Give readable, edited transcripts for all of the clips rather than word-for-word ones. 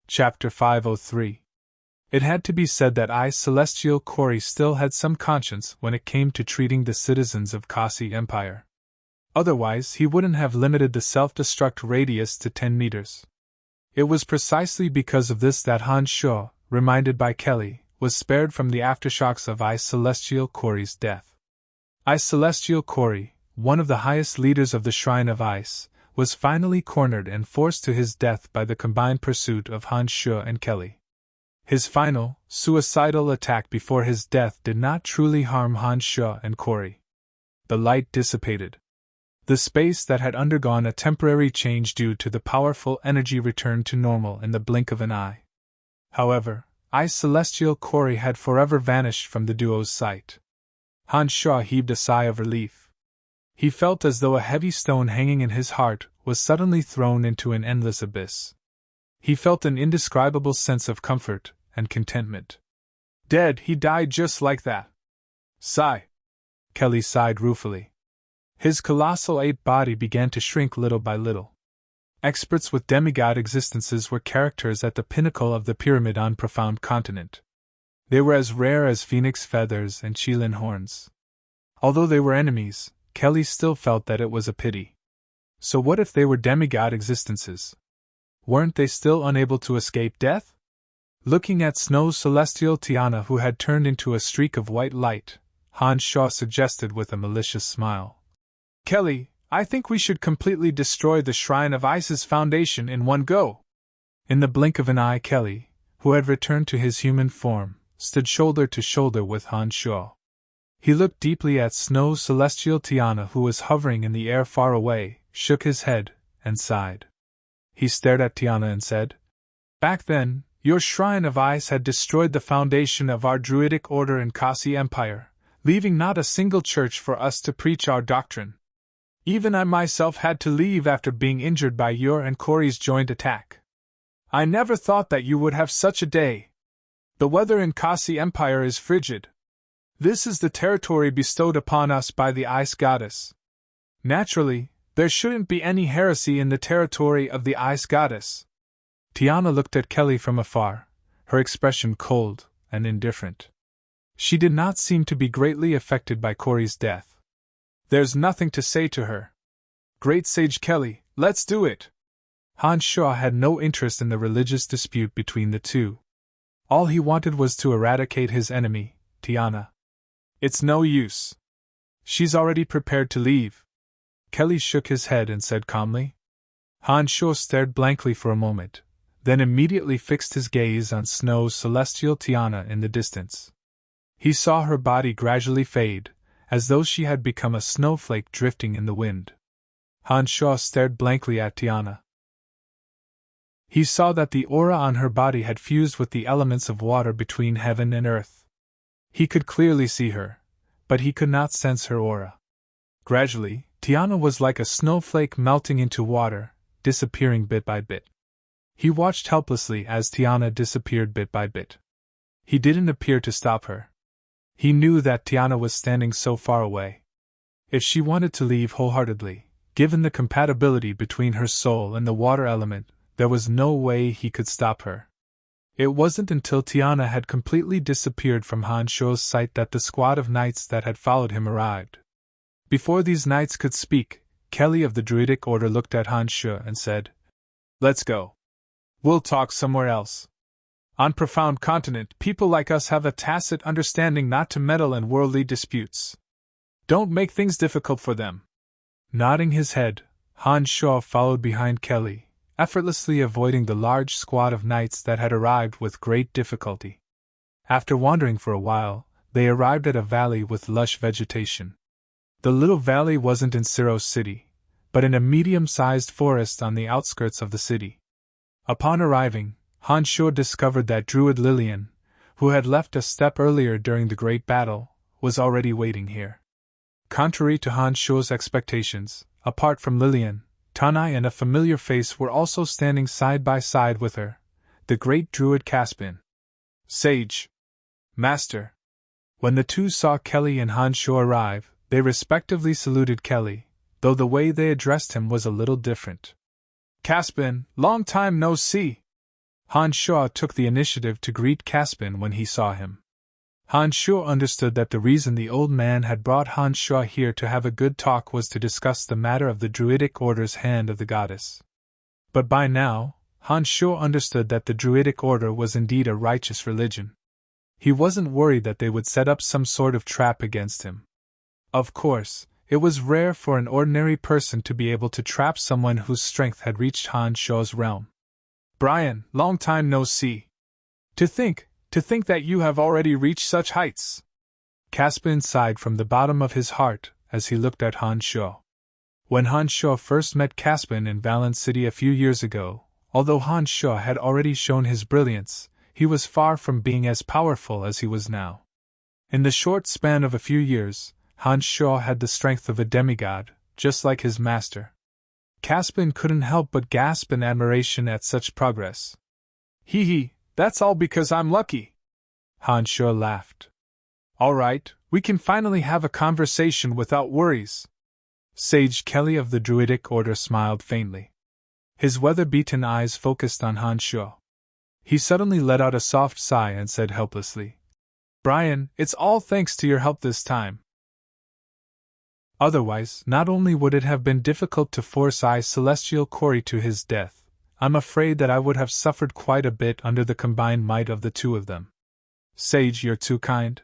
Chapter 503. It had to be said that Celestial Corey still had some conscience when it came to treating the citizens of Kasi Empire. Otherwise, he wouldn't have limited the self-destruct radius to 10 meters. It was precisely because of this that Han Shuo, reminded by Kelly, was spared from the aftershocks of Celestial Corey's death. Celestial Corey, one of the highest leaders of the Shrine of Ice, was finally cornered and forced to his death by the combined pursuit of Han Shuo and Kelly. His final, suicidal attack before his death did not truly harm Han Shuo and Corey. The light dissipated. The space that had undergone a temporary change due to the powerful energy returned to normal in the blink of an eye. However, Celestial Corey had forever vanished from the duo's sight. Han Shuo heaved a sigh of relief. He felt as though a heavy stone hanging in his heart was suddenly thrown into an endless abyss. He felt an indescribable sense of comfort and contentment. Dead, he died just like that. Sigh. Kelly sighed ruefully. His colossal ape body began to shrink little by little. Experts with demigod existences were characters at the pinnacle of the pyramid on Profound Continent. They were as rare as phoenix feathers and Qilin horns. Although they were enemies, Kelly still felt that it was a pity. So what if they were demigod existences? Weren't they still unable to escape death? Looking at Snow's celestial Tiana, who had turned into a streak of white light, Han Shuo suggested with a malicious smile. Kelly, I think we should completely destroy the Shrine of Ice's foundation in one go. In the blink of an eye, Kelly, who had returned to his human form, stood shoulder to shoulder with Han Shuo. He looked deeply at Snow's celestial Tiana, who was hovering in the air far away, shook his head, and sighed. He stared at Tiana and said, Back then, your Shrine of Ice had destroyed the foundation of our druidic order in Kasi Empire, leaving not a single church for us to preach our doctrine. Even I myself had to leave after being injured by your and Corey's joint attack. I never thought that you would have such a day. The weather in Kasi Empire is frigid. This is the territory bestowed upon us by the Ice Goddess. Naturally, there shouldn't be any heresy in the territory of the Ice Goddess. Tiana looked at Kelly from afar, her expression cold and indifferent. She did not seem to be greatly affected by Corey's death. There's nothing to say to her. Great Sage Kelly, let's do it! Han Shuo had no interest in the religious dispute between the two. All he wanted was to eradicate his enemy, Tiana. It's no use. She's already prepared to leave. Kelly shook his head and said calmly. Han Shuo stared blankly for a moment, then immediately fixed his gaze on Snow's celestial Tiana in the distance. He saw her body gradually fade, as though she had become a snowflake drifting in the wind. Han Shuo stared blankly at Tiana. He saw that the aura on her body had fused with the elements of water between heaven and earth. He could clearly see her, but he could not sense her aura. Gradually, Tiana was like a snowflake melting into water, disappearing bit by bit. He watched helplessly as Tiana disappeared bit by bit. He didn't appear to stop her. He knew that Tiana was standing so far away. If she wanted to leave wholeheartedly, given the compatibility between her soul and the water element, there was no way he could stop her. It wasn't until Tiana had completely disappeared from Han Shuo's sight that the squad of knights that had followed him arrived. Before these knights could speak, Kelly of the Druidic Order looked at Han Shuo and said, Let's go. We'll talk somewhere else. On Profound Continent, people like us have a tacit understanding not to meddle in worldly disputes. Don't make things difficult for them. Nodding his head, Han Shuo followed behind Kelly, effortlessly avoiding the large squad of knights that had arrived with great difficulty. After wandering for a while, they arrived at a valley with lush vegetation. The little valley wasn't in Siro's city, but in a medium-sized forest on the outskirts of the city. Upon arriving, Han Shuo discovered that Druid Lillian, who had left a step earlier during the great battle, was already waiting here. Contrary to Han Shuo's expectations, apart from Lillian, Tanai and a familiar face were also standing side by side with her, the great Druid Caspin. Sage. Master. When the two saw Kelly and Han Shuo arrive, they respectively saluted Kelly, though the way they addressed him was a little different. Caspin, long time no see. Han Shuo took the initiative to greet Caspian when he saw him. Han Shuo understood that the reason the old man had brought Han Shuo here to have a good talk was to discuss the matter of the Druidic Order's Hand of the Goddess. But by now, Han Shuo understood that the Druidic Order was indeed a righteous religion. He wasn't worried that they would set up some sort of trap against him. Of course, it was rare for an ordinary person to be able to trap someone whose strength had reached Han Shuo's realm. Brian, long time no see. To think that you have already reached such heights. Caspian sighed from the bottom of his heart as he looked at Han Shuo. When Han Shuo first met Caspian in Valence City a few years ago, although Han Shuo had already shown his brilliance, he was far from being as powerful as he was now. In the short span of a few years, Han Shuo had the strength of a demigod, just like his master. Caspian couldn't help but gasp in admiration at such progress. Hee, that's all because I'm lucky. Han Shuo laughed. All right, we can finally have a conversation without worries. Sage Kelly of the Druidic Order smiled faintly. His weather-beaten eyes focused on Han Shuo. He suddenly let out a soft sigh and said helplessly, Brian, it's all thanks to your help this time. Otherwise, not only would it have been difficult to force Celestial Corey to his death, I'm afraid that I would have suffered quite a bit under the combined might of the two of them. Sage, you're too kind.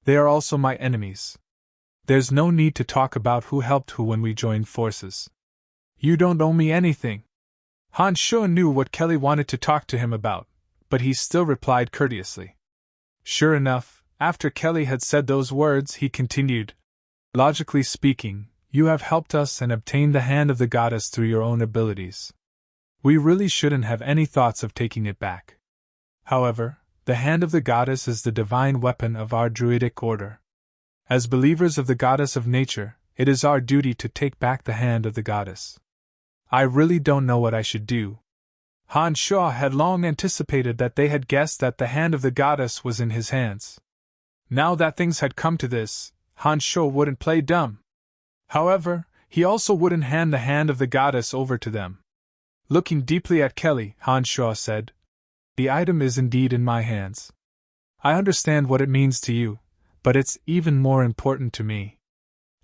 They are also my enemies. There's no need to talk about who helped who when we joined forces. You don't owe me anything. Han Shuo knew what Kelly wanted to talk to him about, but he still replied courteously. Sure enough, after Kelly had said those words, he continued, Logically speaking, you have helped us and obtained the hand of the goddess through your own abilities. We really shouldn't have any thoughts of taking it back. However, the hand of the goddess is the divine weapon of our Druidic Order. As believers of the goddess of nature, it is our duty to take back the hand of the goddess. I really don't know what I should do. Han Shuo had long anticipated that they had guessed that the hand of the goddess was in his hands. Now that things had come to this, Han Shuo wouldn't play dumb. However, he also wouldn't hand the hand of the goddess over to them. Looking deeply at Kelly, Han Shuo said, The item is indeed in my hands. I understand what it means to you, but it's even more important to me.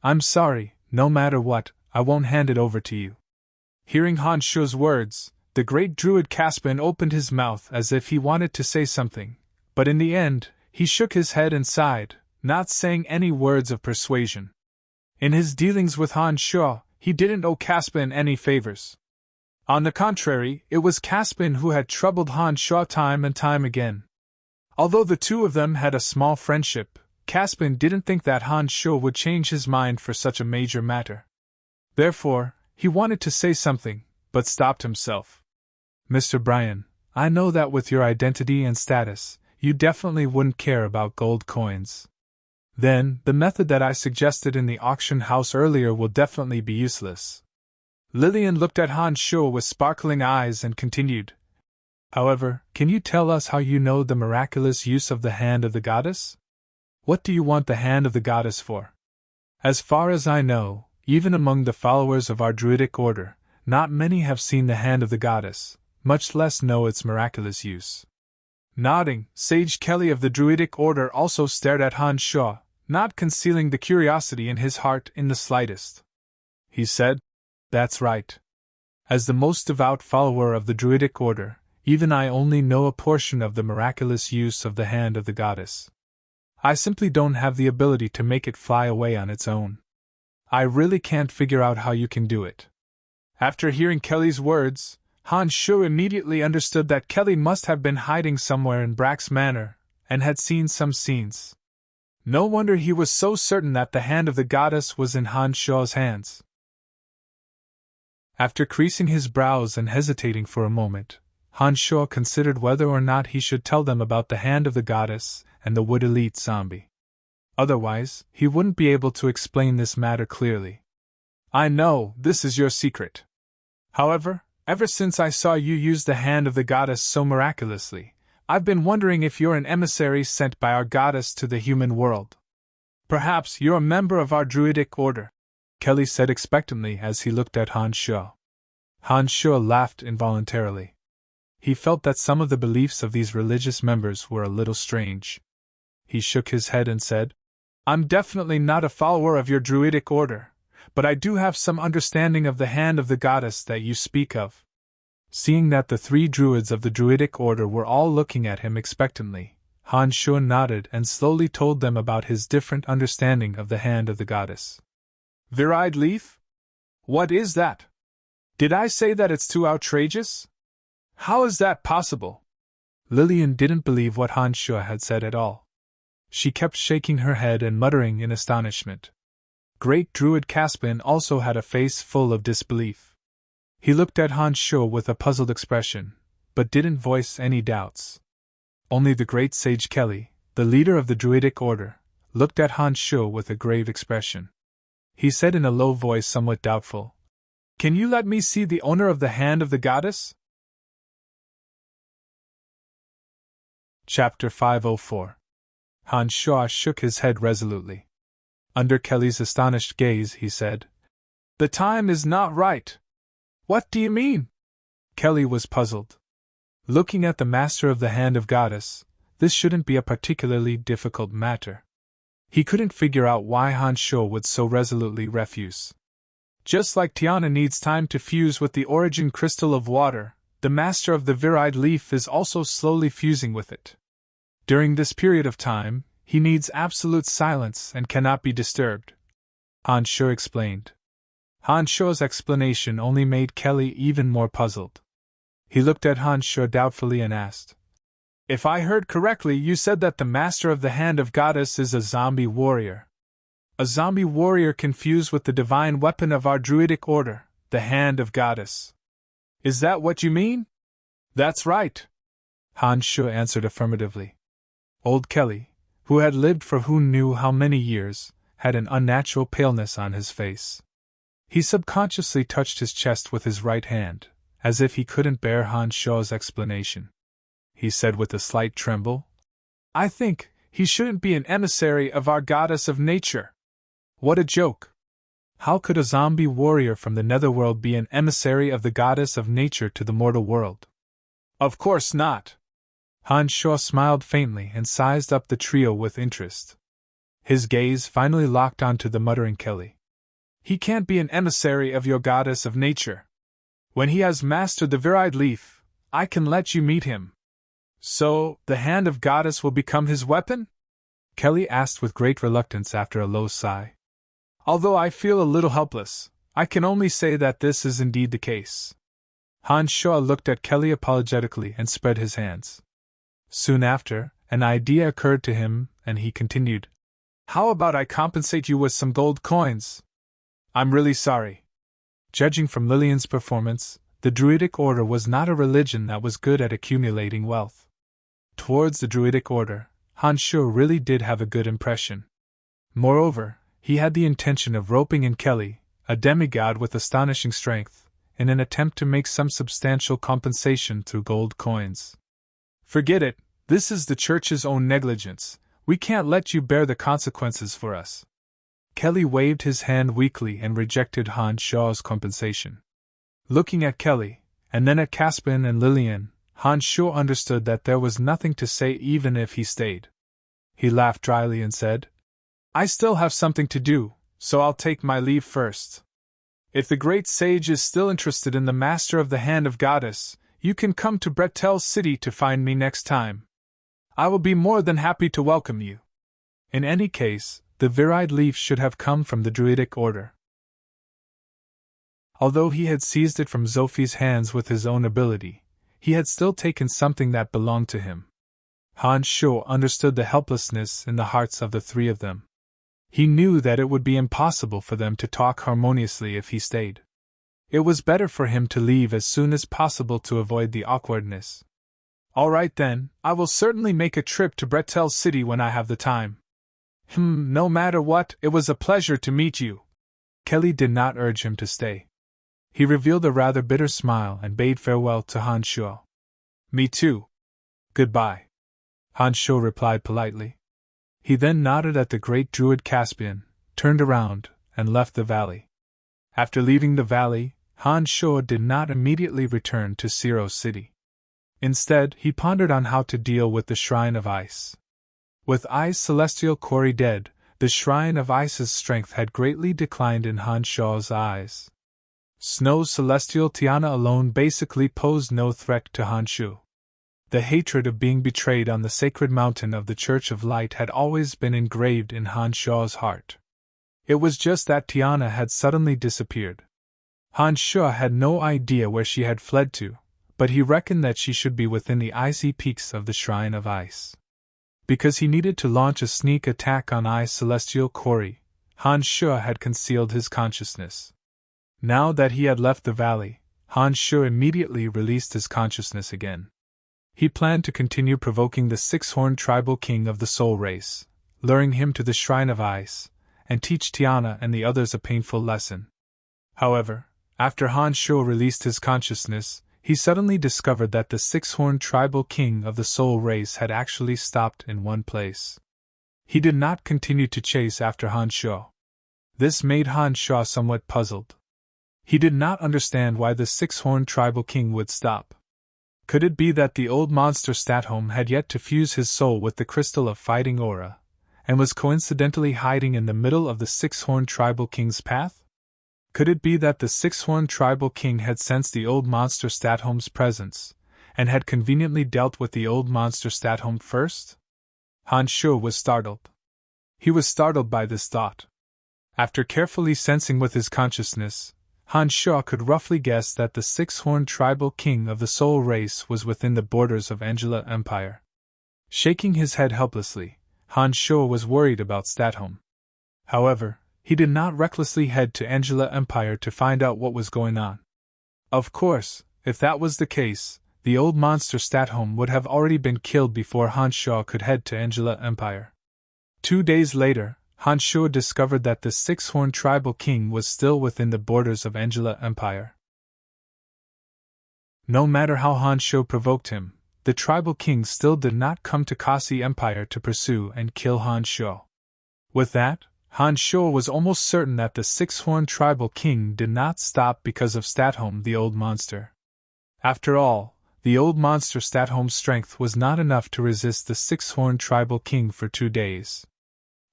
I'm sorry, no matter what, I won't hand it over to you. Hearing Han Shuo's words, the great druid Caspian opened his mouth as if he wanted to say something, but in the end, he shook his head and sighed, not saying any words of persuasion. In his dealings with Han Shuo, he didn't owe Caspian any favors. On the contrary, it was Caspian who had troubled Han Shuo time and time again. Although the two of them had a small friendship, Caspian didn't think that Han Shuo would change his mind for such a major matter. Therefore, he wanted to say something, but stopped himself. Mr. Brian, I know that with your identity and status, you definitely wouldn't care about gold coins. Then, the method that I suggested in the auction house earlier will definitely be useless. Lillian looked at Han Shuo with sparkling eyes and continued. However, can you tell us how you know the miraculous use of the hand of the goddess? What do you want the hand of the goddess for? As far as I know, even among the followers of our Druidic Order, not many have seen the hand of the goddess, much less know its miraculous use. Nodding, Sage Kelly of the Druidic Order also stared at Han Shuo, not concealing the curiosity in his heart in the slightest. He said, That's right. As the most devout follower of the Druidic Order, even I only know a portion of the miraculous use of the hand of the goddess. I simply don't have the ability to make it fly away on its own. I really can't figure out how you can do it. After hearing Kelly's words, Han Shuo immediately understood that Kelly must have been hiding somewhere in Brack's Manor, and had seen some scenes. No wonder he was so certain that the hand of the goddess was in Han Shuo's hands. After creasing his brows and hesitating for a moment, Han Shuo considered whether or not he should tell them about the hand of the goddess and the Wood Elite zombie. Otherwise, he wouldn't be able to explain this matter clearly. I know, this is your secret. However, ever since I saw you use the hand of the goddess so miraculously, I've been wondering if you're an emissary sent by our goddess to the human world. Perhaps you're a member of our Druidic Order, Kelly said expectantly as he looked at Han Shuo. Han Shuo laughed involuntarily. he felt that some of the beliefs of these religious members were a little strange. He shook his head and said, "I'm definitely not a follower of your druidic order, but I do have some understanding of the hand of the goddess that you speak of." Seeing that the 3 druids of the druidic order were all looking at him expectantly, Han Shuo nodded and slowly told them about his different understanding of the hand of the goddess. "Virile leaf? What is that? Did I say that it's too outrageous? How is that possible?" Lillian didn't believe what Han Shuo had said at all. She kept shaking her head and muttering in astonishment. Great Druid Caspian also had a face full of disbelief. He looked at Han Shuo with a puzzled expression, but didn't voice any doubts. Only the great sage Kelly, the leader of the Druidic order, looked at Han Shuo with a grave expression. He said in a low voice somewhat doubtful, "Can you let me see the owner of the hand of the goddess?" Chapter 504. Han Shuo shook his head resolutely. Under Kelly's astonished gaze, he said, "The time is not right." "What do you mean?" Kelly was puzzled. Looking at the master of the hand of goddess, this shouldn't be a particularly difficult matter. He couldn't figure out why Han Shuo would so resolutely refuse. Just like Tiana needs time to fuse with the origin crystal of water, the master of the virile leaf is also slowly fusing with it. During this period of time, he needs absolute silence and cannot be disturbed. Han Shuo explained. Han Shuo's explanation only made Kelly even more puzzled. He looked at Han Shuo doubtfully and asked, "If I heard correctly, you said that the master of the hand of goddess is a zombie warrior. A zombie warrior confused with the divine weapon of our druidic order, the hand of goddess. Is that what you mean?" "That's right," Han Shuo answered affirmatively. Old Kelly, who had lived for who knew how many years, had an unnatural paleness on his face. He subconsciously touched his chest with his right hand, as if he couldn't bear Han Shuo's explanation. He said with a slight tremble, "I think he shouldn't be an emissary of our goddess of nature." What a joke! How could a zombie warrior from the netherworld be an emissary of the goddess of nature to the mortal world? Of course not. Han Shuo smiled faintly and sized up the trio with interest. His gaze finally locked onto the muttering Kelly. "He can't be an emissary of your goddess of nature. When he has mastered the virile leaf, I can let you meet him." "So, the hand of goddess will become his weapon?" Kelly asked with great reluctance after a low sigh. "Although I feel a little helpless, I can only say that this is indeed the case." Han Shuo looked at Kelly apologetically and spread his hands. Soon after, an idea occurred to him, and he continued, "How about I compensate you with some gold coins? I'm really sorry." Judging from Lillian's performance, the Druidic order was not a religion that was good at accumulating wealth. Towards the Druidic order, Han Shuo really did have a good impression. Moreover, he had the intention of roping in Kelly, a demigod with astonishing strength, in an attempt to make some substantial compensation through gold coins. "Forget it, this is the church's own negligence. We can't let you bear the consequences for us." Kelly waved his hand weakly and rejected Han Shuo's compensation. Looking at Kelly, and then at Caspian and Lillian, Han Shuo understood that there was nothing to say even if he stayed. He laughed dryly and said, "I still have something to do, so I'll take my leave first. If the great sage is still interested in the master of the hand of goddess, you can come to Bretel City to find me next time. I will be more than happy to welcome you." In any case, the virile leaf should have come from the Druidic order. Although he had seized it from Zophie's hands with his own ability, he had still taken something that belonged to him. Han Shuo understood the helplessness in the hearts of the 3 of them. He knew that it would be impossible for them to talk harmoniously if he stayed. It was better for him to leave as soon as possible to avoid the awkwardness. "All right then, I will certainly make a trip to Bretel City when I have the time." No matter what, it was a pleasure to meet you." Kelly did not urge him to stay. He revealed a rather bitter smile and bade farewell to Han Shuo. "Me too. Goodbye," Han Shuo replied politely. He then nodded at the great druid Caspian, turned around, and left the valley. After leaving the valley, Han Shuo did not immediately return to Zero City. Instead, he pondered on how to deal with the Shrine of Ice. With I's celestial quarry dead, the Shrine of Ice's strength had greatly declined in Han Shuo's eyes. Snow's celestial Tiana alone basically posed no threat to Han Shu. The hatred of being betrayed on the sacred mountain of the Church of Light had always been engraved in Han Shuo's heart. It was just that Tiana had suddenly disappeared. Han Shu had no idea where she had fled to, but he reckoned that she should be within the icy peaks of the Shrine of Ice. Because he needed to launch a sneak attack on I's celestial quarry, Han Shu had concealed his consciousness. Now that he had left the valley, Han Shu immediately released his consciousness again. He planned to continue provoking the six-horned tribal king of the soul race, luring him to the Shrine of Ice, and teach Tiana and the others a painful lesson. However, after Han Shu released his consciousness, he suddenly discovered that the six-horned tribal king of the soul race had actually stopped in one place. He did not continue to chase after Han Shu. This made Han Shu somewhat puzzled. He did not understand why the six-horned tribal king would stop. Could it be that the old monster Statholm had yet to fuse his soul with the crystal of fighting aura, and was coincidentally hiding in the middle of the six-horned tribal king's path? Could it be that the six-horned tribal king had sensed the old monster Statholm's presence, and had conveniently dealt with the old monster Statholm first? Han Shu was startled. He was startled by this thought. After carefully sensing with his consciousness, Han Shu could roughly guess that the six-horned tribal king of the soul race was within the borders of Angela Empire. Shaking his head helplessly, Han Shu was worried about Statholm. However, he did not recklessly head to Angela Empire to find out what was going on. Of course, if that was the case, the old monster Statholm would have already been killed before Han Shu could head to Angela Empire. 2 days later, Han Shu discovered that the six-horned tribal king was still within the borders of Angela Empire. No matter how Han Shu provoked him, the tribal king still did not come to Kasi Empire to pursue and kill Han Shu. With that, Han Shu was almost certain that the six-horned tribal king did not stop because of Statholm the old monster. After all, the old monster Statholm's strength was not enough to resist the six-horned tribal king for 2 days.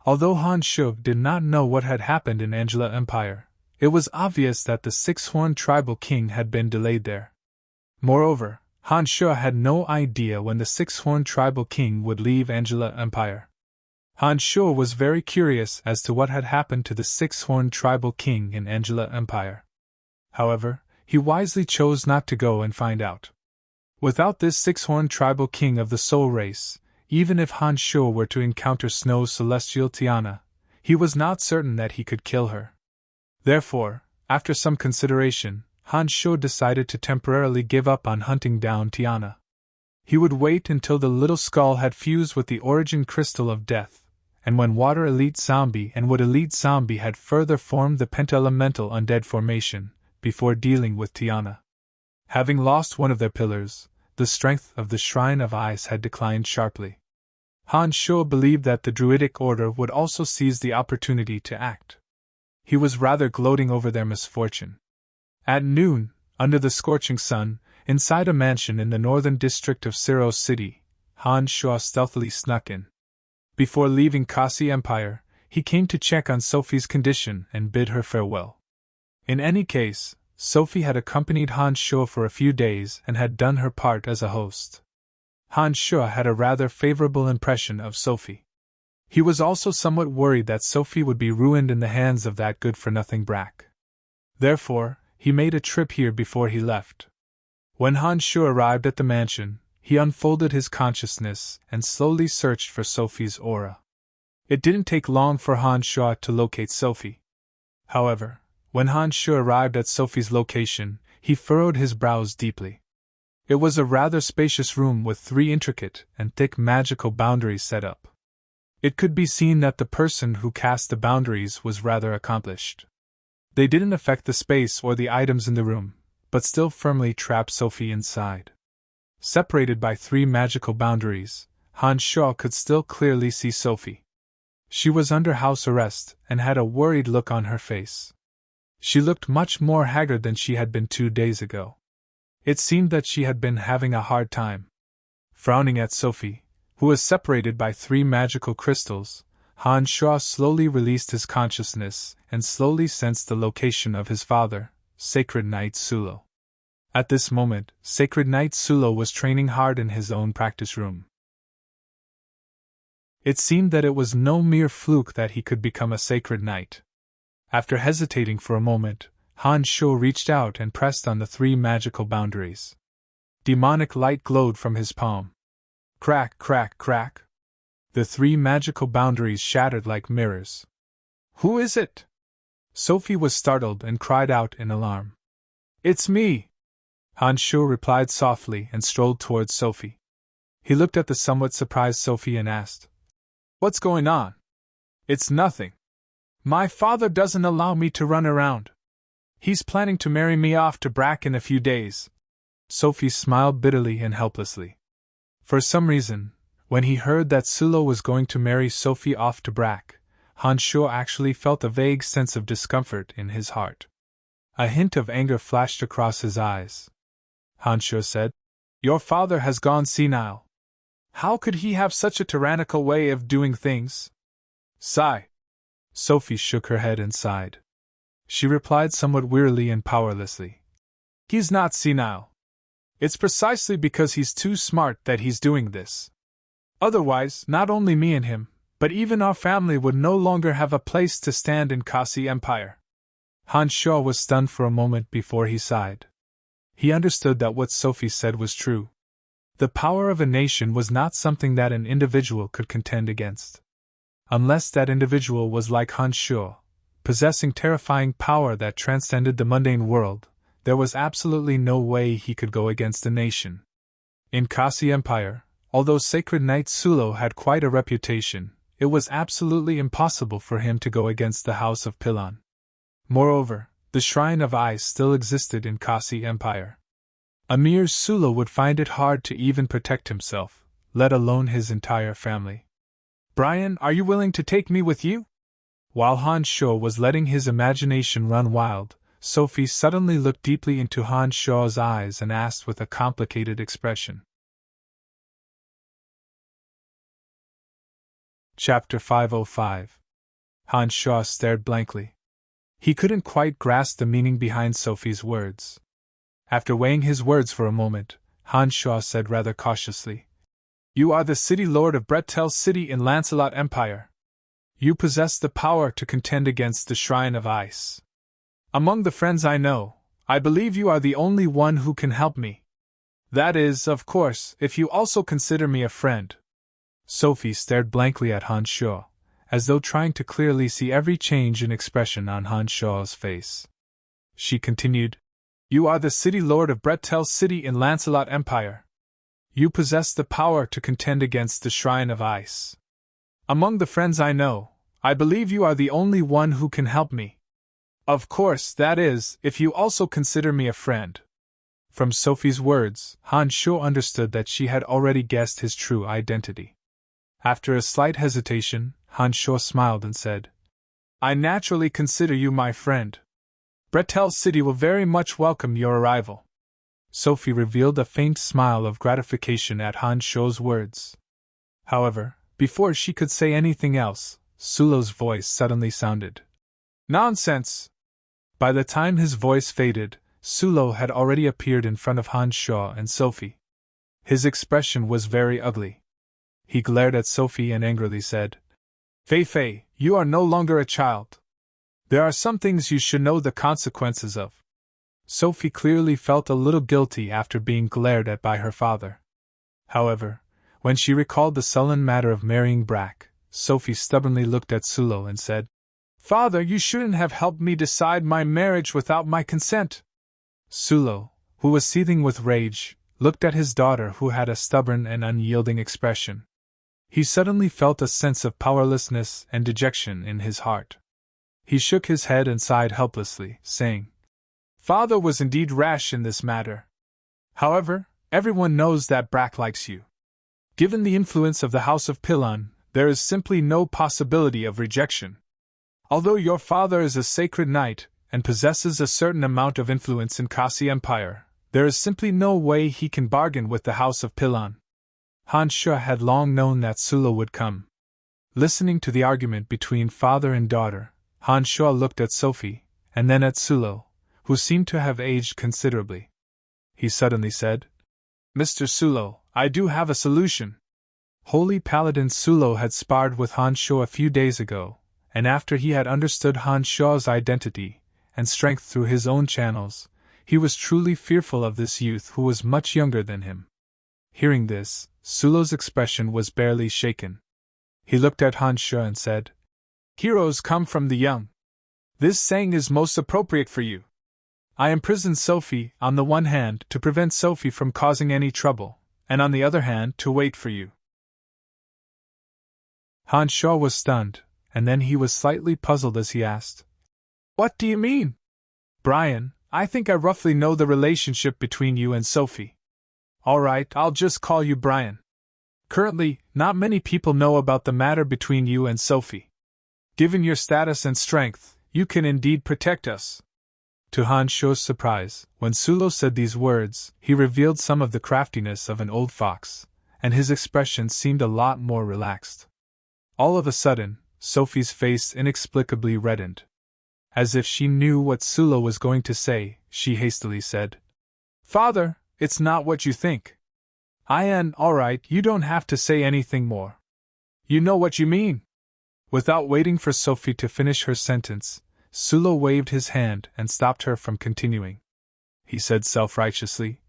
Although Han Shu did not know what had happened in Angela Empire, it was obvious that the six-horned tribal king had been delayed there. Moreover, Han Shu had no idea when the six-horned tribal king would leave Angela Empire. Han Shu was very curious as to what had happened to the six-horned tribal king in Angela Empire. However, he wisely chose not to go and find out. Without this six-horned tribal king of the soul race, even if Han Shu were to encounter Snow's celestial Tiana, he was not certain that he could kill her. Therefore, after some consideration, Han Shu decided to temporarily give up on hunting down Tiana. He would wait until the little skull had fused with the origin crystal of death, and when Water Elite Zombie and Wood Elite Zombie had further formed the penta-elemental undead formation, before dealing with Tiana. Having lost one of their pillars, the strength of the Shrine of Ice had declined sharply. Han Shu believed that the Druidic Order would also seize the opportunity to act. He was rather gloating over their misfortune. At noon, under the scorching sun, inside a mansion in the northern district of Siro City, Han Shu stealthily snuck in. Before leaving Kasi Empire, he came to check on Sophie's condition and bid her farewell. In any case, Sophie had accompanied Han Shu for a few days and had done her part as a host. Han Shu had a rather favorable impression of Sophie. He was also somewhat worried that Sophie would be ruined in the hands of that good-for-nothing Brack. Therefore, he made a trip here before he left. When Han Shu arrived at the mansion, he unfolded his consciousness and slowly searched for Sophie's aura. It didn't take long for Han Shu to locate Sophie. However, when Han Shu arrived at Sophie's location, he furrowed his brows deeply. It was a rather spacious room with 3 intricate and thick magical boundaries set up. It could be seen that the person who cast the boundaries was rather accomplished. They didn't affect the space or the items in the room, but still firmly trapped Sophie inside. Separated by 3 magical boundaries, Han Shu could still clearly see Sophie. She was under house arrest and had a worried look on her face. She looked much more haggard than she had been 2 days ago. It seemed that she had been having a hard time. Frowning at Sophie, who was separated by 3 magical crystals, Han Shuo slowly released his consciousness and slowly sensed the location of his father, Sacred Knight Sulo. At this moment, Sacred Knight Sulo was training hard in his own practice room. It seemed that it was no mere fluke that he could become a Sacred Knight. After hesitating for a moment, Han Shuo reached out and pressed on the 3 magical boundaries. Demonic light glowed from his palm. Crack, crack, crack. The 3 magical boundaries shattered like mirrors. Who is it? Sophie was startled and cried out in alarm. It's me! Han Shuo replied softly and strolled towards Sophie. He looked at the somewhat surprised Sophie and asked, What's going on? It's nothing. My father doesn't allow me to run around. He's planning to marry me off to Brack in a few days. Sophie smiled bitterly and helplessly. For some reason, when he heard that Sulo was going to marry Sophie off to Brack, Han Shuo actually felt a vague sense of discomfort in his heart. A hint of anger flashed across his eyes. Han Shuo said, Your father has gone senile. How could he have such a tyrannical way of doing things? Sigh. Sophie shook her head and sighed. She replied somewhat wearily and powerlessly. He's not senile. It's precisely because he's too smart that he's doing this. Otherwise, not only me and him, but even our family would no longer have a place to stand in Kasi Empire. Han Shuo was stunned for a moment before he sighed. He understood that what Sophie said was true. The power of a nation was not something that an individual could contend against. Unless that individual was like Han Shuo, possessing terrifying power that transcended the mundane world, there was absolutely no way he could go against a nation. In Kasi Empire, although Sacred Knight Sulo had quite a reputation, it was absolutely impossible for him to go against the House of Pilon. Moreover, the Shrine of Eyes still existed in Kasi Empire. A mere Sulo would find it hard to even protect himself, let alone his entire family. Brian, are you willing to take me with you? While Han Shuo was letting his imagination run wild, Sophie suddenly looked deeply into Han Shuo's eyes and asked with a complicated expression. Chapter 505. Han Shuo stared blankly. He couldn't quite grasp the meaning behind Sophie's words. After weighing his words for a moment, Han Shuo said rather cautiously, You are the city lord of Bretel City in Lancelot Empire. You possess the power to contend against the Shrine of Ice. Among the friends I know, I believe you are the only one who can help me. That is, of course, if you also consider me a friend. Sophie stared blankly at Han Shuo, as though trying to clearly see every change in expression on Han Shuo's face. She continued, You are the city lord of Bretel City in Lancelot Empire. You possess the power to contend against the Shrine of Ice. Among the friends I know, I believe you are the only one who can help me. Of course, that is, if you also consider me a friend. From Sophie's words, Han Shuo understood that she had already guessed his true identity. After a slight hesitation, Han Shuo smiled and said, I naturally consider you my friend. Bretel City will very much welcome your arrival. Sophie revealed a faint smile of gratification at Han Shuo's words. However, before she could say anything else, Sulo's voice suddenly sounded. Nonsense! By the time his voice faded, Sulo had already appeared in front of Han Shuo and Sophie. His expression was very ugly. He glared at Sophie and angrily said, Fei Fei, you are no longer a child. There are some things you should know the consequences of. Sophie clearly felt a little guilty after being glared at by her father. However, when she recalled the sullen matter of marrying Brack, Sophie stubbornly looked at Sulo and said, Father, you shouldn't have helped me decide my marriage without my consent. Sulo, who was seething with rage, looked at his daughter who had a stubborn and unyielding expression. He suddenly felt a sense of powerlessness and dejection in his heart. He shook his head and sighed helplessly, saying, Father was indeed rash in this matter. However, everyone knows that Brack likes you. Given the influence of the House of Pilon, there is simply no possibility of rejection. Although your father is a sacred knight, and possesses a certain amount of influence in Kasi Empire, There is simply no way he can bargain with the House of Pilon. Han Shu had long known that Sulo would come. Listening to the argument between father and daughter, Han Shu looked at Sophie, and then at Sulo, who seemed to have aged considerably. He suddenly said, "Mr. Sulo, I do have a solution." Holy Paladin Sulo had sparred with Han Shu a few days ago, and after he had understood Han Shu's identity and strength through his own channels, he was truly fearful of this youth who was much younger than him. Hearing this, Sulo's expression was barely shaken. He looked at Han Shu and said, "Heroes come from the young. This saying is most appropriate for you. I imprisoned Sophie, on the one hand, to prevent Sophie from causing any trouble, and on the other hand, to wait for you." Han Shu was stunned, and then he was slightly puzzled as he asked, "What do you mean?" "Brian, I think I roughly know the relationship between you and Sophie. All right, I'll just call you Brian. Currently, not many people know about the matter between you and Sophie. Given your status and strength, you can indeed protect us." To Han Shu's surprise, when Sulo said these words, he revealed some of the craftiness of an old fox, and his expression seemed a lot more relaxed. All of a sudden, Sophie's face inexplicably reddened. As if she knew what Sulo was going to say, she hastily said, "Father, it's not what you think. All right, you don't have to say anything more. You know what you mean." Without waiting for Sophie to finish her sentence, Sulo waved his hand and stopped her from continuing. He said self-righteously,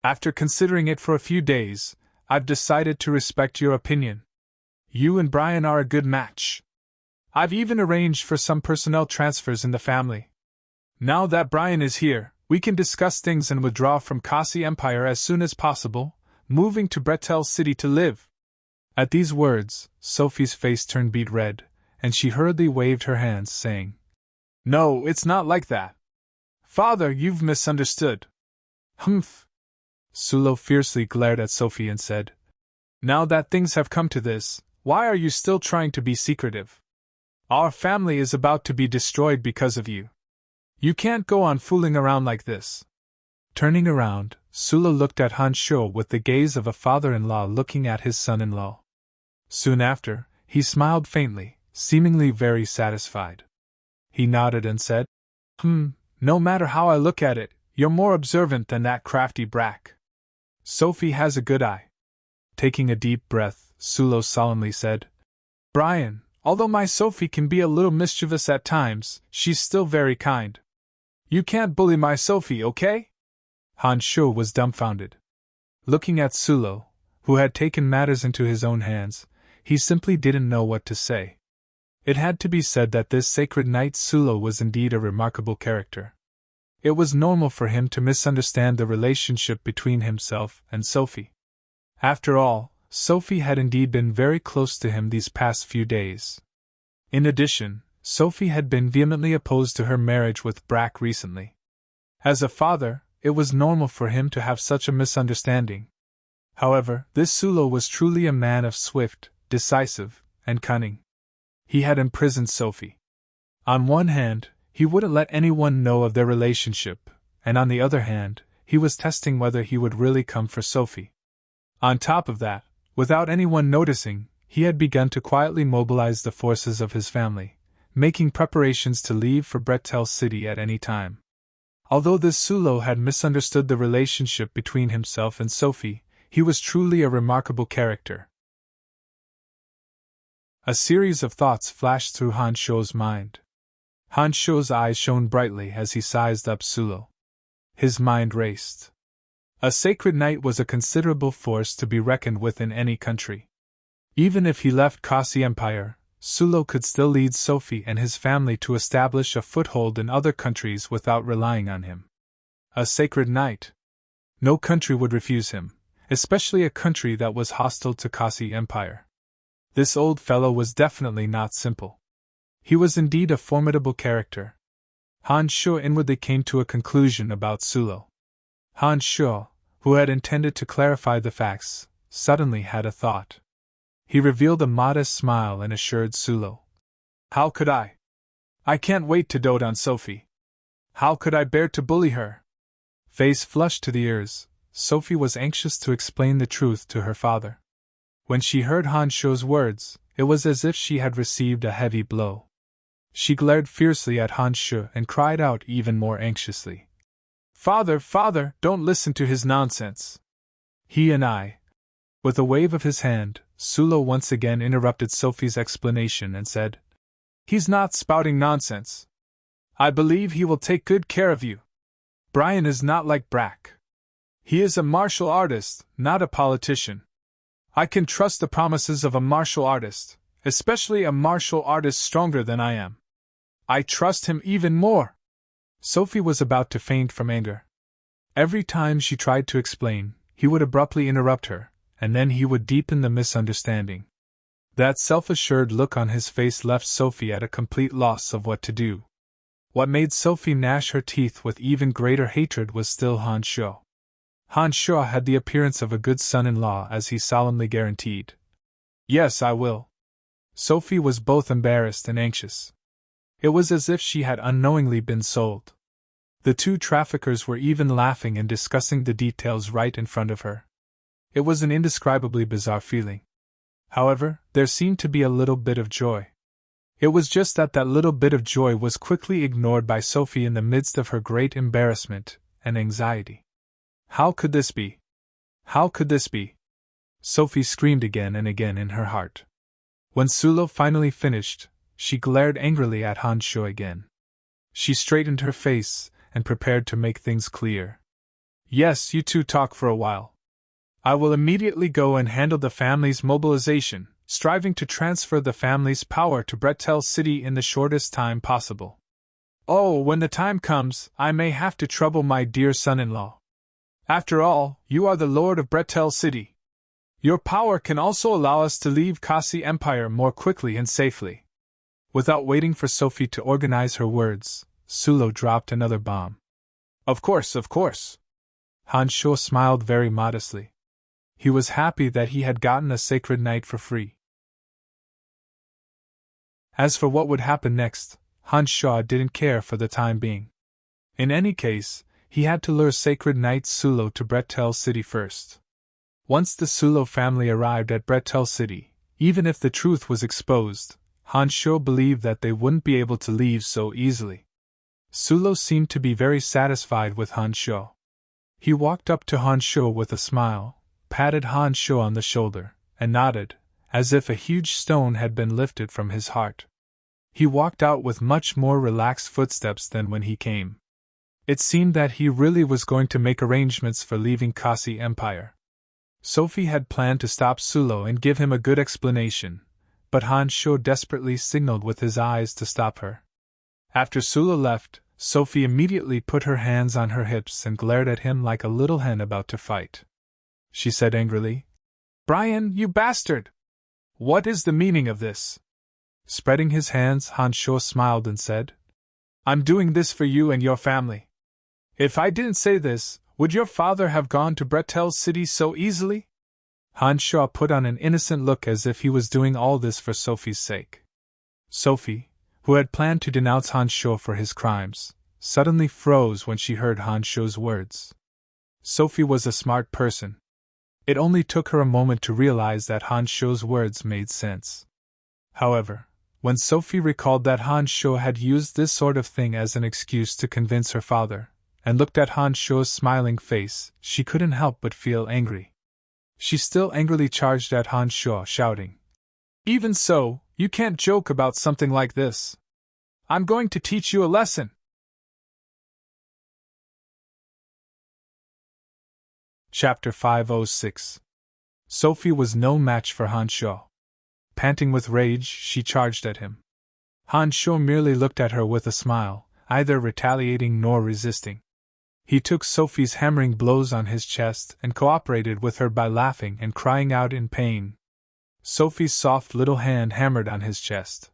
"After considering it for a few days, I've decided to respect your opinion. You and Brian are a good match. I've even arranged for some personnel transfers in the family. Now that Brian is here, we can discuss things and withdraw from Kasi Empire as soon as possible, moving to Bretel City to live." At these words, Sophie's face turned beet red, and she hurriedly waved her hands, saying, "No, it's not like that. Father, you've misunderstood." "Humph!" Sulo fiercely glared at Sophie and said, "Now that things have come to this, why are you still trying to be secretive? Our family is about to be destroyed because of you. You can't go on fooling around like this." Turning around, Sulo looked at Han Shu with the gaze of a father-in-law looking at his son-in-law. Soon after, he smiled faintly, seemingly very satisfied. He nodded and said, No matter how I look at it, you're more observant than that crafty Brack. Sophie has a good eye." Taking a deep breath, Sulo solemnly said, "Brian, although my Sophie can be a little mischievous at times, she's still very kind. You can't bully my Sophie, okay?" Han Shu was dumbfounded. Looking at Sulo, who had taken matters into his own hands, he simply didn't know what to say. It had to be said that this sacred knight Sulo was indeed a remarkable character. It was normal for him to misunderstand the relationship between himself and Sophie. After all, Sophie had indeed been very close to him these past few days. In addition, Sophie had been vehemently opposed to her marriage with Brack recently. As a father, it was normal for him to have such a misunderstanding. However, this Sulo was truly a man of swift, decisive, and cunning. He had imprisoned Sophie. On one hand, he wouldn't let anyone know of their relationship, and on the other hand, he was testing whether he would really come for Sophie. On top of that, without anyone noticing, he had begun to quietly mobilize the forces of his family, making preparations to leave for Bretel City at any time. Although this Sulo had misunderstood the relationship between himself and Sophie, he was truly a remarkable character. A series of thoughts flashed through Han Shu's mind. Han Shu's eyes shone brightly as he sized up Sulo. His mind raced. A sacred knight was a considerable force to be reckoned with in any country. Even if he left Kasi Empire, Sulo could still lead Sophie and his family to establish a foothold in other countries without relying on him. A sacred knight. No country would refuse him, especially a country that was hostile to Kasi Empire. This old fellow was definitely not simple. He was indeed a formidable character. Han Shu inwardly came to a conclusion about Sulo. Han Shu, who had intended to clarify the facts, suddenly had a thought. He revealed a modest smile and assured Sulo. "How could I? I can't wait to dote on Sophie. How could I bear to bully her? Face flushed to the ears, Sophie was anxious to explain the truth to her father. When she heard Han Shuo's words, it was as if she had received a heavy blow. She glared fiercely at Han Shu and cried out even more anxiously. Father, father, don't listen to his nonsense. He and I. With a wave of his hand, Sulo once again interrupted Sophie's explanation and said, He's not spouting nonsense. I believe he will take good care of you. Brian is not like Brack. He is a martial artist, not a politician. I can trust the promises of a martial artist, especially a martial artist stronger than I am. I trust him even more. Sophie was about to faint from anger. Every time she tried to explain, he would abruptly interrupt her, and then he would deepen the misunderstanding. That self-assured look on his face left Sophie at a complete loss of what to do. What made Sophie gnash her teeth with even greater hatred was still Han Shuo. Han Shuo had the appearance of a good son-in-law, as he solemnly guaranteed. Yes, I will. Sophie was both embarrassed and anxious. It was as if she had unknowingly been sold. The two traffickers were even laughing and discussing the details right in front of her. It was an indescribably bizarre feeling. However, there seemed to be a little bit of joy. It was just that little bit of joy was quickly ignored by Sophie in the midst of her great embarrassment and anxiety. How could this be? How could this be? Sophie screamed again and again in her heart. When Sulo finally finished, she glared angrily at Han Shuo again. She straightened her face and prepared to make things clear. Yes, you two talk for a while. I will immediately go and handle the family's mobilization, striving to transfer the family's power to Bretel City in the shortest time possible. Oh, when the time comes, I may have to trouble my dear son-in-law. After all, you are the lord of Bretel City. Your power can also allow us to leave Kasi Empire more quickly and safely. Without waiting for Sophie to organize her words, Sulo dropped another bomb. Of course, of course. Han Shuo smiled very modestly. He was happy that he had gotten a sacred knight for free. As for what would happen next, Han Shuo didn't care for the time being. In any case, he had to lure sacred knight Sulo to Bretel City first. Once the Sulo family arrived at Bretel City, even if the truth was exposed, Han Shuo believed that they wouldn't be able to leave so easily. Sulo seemed to be very satisfied with Han Shuo. He walked up to Han Shuo with a smile, patted Han Shuo on the shoulder, and nodded, as if a huge stone had been lifted from his heart. He walked out with much more relaxed footsteps than when he came. It seemed that he really was going to make arrangements for leaving Kasi Empire. Sophie had planned to stop Sulo and give him a good explanation, but Han Shuo desperately signaled with his eyes to stop her. After Sulo left, Sophie immediately put her hands on her hips and glared at him like a little hen about to fight. She said angrily, Brian, you bastard! What is the meaning of this? Spreading his hands, Han Shuo smiled and said, I'm doing this for you and your family. If I didn't say this, would your father have gone to Bretel City so easily? Han Shuo put on an innocent look as if he was doing all this for Sophie's sake. Sophie, who had planned to denounce Han Shuo for his crimes, suddenly froze when she heard Han Shuo's words. Sophie was a smart person. It only took her a moment to realize that Han Shuo's words made sense. However, when Sophie recalled that Han Shuo had used this sort of thing as an excuse to convince her father, and looked at Han Shuo's smiling face, she couldn't help but feel angry. She still angrily charged at Han Shuo, shouting, Even so, you can't joke about something like this. I'm going to teach you a lesson. Chapter 506. Sophie was no match for Han Shuo. Panting with rage, she charged at him. Han Shuo merely looked at her with a smile, neither retaliating nor resisting. He took Sophie's hammering blows on his chest and cooperated with her by laughing and crying out in pain. Sophie's soft little hand hammered on his chest.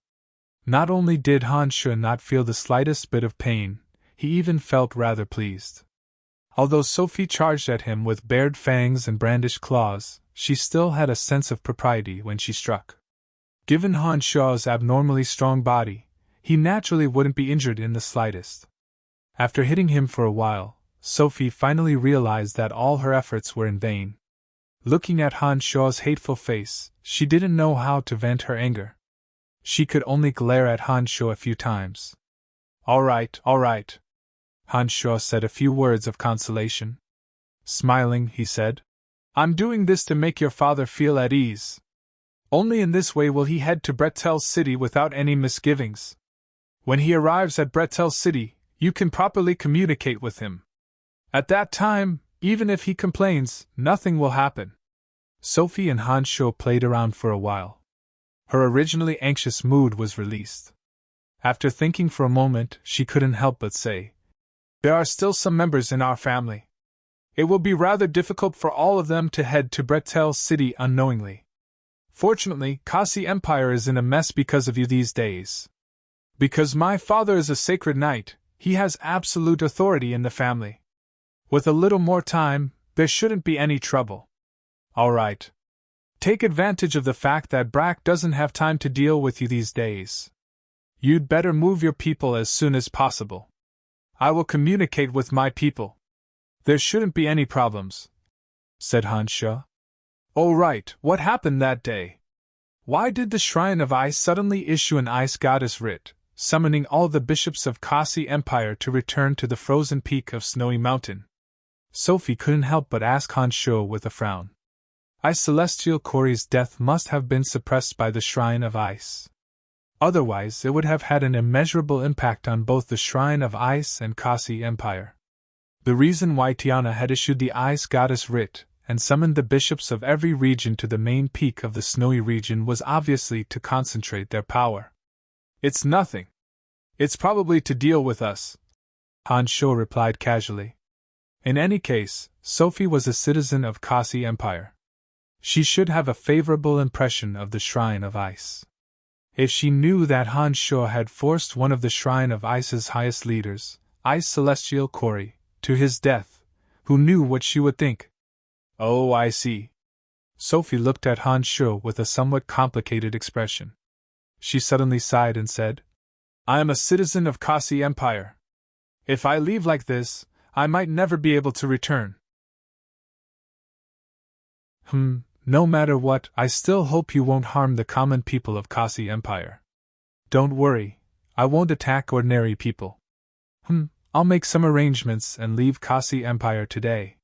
Not only did Han Shuo not feel the slightest bit of pain, he even felt rather pleased. Although Sophie charged at him with bared fangs and brandished claws, she still had a sense of propriety when she struck. Given Han Shuo's abnormally strong body, he naturally wouldn't be injured in the slightest. After hitting him for a while, Sophie finally realized that all her efforts were in vain. Looking at Han Shuo's hateful face, she didn't know how to vent her anger. She could only glare at Han Shuo a few times. All right. Han Shuo said a few words of consolation. Smiling, he said, I'm doing this to make your father feel at ease. Only in this way will he head to Bretel City without any misgivings. When he arrives at Bretel City, you can properly communicate with him. At that time, even if he complains, nothing will happen. Sophie and Han Shuo played around for a while. Her originally anxious mood was released. After thinking for a moment, she couldn't help but say, There are still some members in our family. It will be rather difficult for all of them to head to Bretel City unknowingly. Fortunately, Kasi Empire is in a mess because of you these days. Because my father is a sacred knight, he has absolute authority in the family. With a little more time, there shouldn't be any trouble. All right. Take advantage of the fact that Brack doesn't have time to deal with you these days. You'd better move your people as soon as possible. I will communicate with my people. There shouldn't be any problems, said Han Shuo. Oh right, what happened that day? Why did the Shrine of Ice suddenly issue an ice goddess writ, summoning all the bishops of Kasi Empire to return to the frozen peak of Snowy Mountain? Sophie couldn't help but ask Han Shuo with a frown. Ice Celestial Corey's death must have been suppressed by the Shrine of Ice. Otherwise, it would have had an immeasurable impact on both the Shrine of Ice and Kasi Empire. The reason why Tiana had issued the Ice Goddess writ and summoned the bishops of every region to the main peak of the snowy region was obviously to concentrate their power. It's nothing. It's probably to deal with us, Han Shuo replied casually. In any case, Sophie was a citizen of Kasi Empire. She should have a favorable impression of the Shrine of Ice. If she knew that Han Shuo had forced one of the Shrine of Ice's highest leaders, Ice Celestial Corey, to his death, who knew what she would think? Oh, I see. Sophie looked at Han Shuo with a somewhat complicated expression. She suddenly sighed and said, I am a citizen of Kasi Empire. If I leave like this, I might never be able to return. No matter what, I still hope you won't harm the common people of Kasi Empire. Don't worry, I won't attack ordinary people. I'll make some arrangements and leave Kasi Empire today.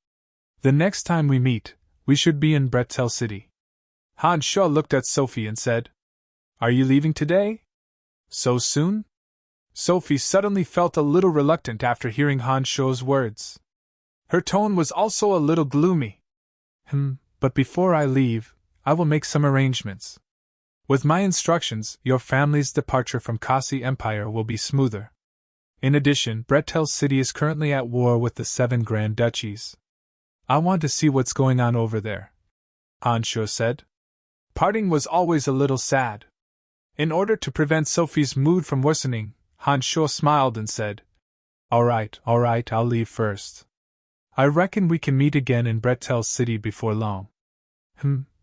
The next time we meet, we should be in Bretel City. Han Shuo looked at Sophie and said, Are you leaving today? So soon? Sophie suddenly felt a little reluctant after hearing Han Shuo's words. Her tone was also a little gloomy. But before I leave, I will make some arrangements. With my instructions, your family's departure from Kasi Empire will be smoother. In addition, Bretel City is currently at war with the 7 Grand Duchies. I want to see what's going on over there, Han Shuo said. Parting was always a little sad. In order to prevent Sophie's mood from worsening, Han Shuo smiled and said, All right, I'll leave first. I reckon we can meet again in Bretel City before long.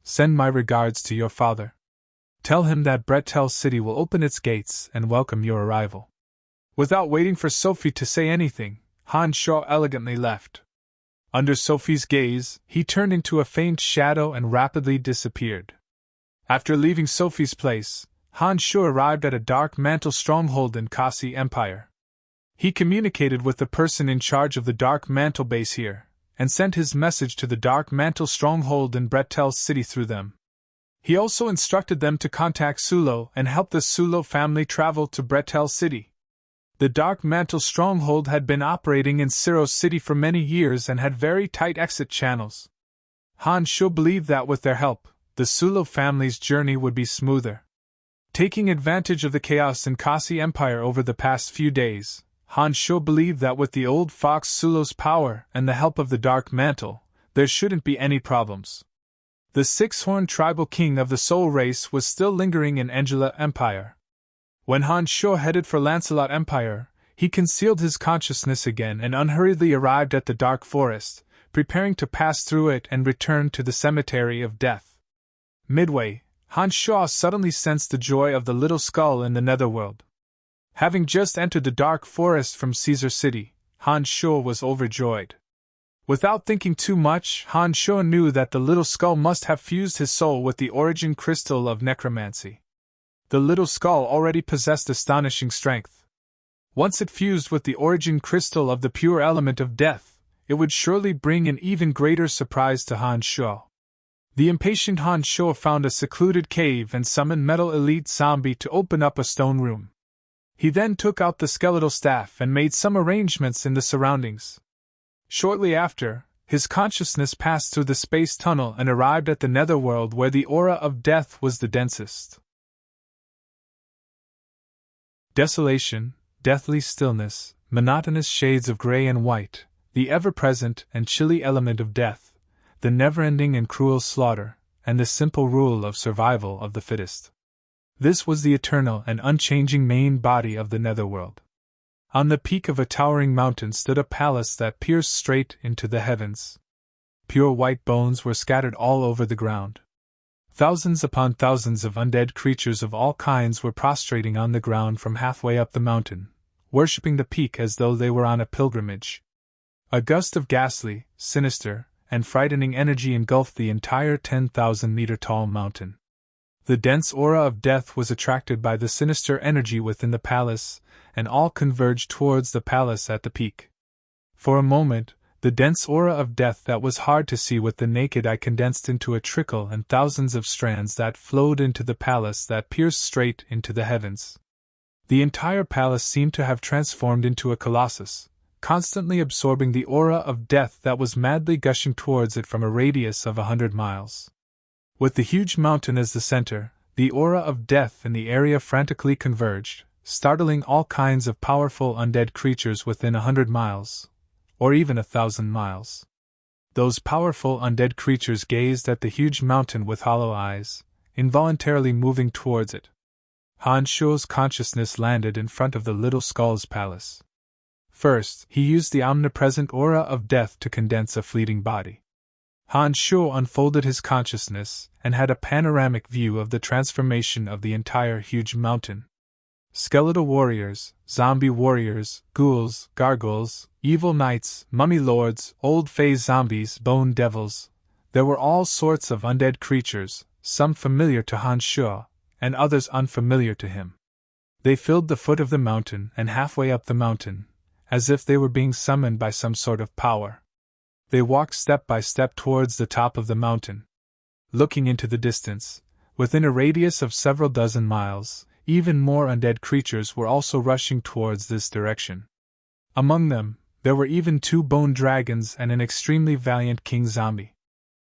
Send my regards to your father. Tell him that Bretel City will open its gates and welcome your arrival. Without waiting for Sophie to say anything, Han Shuo elegantly left. Under Sophie's gaze, he turned into a faint shadow and rapidly disappeared. After leaving Sophie's place, Han Shuo arrived at a dark mantle stronghold in Kasi Empire. He communicated with the person in charge of the dark mantle base here, and sent his message to the dark mantle stronghold in Bretel City through them. He also instructed them to contact Sulo and help the Sulo family travel to Bretel City. The Dark Mantle stronghold had been operating in Siro City for many years and had very tight exit channels. Han Shuo believed that with their help, the Sulo family's journey would be smoother. Taking advantage of the chaos in Kasi Empire over the past few days, Han Shuo believed that with the old fox Sulo's power and the help of the Dark Mantle, there shouldn't be any problems. The 6-horned tribal king of the Soul race was still lingering in Angela Empire. When Han Shuo headed for Lancelot Empire, he concealed his consciousness again and unhurriedly arrived at the Dark Forest, preparing to pass through it and return to the Cemetery of Death. Midway, Han Shuo suddenly sensed the joy of the little skull in the netherworld. Having just entered the Dark Forest from Caesar City, Han Shuo was overjoyed. Without thinking too much, Han Shuo knew that the little skull must have fused his soul with the origin crystal of necromancy. The little skull already possessed astonishing strength. Once it fused with the origin crystal of the pure element of death, it would surely bring an even greater surprise to Han Shuo. The impatient Han Shuo found a secluded cave and summoned Metal Elite Zombie to open up a stone room. He then took out the skeletal staff and made some arrangements in the surroundings. Shortly after, his consciousness passed through the space tunnel and arrived at the netherworld where the aura of death was the densest. Desolation, deathly stillness, monotonous shades of gray and white, the ever-present and chilly element of death, the never-ending and cruel slaughter, and the simple rule of survival of the fittest. This was the eternal and unchanging main body of the netherworld. On the peak of a towering mountain stood a palace that pierced straight into the heavens. Pure white bones were scattered all over the ground. Thousands upon thousands of undead creatures of all kinds were prostrating on the ground from halfway up the mountain, worshipping the peak as though they were on a pilgrimage. A gust of ghastly, sinister, and frightening energy engulfed the entire 10,000-meter-tall mountain. The dense aura of death was attracted by the sinister energy within the palace, and all converged towards the palace at the peak. For a moment, the dense aura of death that was hard to see with the naked eye condensed into a trickle and thousands of strands that flowed into the palace that pierced straight into the heavens. The entire palace seemed to have transformed into a colossus, constantly absorbing the aura of death that was madly gushing towards it from a radius of 100 miles. With the huge mountain as the center, the aura of death in the area frantically converged, startling all kinds of powerful undead creatures within 100 miles, or even 1,000 miles. Those powerful undead creatures gazed at the huge mountain with hollow eyes, involuntarily moving towards it. Han Shuo's consciousness landed in front of the little skull's palace. First, he used the omnipresent aura of death to condense a fleeting body. Han Shuo unfolded his consciousness and had a panoramic view of the transformation of the entire huge mountain. Skeletal warriors, zombie warriors, ghouls, gargoyles, evil knights, mummy lords, old phase zombies, bone devils. There were all sorts of undead creatures, some familiar to Han Shuo, and others unfamiliar to him. They filled the foot of the mountain and halfway up the mountain, as if they were being summoned by some sort of power. They walked step by step towards the top of the mountain. Looking into the distance, within a radius of several dozen miles, even more undead creatures were also rushing towards this direction. Among them, there were even 2 bone dragons and an extremely valiant king zombie.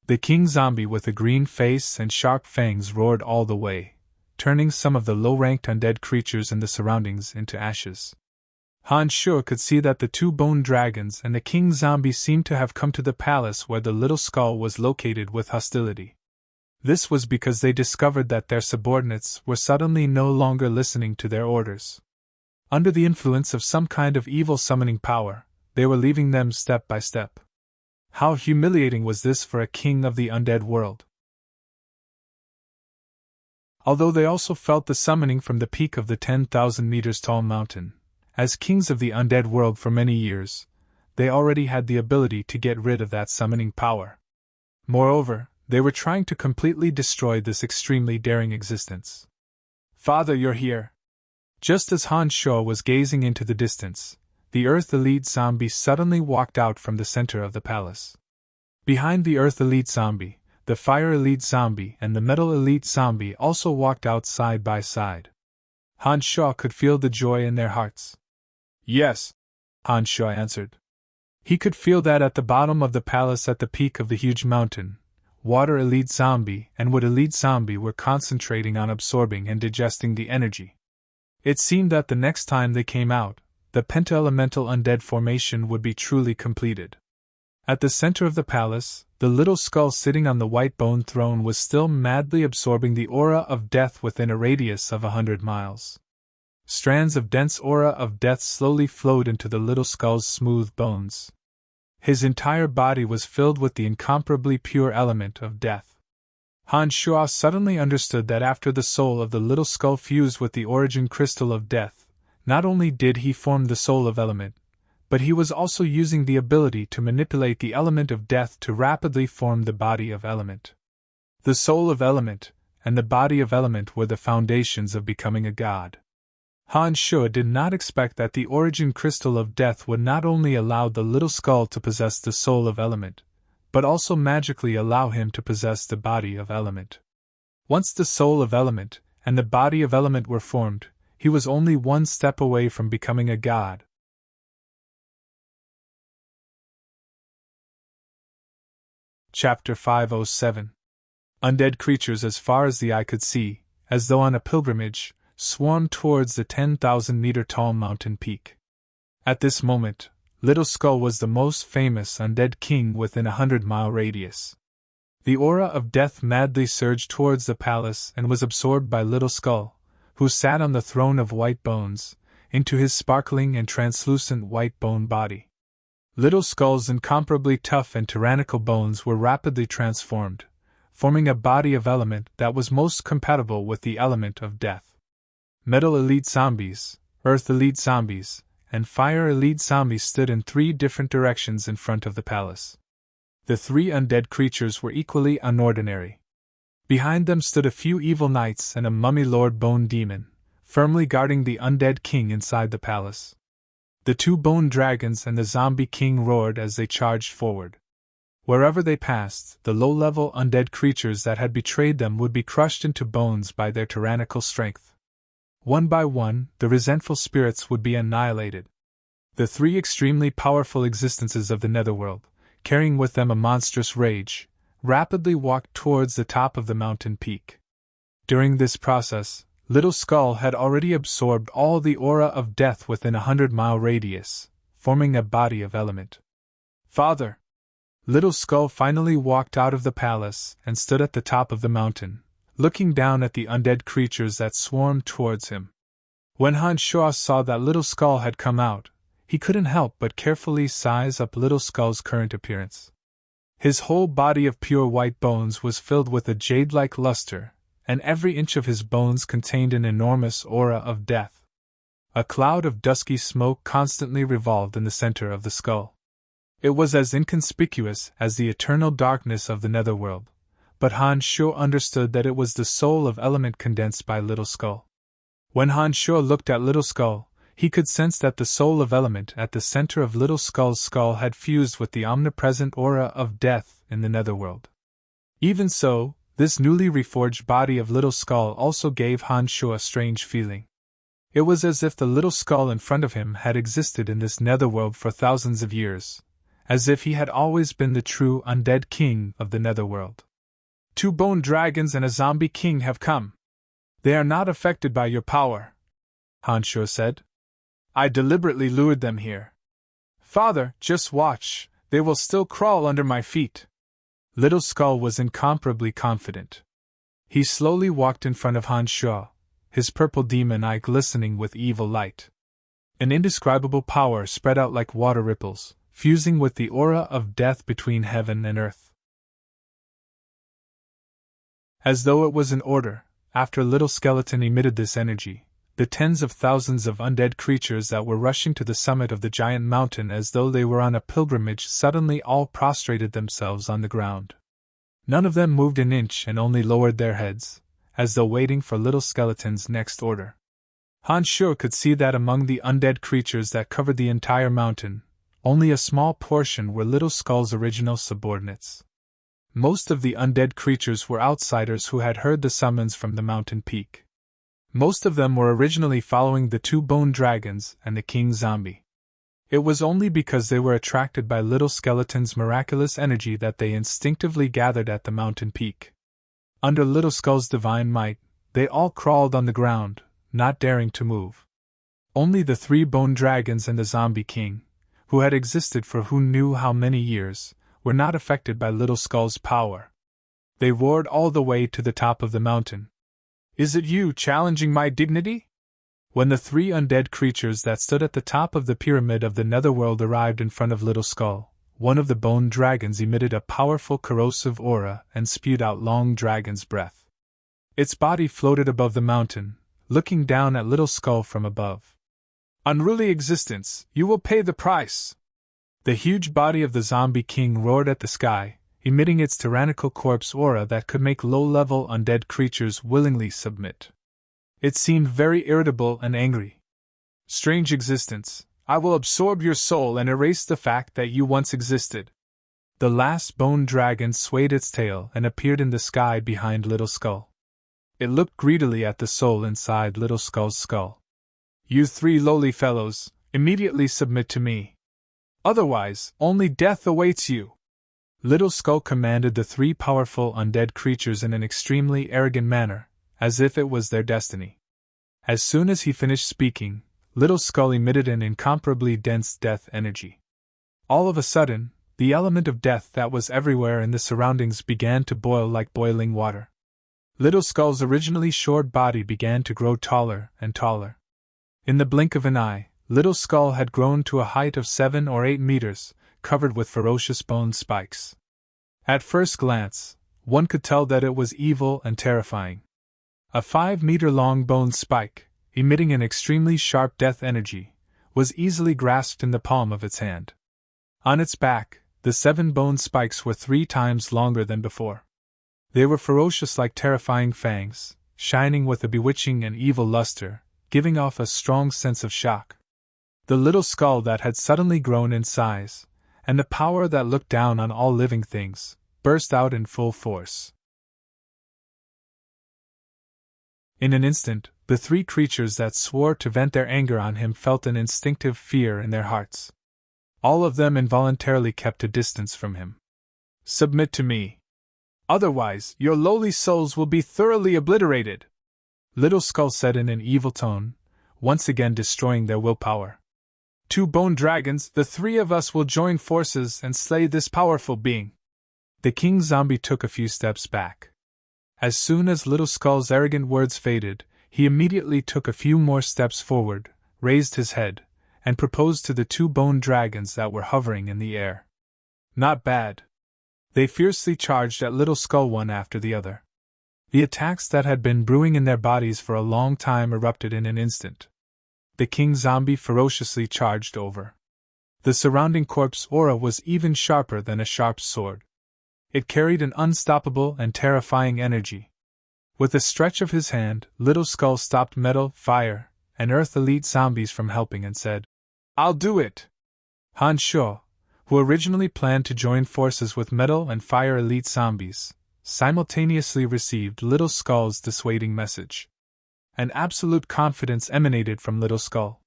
The king zombie with a green face and sharp fangs roared all the way, turning some of the low-ranked undead creatures in the surroundings into ashes. Han Shuo could see that the 2 bone dragons and the king zombie seemed to have come to the palace where the little skull was located with hostility. This was because they discovered that their subordinates were suddenly no longer listening to their orders. Under the influence of some kind of evil summoning power, they were leaving them step by step. How humiliating was this for a king of the undead world! Although they also felt the summoning from the peak of the 10,000 meters tall mountain, as kings of the undead world for many years, they already had the ability to get rid of that summoning power. Moreover, they were trying to completely destroy this extremely daring existence. "Father, you're here!" Just as Han Shuo was gazing into the distance, the Earth Elite Zombie suddenly walked out from the center of the palace. Behind the Earth Elite Zombie, the Fire Elite Zombie and the Metal Elite Zombie also walked out side by side. Han Shuo could feel the joy in their hearts. "Yes," Han Shuo answered. He could feel that at the bottom of the palace at the peak of the huge mountain, Water Elite Zombie and Wood Elite Zombie were concentrating on absorbing and digesting the energy. It seemed that the next time they came out, the penta-elemental undead formation would be truly completed. At the center of the palace, the little skull sitting on the white bone throne was still madly absorbing the aura of death within a radius of 100 miles. Strands of dense aura of death slowly flowed into the little skull's smooth bones. His entire body was filled with the incomparably pure element of death. Han Shuo suddenly understood that after the soul of the little skull fused with the origin crystal of death, not only did he form the soul of element, but he was also using the ability to manipulate the element of death to rapidly form the body of element. The soul of element and the body of element were the foundations of becoming a god. Han Shuo did not expect that the origin crystal of death would not only allow the little skull to possess the soul of element, but also magically allow him to possess the body of element. Once the soul of element and the body of element were formed, he was only one step away from becoming a god. Chapter 507. Undead creatures as far as the eye could see, as though on a pilgrimage, swarmed towards the 10,000-meter-tall mountain peak. At this moment, Little Skull was the most famous undead king within a 100-mile radius. The aura of death madly surged towards the palace and was absorbed by Little Skull, who sat on the throne of white bones, into his sparkling and translucent white bone body. Little Skull's incomparably tough and tyrannical bones were rapidly transformed, forming a body of element that was most compatible with the element of death. Metal elite zombies, earth elite zombies, and fire elite zombies stood in 3 different directions in front of the palace. The 3 undead creatures were equally unordinary. Behind them stood a few evil knights and a mummy lord bone demon, firmly guarding the undead king inside the palace. The 2 bone dragons and the zombie king roared as they charged forward. Wherever they passed, the low-level undead creatures that had betrayed them would be crushed into bones by their tyrannical strength. One by one, the resentful spirits would be annihilated. The 3 extremely powerful existences of the netherworld, carrying with them a monstrous rage, rapidly walked towards the top of the mountain peak. During this process, Little Skull had already absorbed all the aura of death within a 100-mile radius, forming a body of element. Father! Little Skull finally walked out of the palace and stood at the top of the mountain, looking down at the undead creatures that swarmed towards him. When Han Shuo saw that Little Skull had come out, he couldn't help but carefully size up Little Skull's current appearance. His whole body of pure white bones was filled with a jade-like luster, and every inch of his bones contained an enormous aura of death. A cloud of dusky smoke constantly revolved in the center of the skull. It was as inconspicuous as the eternal darkness of the netherworld, but Han Shuo understood that it was the soul of element condensed by Little Skull. When Han Shuo looked at Little Skull, he could sense that the soul of element at the center of Little Skull's skull had fused with the omnipresent aura of death in the netherworld. Even so, this newly reforged body of Little Skull also gave Han Shuo a strange feeling. It was as if the Little Skull in front of him had existed in this netherworld for thousands of years, as if he had always been the true undead king of the netherworld. 2 bone dragons and a zombie king have come. They are not affected by your power, Han Shuo said. I deliberately lured them here. Father, just watch, they will still crawl under my feet. Little Skull was incomparably confident. He slowly walked in front of Han Shuo, his purple demon eye glistening with evil light. An indescribable power spread out like water ripples, fusing with the aura of death between heaven and earth. As though it was an order, after Little Skeleton emitted this energy, the tens of thousands of undead creatures that were rushing to the summit of the giant mountain as though they were on a pilgrimage suddenly all prostrated themselves on the ground. None of them moved an inch and only lowered their heads, as though waiting for Little Skeleton's next order. Han Shuo could see that among the undead creatures that covered the entire mountain, only a small portion were Little Skull's original subordinates. Most of the undead creatures were outsiders who had heard the summons from the mountain peak. Most of them were originally following the 2 bone dragons and the king zombie. It was only because they were attracted by Little Skeleton's miraculous energy that they instinctively gathered at the mountain peak. Under Little Skull's divine might, they all crawled on the ground, not daring to move. Only the 3 bone dragons and the zombie king, who had existed for who knew how many years, were not affected by Little Skull's power. They roared all the way to the top of the mountain. Is it you challenging my dignity? When the 3 undead creatures that stood at the top of the pyramid of the netherworld arrived in front of Little Skull, one of the bone dragons emitted a powerful corrosive aura and spewed out long dragon's breath. Its body floated above the mountain, looking down at Little Skull from above. Unruly existence, you will pay the price! The huge body of the zombie king roared at the sky, emitting its tyrannical corpse aura that could make low-level undead creatures willingly submit. It seemed very irritable and angry. Strange existence, I will absorb your soul and erase the fact that you once existed. The last bone dragon swayed its tail and appeared in the sky behind Little Skull. It looked greedily at the soul inside Little Skull's skull. You three lowly fellows, immediately submit to me. Otherwise, only death awaits you. Little Skull commanded the three powerful undead creatures in an extremely arrogant manner, as if it was their destiny. As soon as he finished speaking, Little Skull emitted an incomparably dense death energy. All of a sudden, the element of death that was everywhere in the surroundings began to boil like boiling water. Little Skull's originally short body began to grow taller and taller. In the blink of an eye, Little Skull had grown to a height of 7 or 8 meters, covered with ferocious bone spikes. At first glance, one could tell that it was evil and terrifying. A 5-meter-long bone spike, emitting an extremely sharp death energy, was easily grasped in the palm of its hand. On its back, the 7 bone spikes were 3 times longer than before. They were ferocious like terrifying fangs, shining with a bewitching and evil luster, giving off a strong sense of shock. The Little Skull that had suddenly grown in size, and the power that looked down on all living things, burst out in full force. In an instant, the 3 creatures that swore to vent their anger on him felt an instinctive fear in their hearts. All of them involuntarily kept a distance from him. Submit to me. Otherwise, your lowly souls will be thoroughly obliterated, Little Skull said in an evil tone, once again destroying their willpower. 2 bone dragons, the 3 of us will join forces and slay this powerful being. The king zombie took a few steps back. As soon as Little Skull's arrogant words faded, he immediately took a few more steps forward, raised his head, and proposed to the 2 bone dragons that were hovering in the air. Not bad. They fiercely charged at Little Skull one after the other. The attacks that had been brewing in their bodies for a long time erupted in an instant. The king zombie ferociously charged over. The surrounding corpse aura was even sharper than a sharp sword. It carried an unstoppable and terrifying energy. With a stretch of his hand, Little Skull stopped metal, fire, and earth elite zombies from helping and said, I'll do it! Han Sho, who originally planned to join forces with metal and fire elite zombies, simultaneously received Little Skull's dissuading message. An absolute confidence emanated from Little Skull.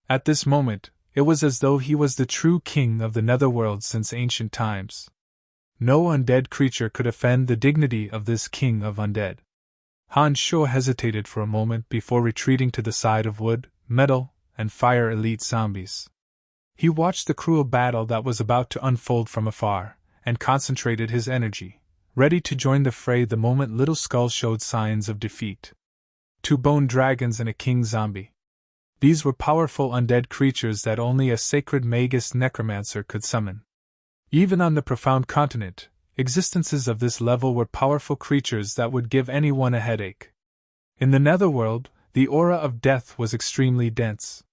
At this moment, it was as though he was the true king of the netherworld since ancient times. No undead creature could offend the dignity of this king of undead. Han Sho hesitated for a moment before retreating to the side of wood, metal, and fire elite zombies. He watched the cruel battle that was about to unfold from afar, and concentrated his energy, ready to join the fray the moment Little Skull showed signs of defeat. 2 bone dragons and a king zombie. These were powerful undead creatures that only a sacred magus necromancer could summon. Even on the profound continent, existences of this level were powerful creatures that would give anyone a headache. In the netherworld, the aura of death was extremely dense.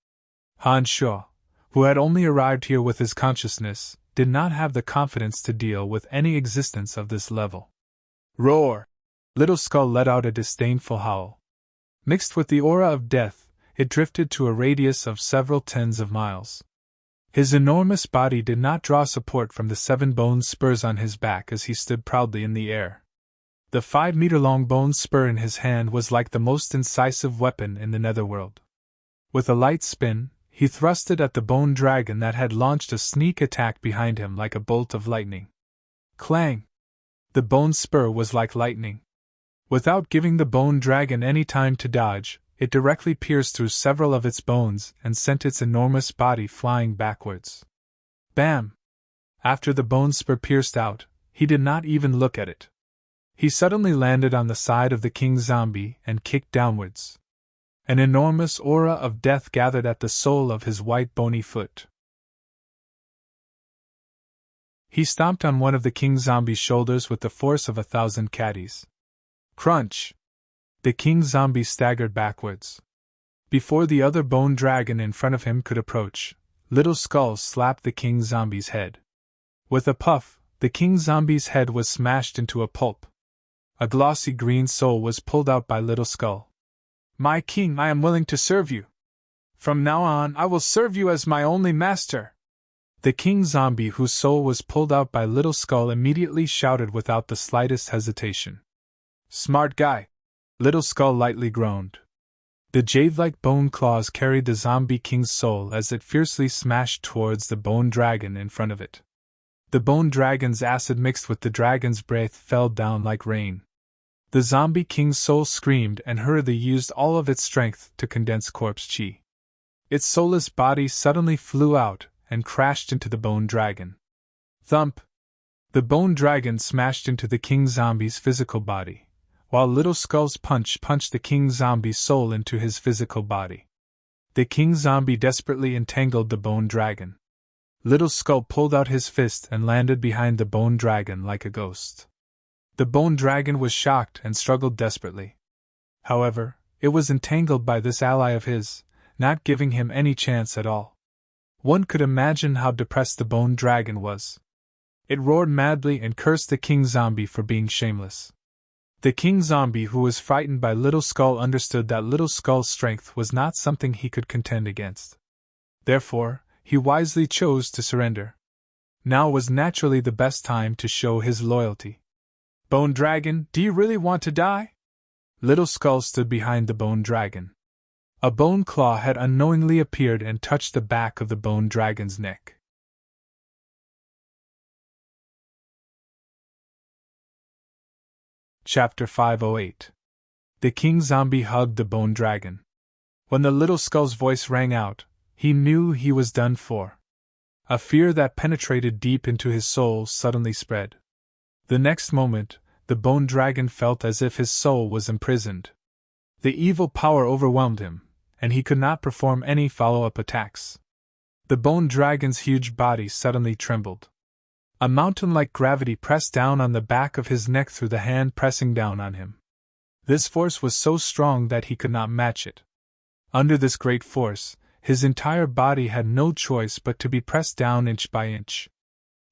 Han Sho, who had only arrived here with his consciousness, did not have the confidence to deal with any existence of this level. Roar! Little Skull let out a disdainful howl. Mixed with the aura of death, it drifted to a radius of several tens of miles. His enormous body did not draw support from the 7 bone spurs on his back as he stood proudly in the air. The 5-meter-long bone spur in his hand was like the most incisive weapon in the netherworld. With a light spin, he thrust it at the bone dragon that had launched a sneak attack behind him like a bolt of lightning. Clang! The bone spur was like lightning. Without giving the bone dragon any time to dodge, it directly pierced through several of its bones and sent its enormous body flying backwards. Bam! After the bone spur pierced out, he did not even look at it. He suddenly landed on the side of the king zombie and kicked downwards. An enormous aura of death gathered at the sole of his white bony foot. He stomped on one of the king zombie's shoulders with the force of 1,000 caddies. Crunch! The king zombie staggered backwards. Before the other bone dragon in front of him could approach, Little Skull slapped the king zombie's head. With a puff, the king zombie's head was smashed into a pulp. A glossy green soul was pulled out by Little Skull. "My king, I am willing to serve you. From now on, I will serve you as my only master." The king zombie whose soul was pulled out by Little Skull immediately shouted without the slightest hesitation. "Smart guy!" Little Skull lightly groaned. The jade-like bone claws carried the zombie king's soul as it fiercely smashed towards the bone dragon in front of it. The bone dragon's acid mixed with the dragon's breath fell down like rain. The zombie king's soul screamed and hurriedly used all of its strength to condense corpse chi. Its soulless body suddenly flew out and crashed into the bone dragon. Thump! The bone dragon smashed into the king zombie's physical body, while Little Skull's punch punched the king zombie's soul into his physical body. The king zombie desperately entangled the bone dragon. Little Skull pulled out his fist and landed behind the bone dragon like a ghost. The bone dragon was shocked and struggled desperately. However, it was entangled by this ally of his, not giving him any chance at all. One could imagine how depressed the bone dragon was. It roared madly and cursed the king zombie for being shameless. The king zombie, who was frightened by Little Skull, understood that Little Skull's strength was not something he could contend against. Therefore, he wisely chose to surrender. Now was naturally the best time to show his loyalty. "Bone dragon, do you really want to die?" Little Skull stood behind the bone dragon. A bone claw had unknowingly appeared and touched the back of the bone dragon's neck. Chapter 508. The king zombie hugged the bone dragon. When the Little Skull's voice rang out, he knew he was done for. A fear that penetrated deep into his soul suddenly spread. The next moment, the bone dragon felt as if his soul was imprisoned. The evil power overwhelmed him, and he could not perform any follow-up attacks. The bone dragon's huge body suddenly trembled. A mountain-like gravity pressed down on the back of his neck through the hand pressing down on him. This force was so strong that he could not match it. Under this great force, his entire body had no choice but to be pressed down inch by inch.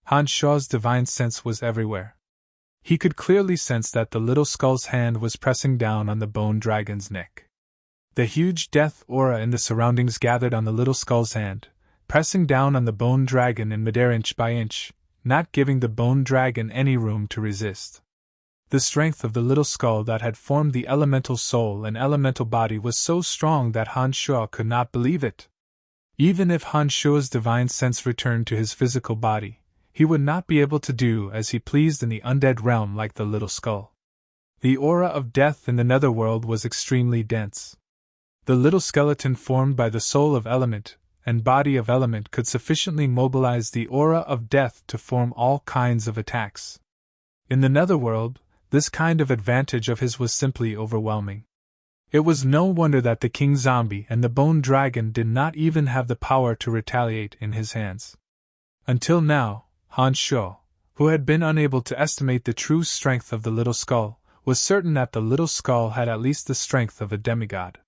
Han Shuo's divine sense was everywhere. He could clearly sense that the Little Skull's hand was pressing down on the bone dragon's neck. The huge death aura in the surroundings gathered on the Little Skull's hand, pressing down on the bone dragon in midair inch by inch, not giving the bone dragon any room to resist. The strength of the Little Skull that had formed the elemental soul and elemental body was so strong that Han Shuo could not believe it. Even if Han Shuo's divine sense returned to his physical body, he would not be able to do as he pleased in the undead realm like the Little Skull. The aura of death in the netherworld was extremely dense. The little skeleton formed by the soul of element and body of element could sufficiently mobilize the aura of death to form all kinds of attacks. In the netherworld, this kind of advantage of his was simply overwhelming. It was no wonder that the king zombie and the bone dragon did not even have the power to retaliate in his hands. Until now, Han Shuo, who had been unable to estimate the true strength of the Little Skull, was certain that the Little Skull had at least the strength of a demigod.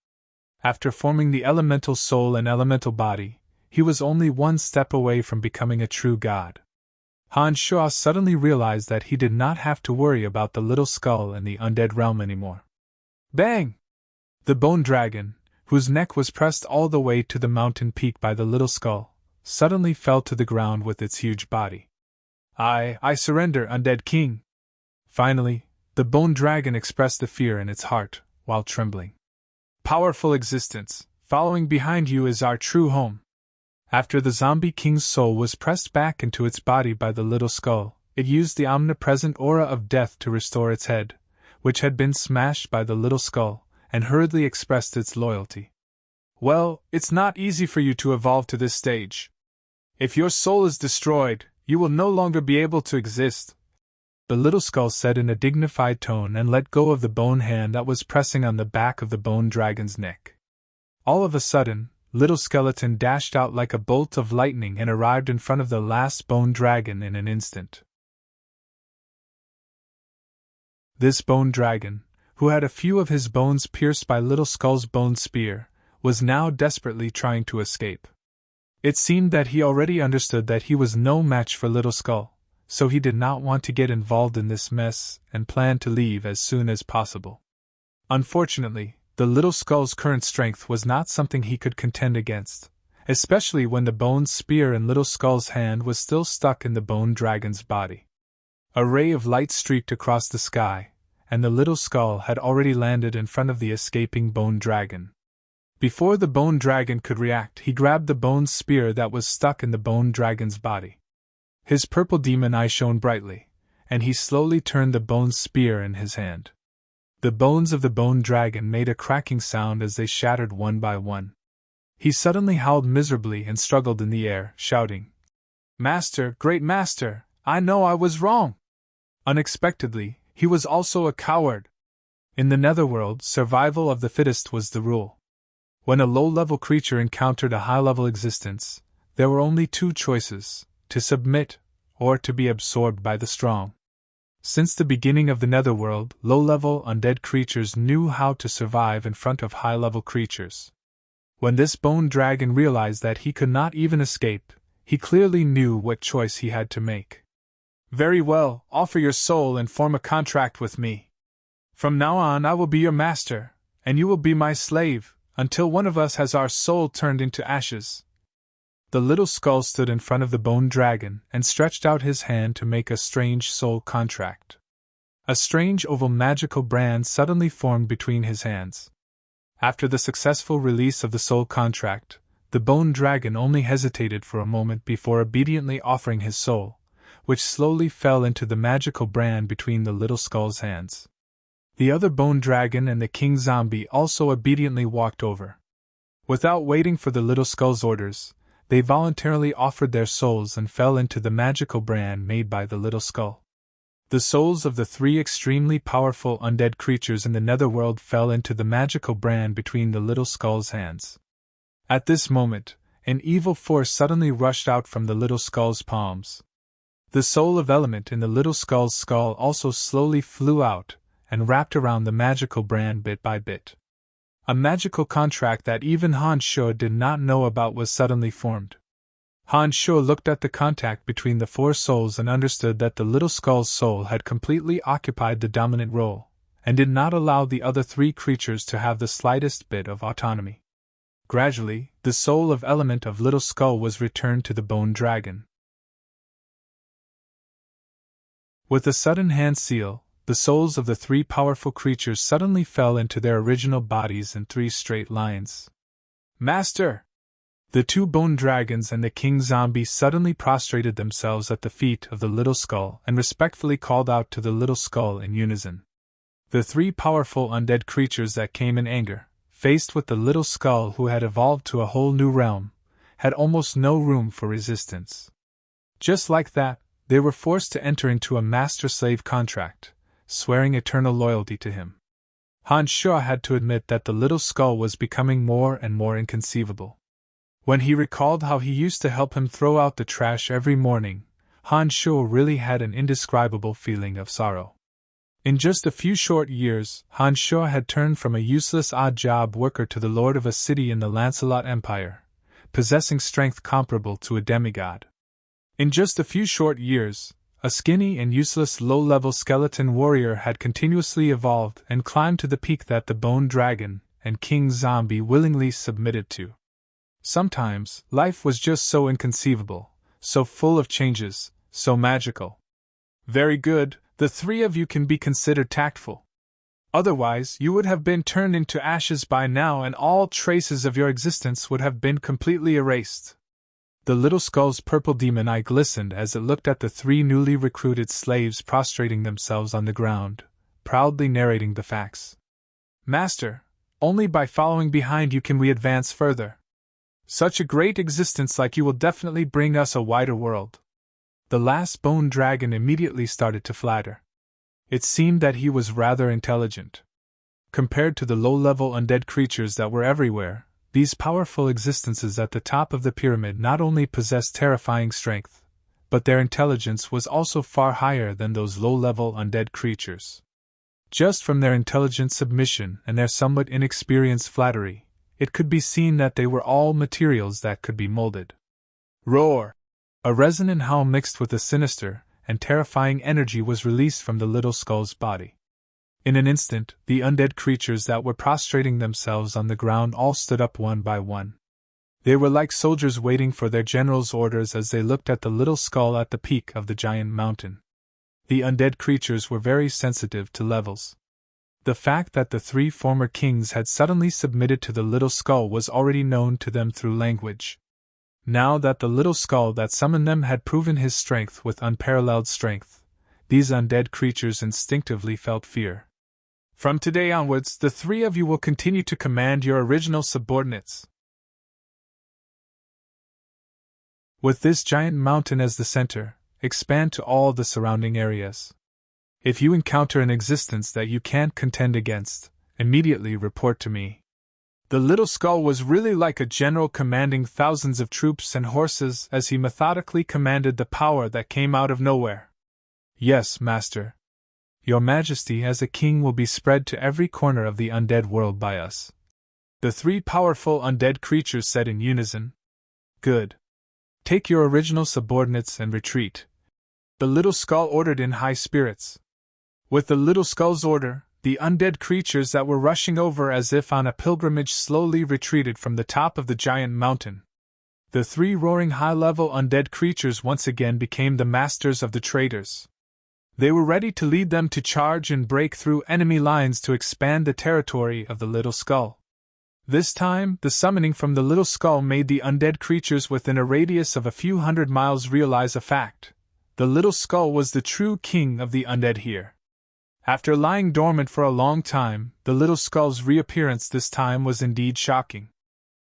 After forming the elemental soul and elemental body, he was only one step away from becoming a true god. Han Shuo suddenly realized that he did not have to worry about the Little Skull and the undead realm anymore. Bang! The bone dragon, whose neck was pressed all the way to the mountain peak by the Little Skull, suddenly fell to the ground with its huge body. I surrender, undead king! Finally, the bone dragon expressed the fear in its heart, while trembling. Powerful existence, following behind you is our true home. After the zombie king's soul was pressed back into its body by the Little Skull, it used the omnipresent aura of death to restore its head, which had been smashed by the Little Skull, and hurriedly expressed its loyalty. Well, it's not easy for you to evolve to this stage. If your soul is destroyed, you will no longer be able to exist, the Little Skull said in a dignified tone and let go of the bone hand that was pressing on the back of the bone dragon's neck. All of a sudden, Little Skeleton dashed out like a bolt of lightning and arrived in front of the last bone dragon in an instant. This bone dragon, who had a few of his bones pierced by Little Skull's bone spear, was now desperately trying to escape. It seemed that he already understood that he was no match for Little Skull, so he did not want to get involved in this mess and planned to leave as soon as possible. Unfortunately, the Little Skull's current strength was not something he could contend against, especially when the bone spear in Little Skull's hand was still stuck in the bone dragon's body. A ray of light streaked across the sky, and the Little Skull had already landed in front of the escaping bone dragon. Before the bone dragon could react, he grabbed the bone spear that was stuck in the bone dragon's body. His purple demon eye shone brightly, and he slowly turned the bone spear in his hand. The bones of the bone dragon made a cracking sound as they shattered one by one. He suddenly howled miserably and struggled in the air, shouting, "Master, great master, I know I was wrong!" Unexpectedly, he was also a coward. In the netherworld, survival of the fittest was the rule. When a low-level creature encountered a high-level existence, there were only two choices: to submit, or to be absorbed by the strong. Since the beginning of the netherworld, low-level undead creatures knew how to survive in front of high-level creatures. When this bone dragon realized that he could not even escape, he clearly knew what choice he had to make. "Very well, offer your soul and form a contract with me. From now on I will be your master, and you will be my slave, until one of us has our soul turned into ashes." The Little Skull stood in front of the bone dragon and stretched out his hand to make a strange soul contract. A strange oval magical band suddenly formed between his hands. After the successful release of the soul contract, the bone dragon only hesitated for a moment before obediently offering his soul, which slowly fell into the magical brand between the Little Skull's hands. The other bone dragon and the king zombie also obediently walked over. Without waiting for the Little Skull's orders, they voluntarily offered their souls and fell into the magical brand made by the Little Skull. The souls of the three extremely powerful undead creatures in the netherworld fell into the magical brand between the Little Skull's hands. At this moment, an evil force suddenly rushed out from the Little Skull's palms. The soul of element in the Little Skull's skull also slowly flew out and wrapped around the magical brand bit by bit. A magical contract that even Han Sho did not know about was suddenly formed. Han Sho looked at the contact between the four souls and understood that the Little Skull's soul had completely occupied the dominant role, and did not allow the other three creatures to have the slightest bit of autonomy. Gradually, the soul of element of Little Skull was returned to the bone dragon. With a sudden hand seal, the souls of the three powerful creatures suddenly fell into their original bodies in 3 straight lines. "Master!" The 2 bone dragons and the king zombie suddenly prostrated themselves at the feet of the Little Skull and respectfully called out to the Little Skull in unison. The 3 powerful undead creatures that came in anger, faced with the Little Skull who had evolved to a whole new realm, had almost no room for resistance. Just like that, they were forced to enter into a master-slave contract, swearing eternal loyalty to him. Han Sho had to admit that the Little Skull was becoming more and more inconceivable. When he recalled how he used to help him throw out the trash every morning, Han Sho really had an indescribable feeling of sorrow. In just a few short years, Han Sho had turned from a useless odd-job worker to the lord of a city in the Lancelot Empire, possessing strength comparable to a demigod. In just a few short years, a skinny and useless low-level skeleton warrior had continuously evolved and climbed to the peak that the Bone Dragon and King Zombie willingly submitted to. Sometimes, life was just so inconceivable, so full of changes, so magical. Very good, the 3 of you can be considered tactful. Otherwise, you would have been turned into ashes by now and all traces of your existence would have been completely erased. The Little Skull's purple demon eye glistened as it looked at the 3 newly recruited slaves prostrating themselves on the ground, proudly narrating the facts. "Master, only by following behind you can we advance further. Such a great existence like you will definitely bring us a wider world." The last bone dragon immediately started to flatter. It seemed that he was rather intelligent. Compared to the low-level undead creatures that were everywhere, these powerful existences at the top of the pyramid not only possessed terrifying strength, but their intelligence was also far higher than those low-level undead creatures. Just from their intelligent submission and their somewhat inexperienced flattery, it could be seen that they were all materials that could be molded. Roar! A resonant howl mixed with a sinister and terrifying energy was released from the little skull's body. In an instant, the undead creatures that were prostrating themselves on the ground all stood up one by one. They were like soldiers waiting for their general's orders as they looked at the little skull at the peak of the giant mountain. The undead creatures were very sensitive to levels. The fact that the 3 former kings had suddenly submitted to the little skull was already known to them through language. Now that the little skull that summoned them had proven his strength with unparalleled strength, these undead creatures instinctively felt fear. From today onwards, the 3 of you will continue to command your original subordinates. With this giant mountain as the center, expand to all the surrounding areas. If you encounter an existence that you can't contend against, immediately report to me. The little skull was really like a general commanding thousands of troops and horses as he methodically commanded the power that came out of nowhere. Yes, Master. Your Majesty as a king will be spread to every corner of the undead world by us. The 3 powerful undead creatures said in unison. Good. Take your original subordinates and retreat. The little skull ordered in high spirits. With the little skull's order, the undead creatures that were rushing over as if on a pilgrimage slowly retreated from the top of the giant mountain. The 3 roaring high-level undead creatures once again became the masters of the traitors. They were ready to lead them to charge and break through enemy lines to expand the territory of the little skull. This time, the summoning from the little skull made the undead creatures within a radius of a few hundred miles realize a fact. The little skull was the true king of the undead here. After lying dormant for a long time, the little skull's reappearance this time was indeed shocking.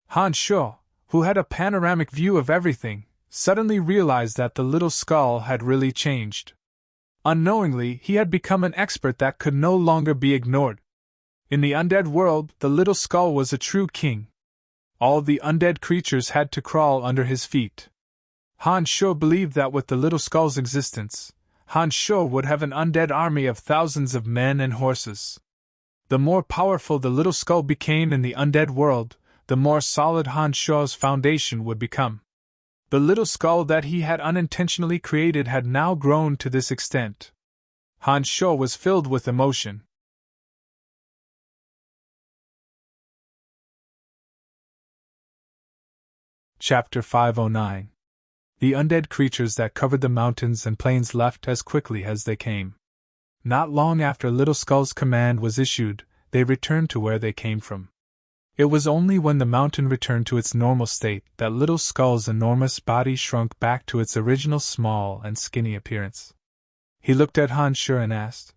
Han Sho, who had a panoramic view of everything, suddenly realized that the little skull had really changed. Unknowingly, he had become an expert that could no longer be ignored. In the undead world, the little skull was a true king. All the undead creatures had to crawl under his feet. Han Sho believed that with the little skull's existence, Han Sho would have an undead army of thousands of men and horses. The more powerful the little skull became in the undead world, the more solid Han Sho's foundation would become. The little skull that he had unintentionally created had now grown to this extent. Han Sho was filled with emotion. Chapter 509. The undead creatures that covered the mountains and plains left as quickly as they came. Not long after Little Skull's command was issued, they returned to where they came from. It was only when the mountain returned to its normal state that Little Skull's enormous body shrunk back to its original small and skinny appearance. He looked at Han Sho and asked,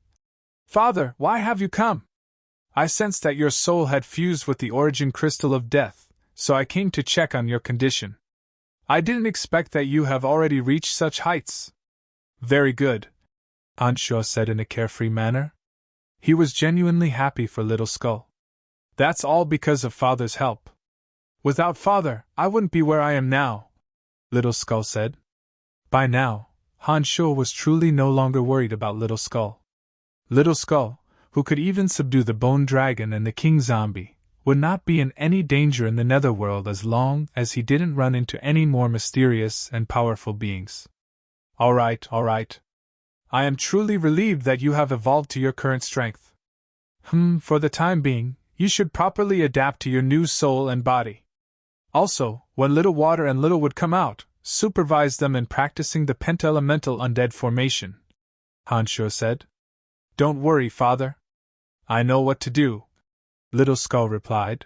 "Father, why have you come? I sensed that your soul had fused with the origin crystal of death, so I came to check on your condition. I didn't expect that you have already reached such heights." "Very good," Han Sho said in a carefree manner. He was genuinely happy for Little Skull. "That's all because of Father's help. Without Father, I wouldn't be where I am now," Little Skull said. By now, Han Sho was truly no longer worried about Little Skull. Little Skull, who could even subdue the Bone Dragon and the King Zombie, would not be in any danger in the Netherworld as long as he didn't run into any more mysterious and powerful beings. All right. I am truly relieved that you have evolved to your current strength. For the time being, you should properly adapt to your new soul and body. Also, when Little Water and Little Wood come out, supervise them in practicing the penta-elemental undead formation," Han Sho said. "Don't worry, Father. I know what to do," Little Skull replied.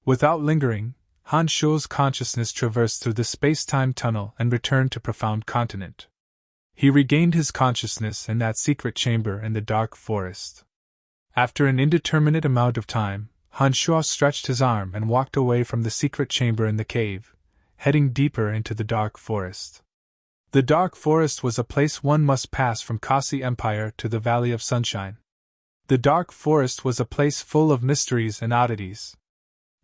Without lingering, Han Sho's consciousness traversed through the space-time tunnel and returned to Profound Continent. He regained his consciousness in that secret chamber in the dark forest. After an indeterminate amount of time, Han Sho stretched his arm and walked away from the secret chamber in the cave, heading deeper into the dark forest. The dark forest was a place one must pass from Kasi Empire to the Valley of Sunshine. The dark forest was a place full of mysteries and oddities.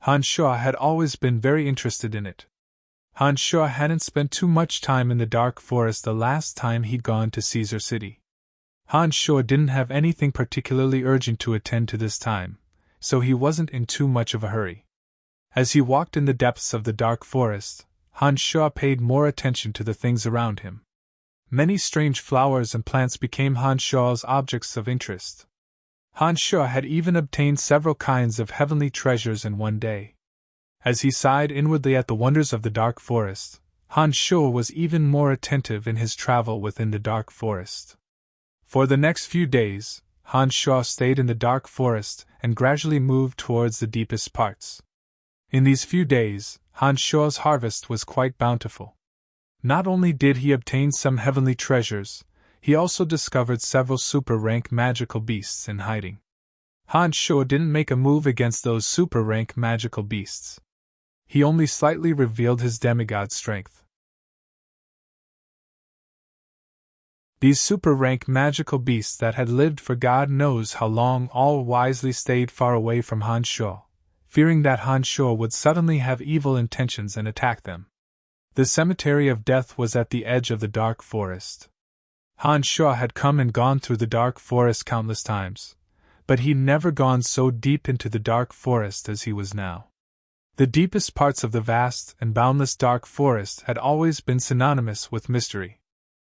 Han Sho had always been very interested in it. Han Sho hadn't spent too much time in the dark forest the last time he'd gone to Caesar City. Han Sho didn't have anything particularly urgent to attend to this time, so he wasn't in too much of a hurry. As he walked in the depths of the dark forest, Han Sho paid more attention to the things around him. Many strange flowers and plants became Han Sho's objects of interest. Han Sho had even obtained several kinds of heavenly treasures in one day. As he sighed inwardly at the wonders of the dark forest, Han Sho was even more attentive in his travel within the dark forest. For the next few days, Han Sho stayed in the dark forest and gradually moved towards the deepest parts. In these few days, Han Sho's harvest was quite bountiful. Not only did he obtain some heavenly treasures, he also discovered several super-rank magical beasts in hiding. Han Sho didn't make a move against those super-rank magical beasts. He only slightly revealed his demigod strength. These super-rank magical beasts that had lived for God knows how long all wisely stayed far away from Han Sho, fearing that Han Sho would suddenly have evil intentions and attack them. The cemetery of death was at the edge of the dark forest. Han Sho had come and gone through the dark forest countless times, but he'd never gone so deep into the dark forest as he was now. The deepest parts of the vast and boundless dark forest had always been synonymous with mystery.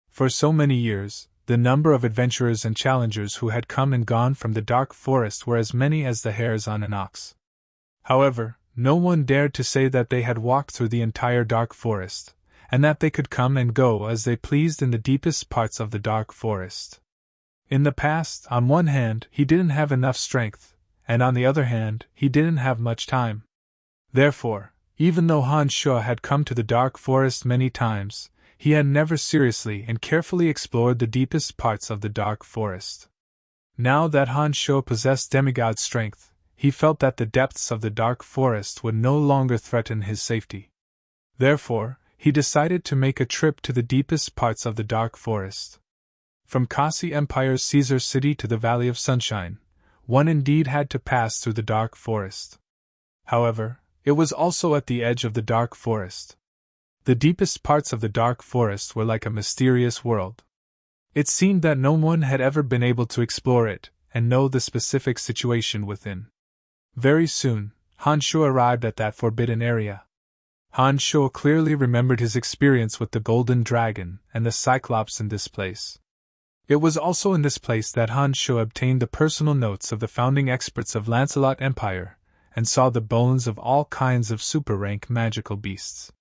For so many years, the number of adventurers and challengers who had come and gone from the dark forest were as many as the hairs on an ox. However, no one dared to say that they had walked through the entire dark forest, and that they could come and go as they pleased in the deepest parts of the dark forest. In the past, on one hand, he didn't have enough strength, and on the other hand, he didn't have much time. Therefore, even though Han Sho had come to the dark forest many times, he had never seriously and carefully explored the deepest parts of the dark forest. Now that Han Sho possessed demigod strength, he felt that the depths of the dark forest would no longer threaten his safety. Therefore, he decided to make a trip to the deepest parts of the dark forest. From Kasi Empire's Caesar City to the Valley of Sunshine, one indeed had to pass through the dark forest. However, it was also at the edge of the dark forest. The deepest parts of the dark forest were like a mysterious world. It seemed that no one had ever been able to explore it and know the specific situation within. Very soon, Han Sho arrived at that forbidden area. Han Sho clearly remembered his experience with the Golden Dragon and the Cyclops in this place. It was also in this place that Han Sho obtained the personal notes of the founding experts of Lancelot Empire, and saw the bones of all kinds of super-rank magical beasts.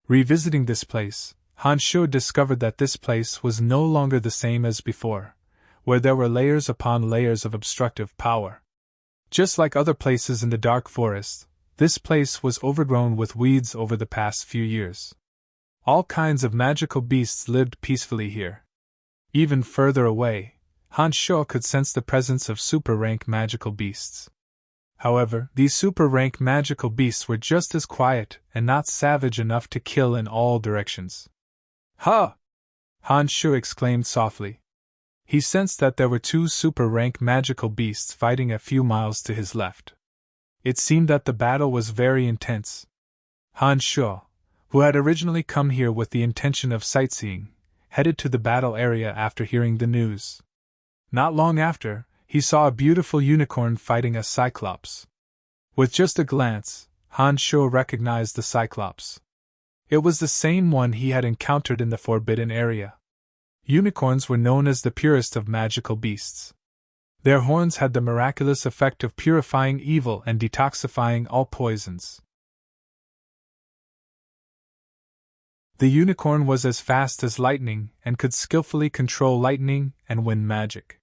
Revisiting this place, Han Sho discovered that this place was no longer the same as before, where there were layers upon layers of obstructive power. Just like other places in the dark forest, this place was overgrown with weeds over the past few years. All kinds of magical beasts lived peacefully here. Even further away, Han Sho could sense the presence of super-rank magical beasts. However, these super-rank magical beasts were just as quiet and not savage enough to kill in all directions. "Ha!" Han Sho exclaimed softly. He sensed that there were two super-rank magical beasts fighting a few miles to his left. It seemed that the battle was very intense. Han Sho, who had originally come here with the intention of sightseeing, headed to the battle area after hearing the news. Not long after, he saw a beautiful unicorn fighting a Cyclops. With just a glance, Han Sho recognized the Cyclops. It was the same one he had encountered in the forbidden area. Unicorns were known as the purest of magical beasts. Their horns had the miraculous effect of purifying evil and detoxifying all poisons. The unicorn was as fast as lightning and could skillfully control lightning and wind magic.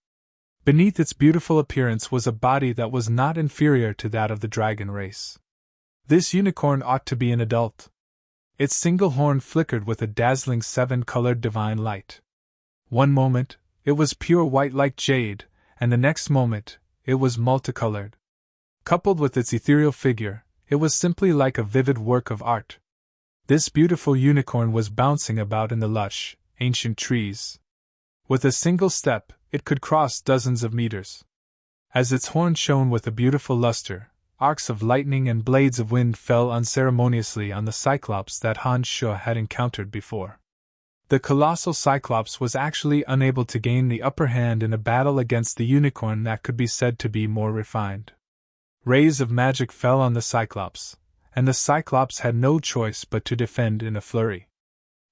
Beneath its beautiful appearance was a body that was not inferior to that of the dragon race. This unicorn ought to be an adult. Its single horn flickered with a dazzling 7-colored divine light. One moment, it was pure white like jade, and the next moment, it was multicolored. Coupled with its ethereal figure, it was simply like a vivid work of art. This beautiful unicorn was bouncing about in the lush, ancient trees. With a single step, it could cross dozens of meters. As its horn shone with a beautiful luster, arcs of lightning and blades of wind fell unceremoniously on the Cyclops that Han Sho had encountered before. The colossal Cyclops was actually unable to gain the upper hand in a battle against the unicorn that could be said to be more refined. Rays of magic fell on the Cyclops, and the Cyclops had no choice but to defend in a flurry.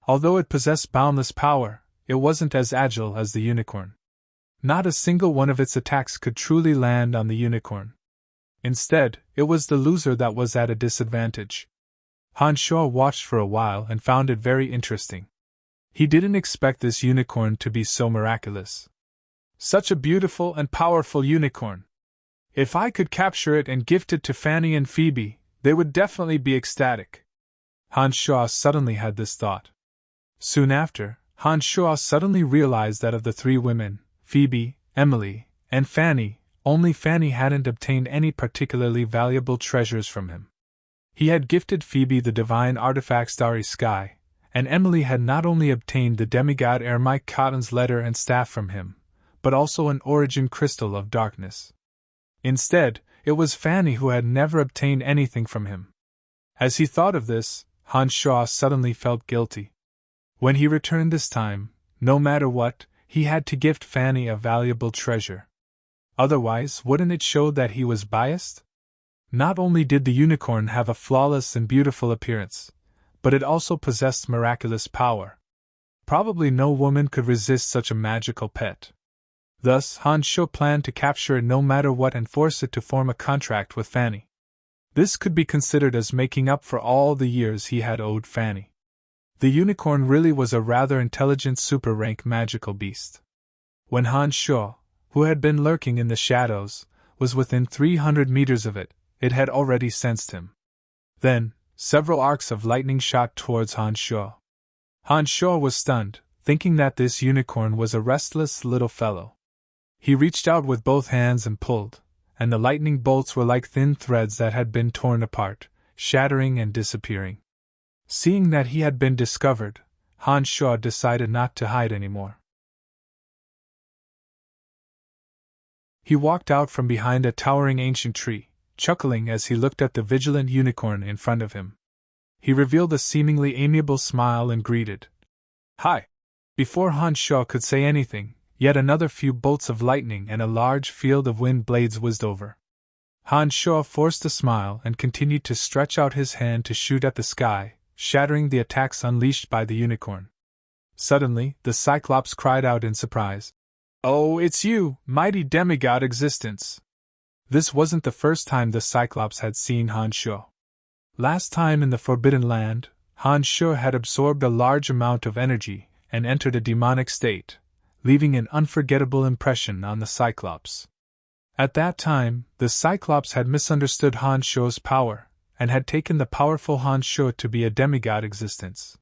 Although it possessed boundless power, it wasn't as agile as the unicorn. Not a single one of its attacks could truly land on the unicorn. Instead, it was the loser that was at a disadvantage. Han Shuo watched for a while and found it very interesting. He didn't expect this unicorn to be so miraculous. Such a beautiful and powerful unicorn. If I could capture it and gift it to Fanny and Phoebe, they would definitely be ecstatic. Han Shuo suddenly had this thought. Soon after, Han Shuo suddenly realized that of the three women, Phoebe, Emily, and Fanny, only Fanny hadn't obtained any particularly valuable treasures from him. He had gifted Phoebe the divine artifact Starry Sky, and Emily had not only obtained the demigod Ermite Cotton's letter and staff from him, but also an origin crystal of darkness. Instead, it was Fanny who had never obtained anything from him. As he thought of this, Han Shuo suddenly felt guilty. When he returned this time, no matter what, he had to gift Fanny a valuable treasure. Otherwise, wouldn't it show that he was biased? Not only did the unicorn have a flawless and beautiful appearance, but it also possessed miraculous power. Probably no woman could resist such a magical pet. Thus, Han Shuo planned to capture it no matter what and force it to form a contract with Fanny. This could be considered as making up for all the years he had owed Fanny. The unicorn really was a rather intelligent super-rank magical beast. When Han Shuo, who had been lurking in the shadows, was within 300 meters of it, it had already sensed him. Then, several arcs of lightning shot towards Han Shuo. Han Shuo was stunned, thinking that this unicorn was a restless little fellow. He reached out with both hands and pulled, and the lightning bolts were like thin threads that had been torn apart, shattering and disappearing. Seeing that he had been discovered, Han Shuo decided not to hide anymore. He walked out from behind a towering ancient tree, chuckling as he looked at the vigilant unicorn in front of him. He revealed a seemingly amiable smile and greeted, "Hi!" Before Han Shuo could say anything, yet another few bolts of lightning and a large field of wind blades whizzed over. Han Shuo forced a smile and continued to stretch out his hand to shoot at the sky, shattering the attacks unleashed by the unicorn. Suddenly, the Cyclops cried out in surprise, "Oh, it's you, mighty demigod existence!" This wasn't the first time the Cyclops had seen Han Shuo. Last time in the Forbidden Land, Han Shuo had absorbed a large amount of energy and entered a demonic state, leaving an unforgettable impression on the Cyclops. At that time, the Cyclops had misunderstood Han Shuo's power, and had taken the powerful Han Shuo to be a demigod existence.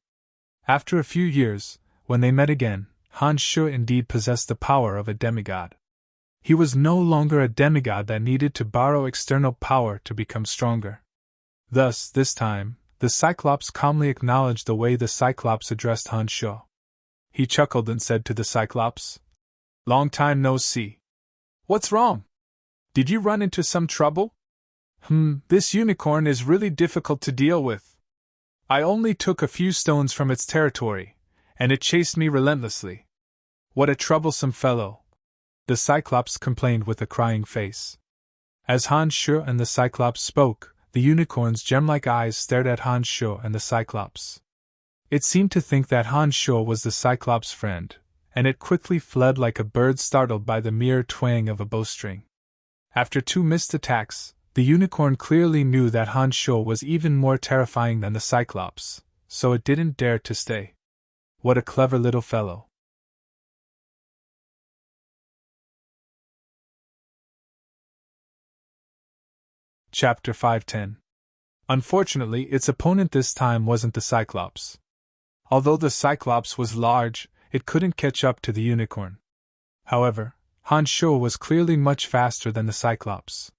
After a few years, when they met again, Han Shuo indeed possessed the power of a demigod. He was no longer a demigod that needed to borrow external power to become stronger. Thus, this time, the Cyclops calmly acknowledged the way the Cyclops addressed Han Shuo. He chuckled and said to the Cyclops, "Long time no see. What's wrong? Did you run into some trouble? This unicorn is really difficult to deal with. I only took a few stones from its territory, and it chased me relentlessly. What a troublesome fellow," the Cyclops complained with a crying face. As Han Shuo and the Cyclops spoke, the unicorn's gem-like eyes stared at Han Shuo and the Cyclops. It seemed to think that Han Shuo was the Cyclops' friend, and it quickly fled like a bird startled by the mere twang of a bowstring. After 2 missed attacks, the unicorn clearly knew that Han Shuo was even more terrifying than the Cyclops, so it didn't dare to stay. What a clever little fellow. Chapter 510. Unfortunately, its opponent this time wasn't the Cyclops. Although the Cyclops was large, it couldn't catch up to the unicorn. However, Han Shuo was clearly much faster than the Cyclops.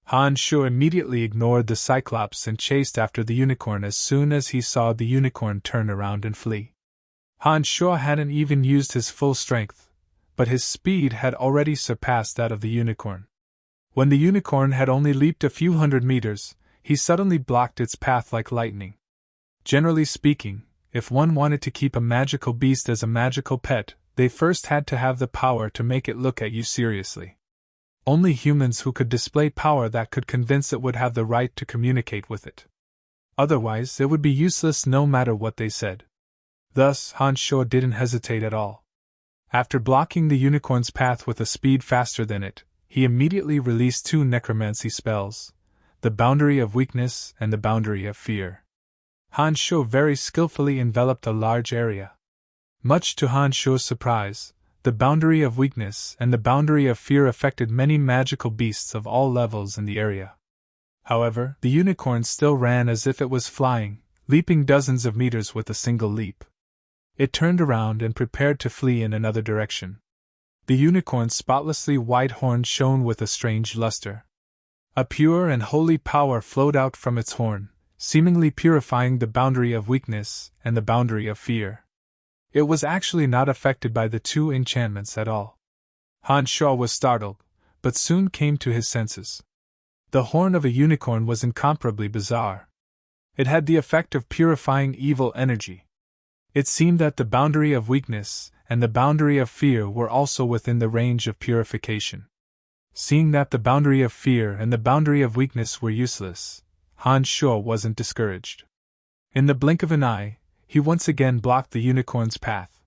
Han Shuo immediately ignored the Cyclops and chased after the unicorn as soon as he saw the unicorn turn around and flee. Han Shuo hadn't even used his full strength, but his speed had already surpassed that of the unicorn. When the unicorn had only leaped a few hundred meters, he suddenly blocked its path like lightning. Generally speaking, if one wanted to keep a magical beast as a magical pet, they first had to have the power to make it look at you seriously. Only humans who could display power that could convince it would have the right to communicate with it. Otherwise, it would be useless no matter what they said. Thus, Han Sho didn't hesitate at all. After blocking the unicorn's path with a speed faster than it, he immediately released 2 necromancy spells, the Boundary of Weakness and the Boundary of Fear. Han Sho very skillfully enveloped a large area. Much to Han Sho's surprise, the Boundary of Weakness and the Boundary of Fear affected many magical beasts of all levels in the area. However, the unicorn still ran as if it was flying, leaping dozens of meters with a single leap. It turned around and prepared to flee in another direction. The unicorn's spotlessly white horn shone with a strange luster. A pure and holy power flowed out from its horn, seemingly purifying the Boundary of Weakness and the Boundary of Fear. It was actually not affected by the 2 enchantments at all. Han Sho was startled, but soon came to his senses. The horn of a unicorn was incomparably bizarre. It had the effect of purifying evil energy. It seemed that the Boundary of Weakness and the Boundary of Fear were also within the range of purification. Seeing that the Boundary of Fear and the Boundary of Weakness were useless, Han Sho wasn't discouraged. In the blink of an eye, he once again blocked the unicorn's path.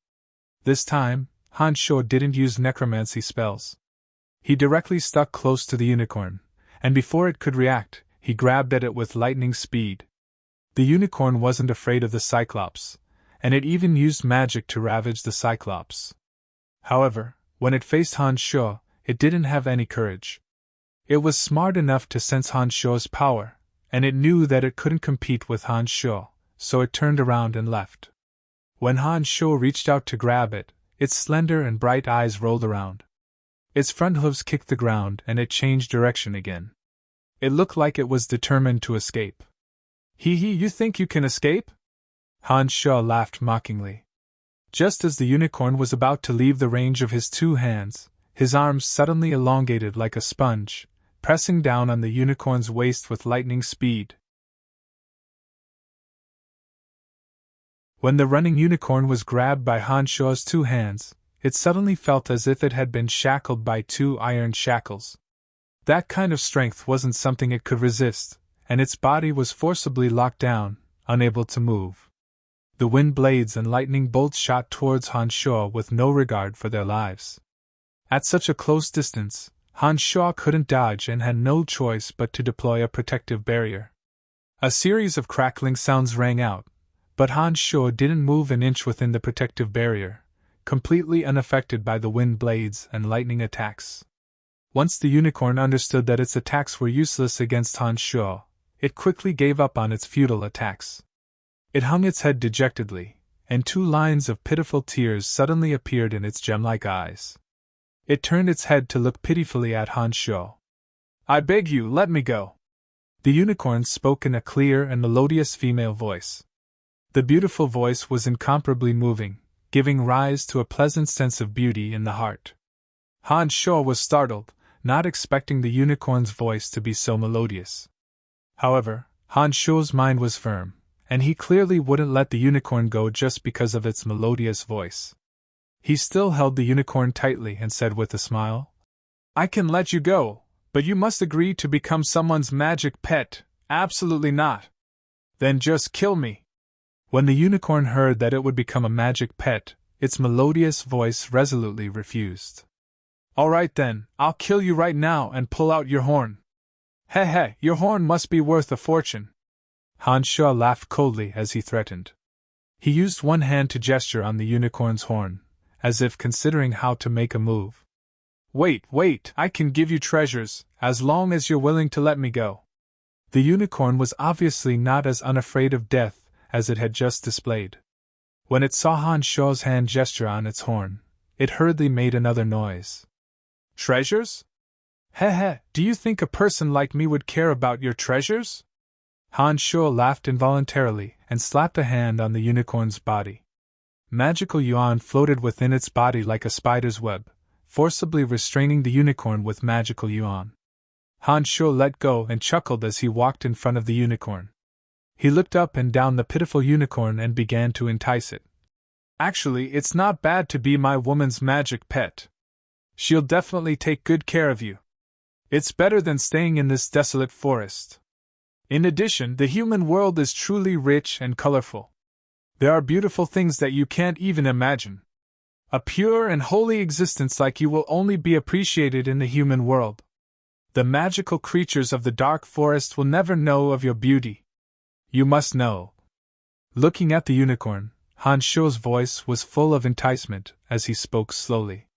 This time, Han Sho didn't use necromancy spells. He directly stuck close to the unicorn, and before it could react, he grabbed at it with lightning speed. The unicorn wasn't afraid of the Cyclops, and it even used magic to ravage the Cyclops. However, when it faced Han Sho, it didn't have any courage. It was smart enough to sense Han Sho's power, and it knew that it couldn't compete with Han Sho, so it turned around and left. When Han Sho reached out to grab it, its slender and bright eyes rolled around. Its front hooves kicked the ground and it changed direction again. It looked like it was determined to escape. Hee, you think you can escape? Han Sho laughed mockingly. Just as the unicorn was about to leave the range of his 2 hands, his arms suddenly elongated like a sponge, pressing down on the unicorn's waist with lightning speed. When the running unicorn was grabbed by Han Sho's 2 hands, it suddenly felt as if it had been shackled by 2 iron shackles. That kind of strength wasn't something it could resist, and its body was forcibly locked down, unable to move. The wind blades and lightning bolts shot towards Han Sho with no regard for their lives. At such a close distance, Han Sho couldn't dodge and had no choice but to deploy a protective barrier. A series of crackling sounds rang out, but Han Sho didn't move an inch within the protective barrier, completely unaffected by the wind blades and lightning attacks. Once the unicorn understood that its attacks were useless against Han Sho, it quickly gave up on its futile attacks. It hung its head dejectedly, and 2 lines of pitiful tears suddenly appeared in its gem-like eyes. It turned its head to look pitifully at Han Sho. "I beg you, let me go." The unicorn spoke in a clear and melodious female voice. The beautiful voice was incomparably moving, giving rise to a pleasant sense of beauty in the heart. Han Sho was startled, not expecting the unicorn's voice to be so melodious. However, Han Sho's mind was firm, and he clearly wouldn't let the unicorn go just because of its melodious voice. He still held the unicorn tightly and said with a smile, "I can let you go, but you must agree to become someone's magic pet." "Absolutely not." "Then just kill me." When the unicorn heard that it would become a magic pet, its melodious voice resolutely refused. "All right then, I'll kill you right now and pull out your horn." "Heh, your horn must be worth a fortune." Han Sho laughed coldly as he threatened. He used one hand to gesture on the unicorn's horn, as if considering how to make a move. Wait, I can give you treasures, as long as you're willing to let me go." The unicorn was obviously not as unafraid of death as it had just displayed. When it saw Han Sho's hand gesture on its horn, it hurriedly made another noise. "Treasures? Do you think a person like me would care about your treasures?" Han Sho laughed involuntarily and slapped a hand on the unicorn's body. Magical yuan floated within its body like a spider's web, forcibly restraining the unicorn with magical yuan. Han Sho let go and chuckled as he walked in front of the unicorn. He looked up and down the pitiful unicorn and began to entice it. "Actually, it's not bad to be my woman's magic pet. She'll definitely take good care of you. It's better than staying in this desolate forest." In addition, the human world is truly rich and colorful. There are beautiful things that you can't even imagine. A pure and holy existence like you will only be appreciated in the human world. The magical creatures of the dark forest will never know of your beauty. You must know. Looking at the unicorn, Han Shuo's voice was full of enticement as he spoke slowly.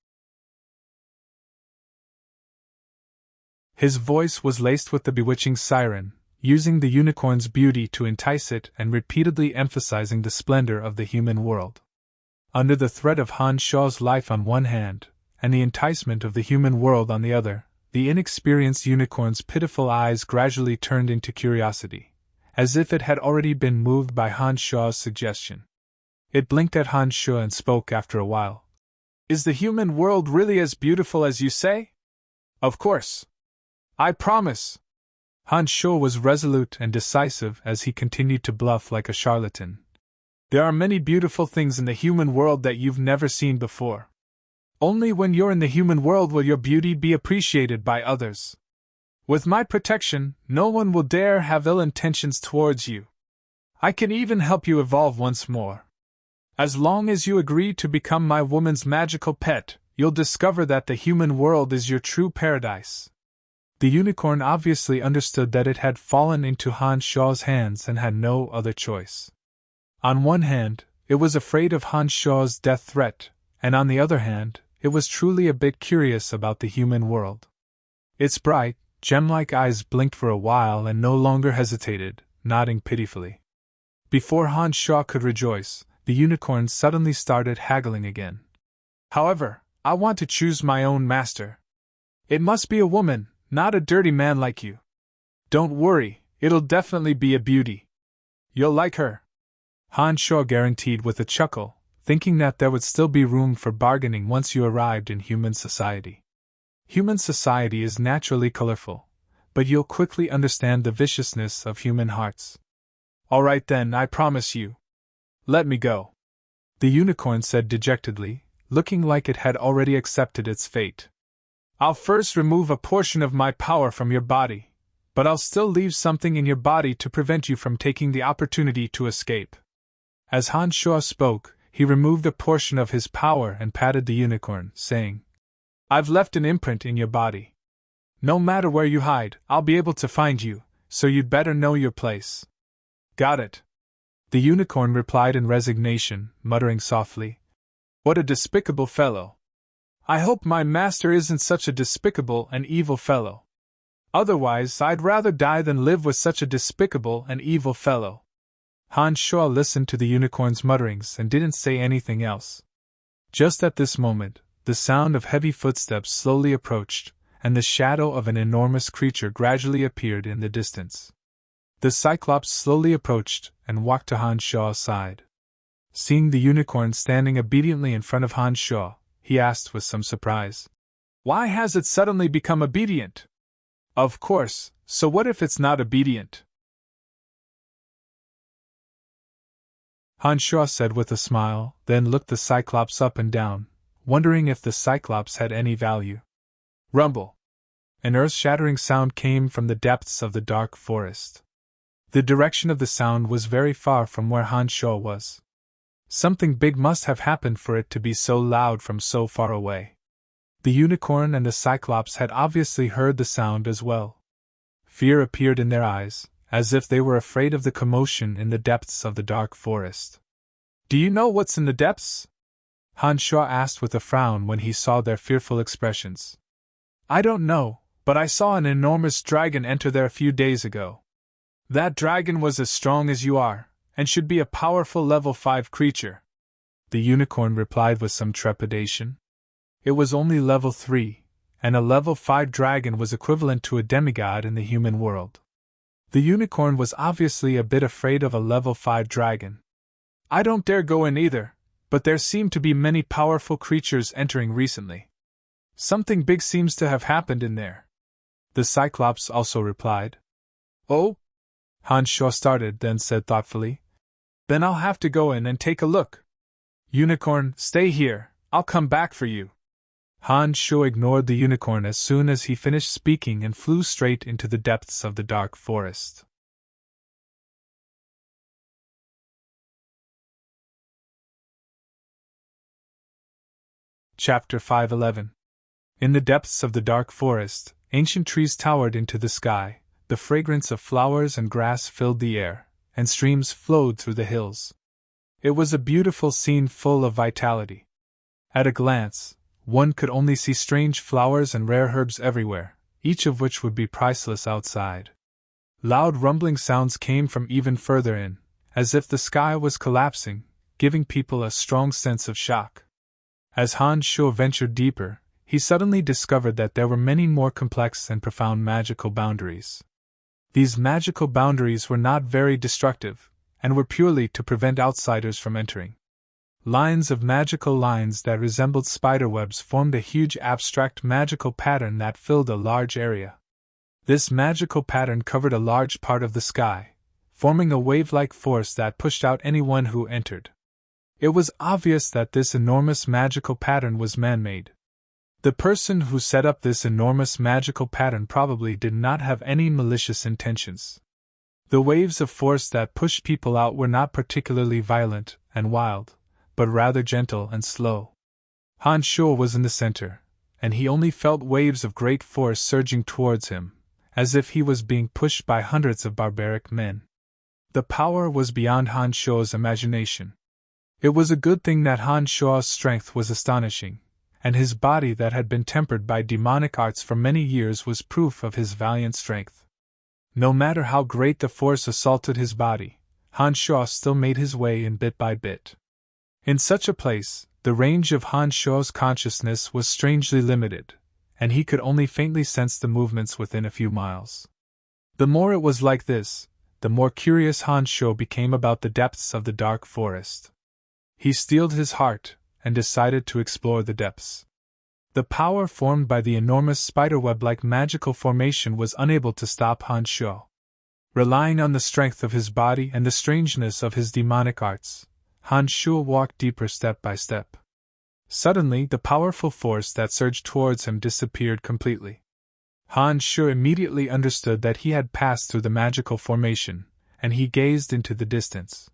His voice was laced with the bewitching siren, using the unicorn's beauty to entice it and repeatedly emphasizing the splendor of the human world. Under the threat of Han Shuo's life on one hand, and the enticement of the human world on the other, the inexperienced unicorn's pitiful eyes gradually turned into curiosity, as if it had already been moved by Han Shuo's suggestion. It blinked at Han Shuo and spoke after a while. Is the human world really as beautiful as you say? Of course. I promise. Han Shuo was resolute and decisive as he continued to bluff like a charlatan. There are many beautiful things in the human world that you've never seen before. Only when you're in the human world will your beauty be appreciated by others. With my protection, no one will dare have ill intentions towards you. I can even help you evolve once more. As long as you agree to become my woman's magical pet, you'll discover that the human world is your true paradise. The unicorn obviously understood that it had fallen into Han Shuo's hands and had no other choice. On one hand, it was afraid of Han Shuo's death threat, and on the other hand, it was truly a bit curious about the human world. Its bright, gem-like eyes blinked for a while and no longer hesitated, nodding pitifully. Before Han Shuo could rejoice, the unicorn suddenly started haggling again. However, I want to choose my own master. It must be a woman, not a dirty man like you. Don't worry, it'll definitely be a beauty. You'll like her. Han Shuo guaranteed with a chuckle, thinking that there would still be room for bargaining once you arrived in human society. Human society is naturally colorful, but you'll quickly understand the viciousness of human hearts. All right then, I promise you. Let me go. The unicorn said dejectedly, looking like it had already accepted its fate. I'll first remove a portion of my power from your body, but I'll still leave something in your body to prevent you from taking the opportunity to escape. As Han Shuo spoke, he removed a portion of his power and patted the unicorn, saying, I've left an imprint in your body. No matter where you hide, I'll be able to find you, so you'd better know your place. Got it. The unicorn replied in resignation, muttering softly, What a despicable fellow. I hope my master isn't such a despicable and evil fellow. Otherwise, I'd rather die than live with such a despicable and evil fellow. Han Shuo listened to the unicorn's mutterings and didn't say anything else. Just at this moment, the sound of heavy footsteps slowly approached, and the shadow of an enormous creature gradually appeared in the distance. The Cyclops slowly approached and walked to Han Shuo's side. Seeing the unicorn standing obediently in front of Han Shuo, he asked with some surprise, Why has it suddenly become obedient? Of course, so what if it's not obedient? Han Shuo said with a smile, then looked the Cyclops up and down, wondering if the Cyclops had any value. Rumble! An earth-shattering sound came from the depths of the dark forest. The direction of the sound was very far from where Han Shuo was. Something big must have happened for it to be so loud from so far away. The unicorn and the Cyclops had obviously heard the sound as well. Fear appeared in their eyes, as if they were afraid of the commotion in the depths of the dark forest. Do you know what's in the depths? Han Shuo asked with a frown when he saw their fearful expressions. I don't know, but I saw an enormous dragon enter there a few days ago. That dragon was as strong as you are, and should be a powerful level 5 creature. The unicorn replied with some trepidation. It was only level 3, and a level 5 dragon was equivalent to a demigod in the human world. The unicorn was obviously a bit afraid of a level 5 dragon. I don't dare go in either, but there seem to be many powerful creatures entering recently. Something big seems to have happened in there. The Cyclops also replied. Oh? Han Shuo started, then said thoughtfully. Then I'll have to go in and take a look. Unicorn, stay here, I'll come back for you. Han Shuo ignored the unicorn as soon as he finished speaking and flew straight into the depths of the dark forest. Chapter 5:11. In the depths of the dark forest, ancient trees towered into the sky, the fragrance of flowers and grass filled the air, and streams flowed through the hills. It was a beautiful scene full of vitality. At a glance, one could only see strange flowers and rare herbs everywhere, each of which would be priceless outside. Loud rumbling sounds came from even further in, as if the sky was collapsing, giving people a strong sense of shock. As Han Shuo ventured deeper, he suddenly discovered that there were many more complex and profound magical boundaries. These magical boundaries were not very destructive, and were purely to prevent outsiders from entering. Lines of magical lines that resembled spiderwebs formed a huge abstract magical pattern that filled a large area. This magical pattern covered a large part of the sky, forming a wave-like force that pushed out anyone who entered. It was obvious that this enormous magical pattern was man-made. The person who set up this enormous magical pattern probably did not have any malicious intentions. The waves of force that pushed people out were not particularly violent and wild, but rather gentle and slow. Han Shuo was in the center, and he only felt waves of great force surging towards him, as if he was being pushed by hundreds of barbaric men. The power was beyond Han Shuo's imagination. It was a good thing that Han Shuo's strength was astonishing, and his body that had been tempered by demonic arts for many years was proof of his valiant strength. No matter how great the force assaulted his body, Han Shuo still made his way in bit by bit. In such a place, the range of Han Shuo's consciousness was strangely limited, and he could only faintly sense the movements within a few miles. The more it was like this, the more curious Han Shuo became about the depths of the dark forest. He steeled his heart and decided to explore the depths. The power formed by the enormous spiderweb-like magical formation was unable to stop Han Shuo. Relying on the strength of his body and the strangeness of his demonic arts, Han Shuo walked deeper step by step. Suddenly, the powerful force that surged towards him disappeared completely. Han Shuo immediately understood that he had passed through the magical formation, and he gazed into the distance.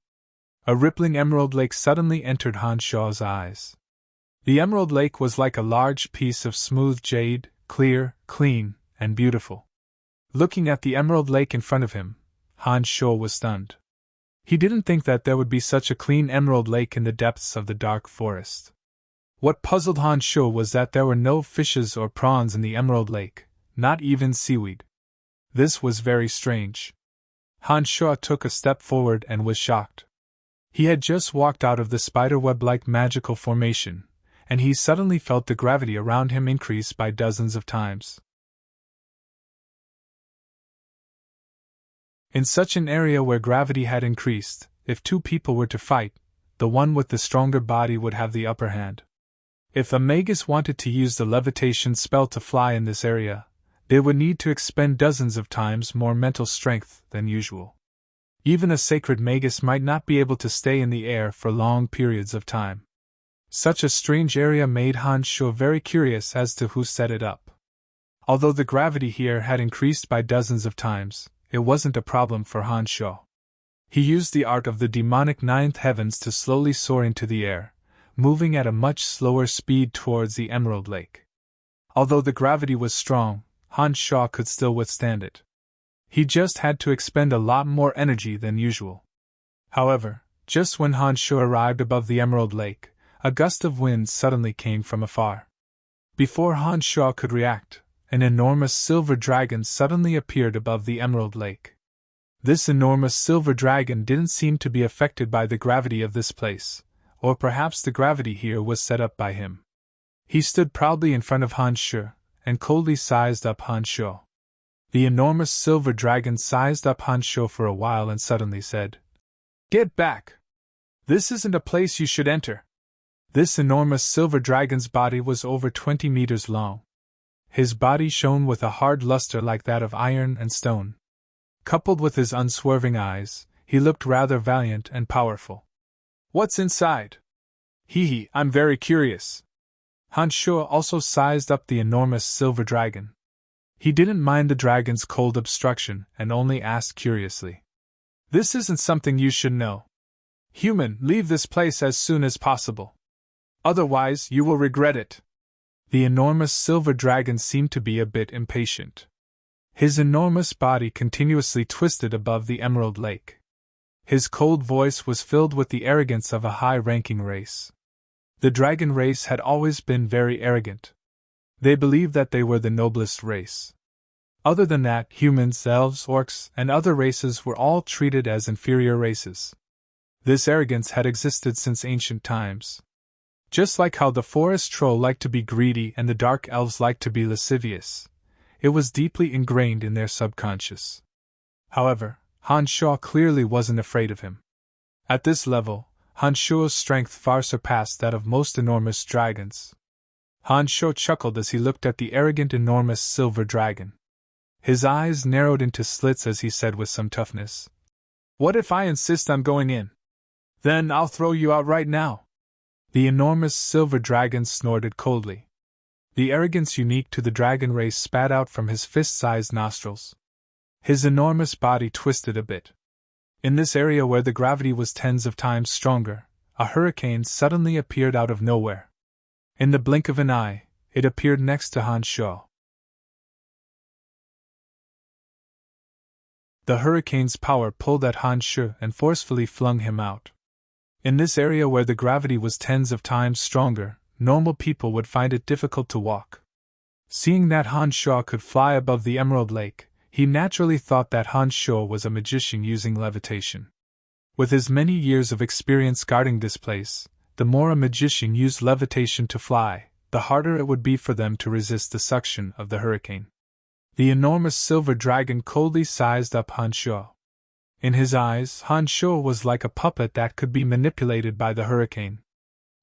A rippling emerald lake suddenly entered Han Shuo's eyes. The emerald lake was like a large piece of smooth jade, clear, clean, and beautiful. Looking at the emerald lake in front of him, Han Shuo was stunned. He didn't think that there would be such a clean emerald lake in the depths of the dark forest. What puzzled Han Shuo was that there were no fishes or prawns in the emerald lake, not even seaweed. This was very strange. Han Shuo took a step forward and was shocked. He had just walked out of the spiderweb-like magical formation, and he suddenly felt the gravity around him increase by dozens of times. In such an area where gravity had increased, if two people were to fight, the one with the stronger body would have the upper hand. If a magus wanted to use the levitation spell to fly in this area, they would need to expend dozens of times more mental strength than usual. Even a sacred magus might not be able to stay in the air for long periods of time. Such a strange area made Han Shuo very curious as to who set it up. Although the gravity here had increased by dozens of times, it wasn't a problem for Han Shuo. He used the art of the demonic ninth heavens to slowly soar into the air, moving at a much slower speed towards the Emerald Lake. Although the gravity was strong, Han Shuo could still withstand it. He just had to expend a lot more energy than usual. However, just when Han Shuo arrived above the Emerald Lake, a gust of wind suddenly came from afar. Before Han Shuo could react, an enormous silver dragon suddenly appeared above the Emerald Lake. This enormous silver dragon didn't seem to be affected by the gravity of this place, or perhaps the gravity here was set up by him. He stood proudly in front of Han Shuo, and coldly sized up Han Shuo. The enormous silver dragon sized up Han Shuo for a while and suddenly said, "Get back! This isn't a place you should enter." This enormous silver dragon's body was over 20 meters long. His body shone with a hard luster like that of iron and stone. Coupled with his unswerving eyes, he looked rather valiant and powerful. "What's inside?" "Hee, I'm very curious." Han Shuo also sized up the enormous silver dragon. He didn't mind the dragon's cold obstruction and only asked curiously, "This isn't something you should know. Human, leave this place as soon as possible." Otherwise, you will regret it. The enormous silver dragon seemed to be a bit impatient. His enormous body continuously twisted above the Emerald Lake. His cold voice was filled with the arrogance of a high-ranking race. The dragon race had always been very arrogant. They believed that they were the noblest race. Other than that, humans, elves, orcs, and other races were all treated as inferior races. This arrogance had existed since ancient times. Just like how the forest troll liked to be greedy and the dark elves liked to be lascivious, it was deeply ingrained in their subconscious. However, Han Sho clearly wasn't afraid of him. At this level, Han Sho's strength far surpassed that of most enormous dragons. Han Sho chuckled as he looked at the arrogant enormous silver dragon. His eyes narrowed into slits as he said with some toughness, "What if I insist on going in? Then I'll throw you out right now." The enormous silver dragon snorted coldly. The arrogance unique to the dragon race spat out from his fist-sized nostrils. His enormous body twisted a bit. In this area where the gravity was tens of times stronger, a hurricane suddenly appeared out of nowhere. In the blink of an eye, it appeared next to Han Sho. The hurricane's power pulled at Han Sho and forcefully flung him out. In this area where the gravity was tens of times stronger, normal people would find it difficult to walk. Seeing that Han Sho could fly above the Emerald Lake, he naturally thought that Han Sho was a magician using levitation. With his many years of experience guarding this place, the more a magician used levitation to fly, the harder it would be for them to resist the suction of the hurricane. The enormous silver dragon coldly sized up Han Sho. In his eyes, Han Sho was like a puppet that could be manipulated by the hurricane.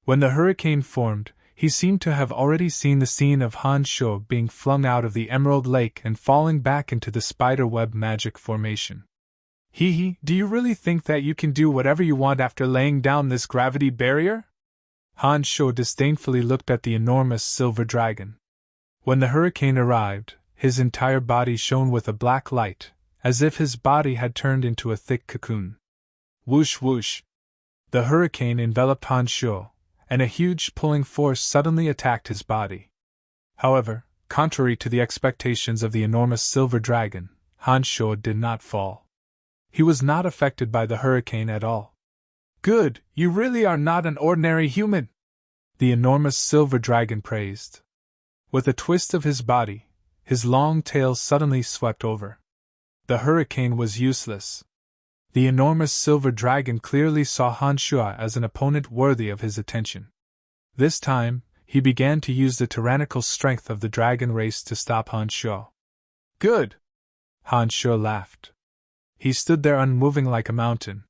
When the hurricane formed, he seemed to have already seen the scene of Han Sho being flung out of the Emerald Lake and falling back into the spiderweb magic formation. "Hee, do you really think that you can do whatever you want after laying down this gravity barrier?" Han Sho disdainfully looked at the enormous silver dragon. When the hurricane arrived, his entire body shone with a black light, as if his body had turned into a thick cocoon. Whoosh whoosh! The hurricane enveloped Han Sho, and a huge pulling force suddenly attacked his body. However, contrary to the expectations of the enormous silver dragon, Han Sho did not fall. He was not affected by the hurricane at all. "Good, you really are not an ordinary human," the enormous silver dragon praised. With a twist of his body, his long tail suddenly swept over. The hurricane was useless. The enormous silver dragon clearly saw Han Sho as an opponent worthy of his attention. This time, he began to use the tyrannical strength of the dragon race to stop Han Sho. "Good!" Han Sho laughed. He stood there unmoving like a mountain.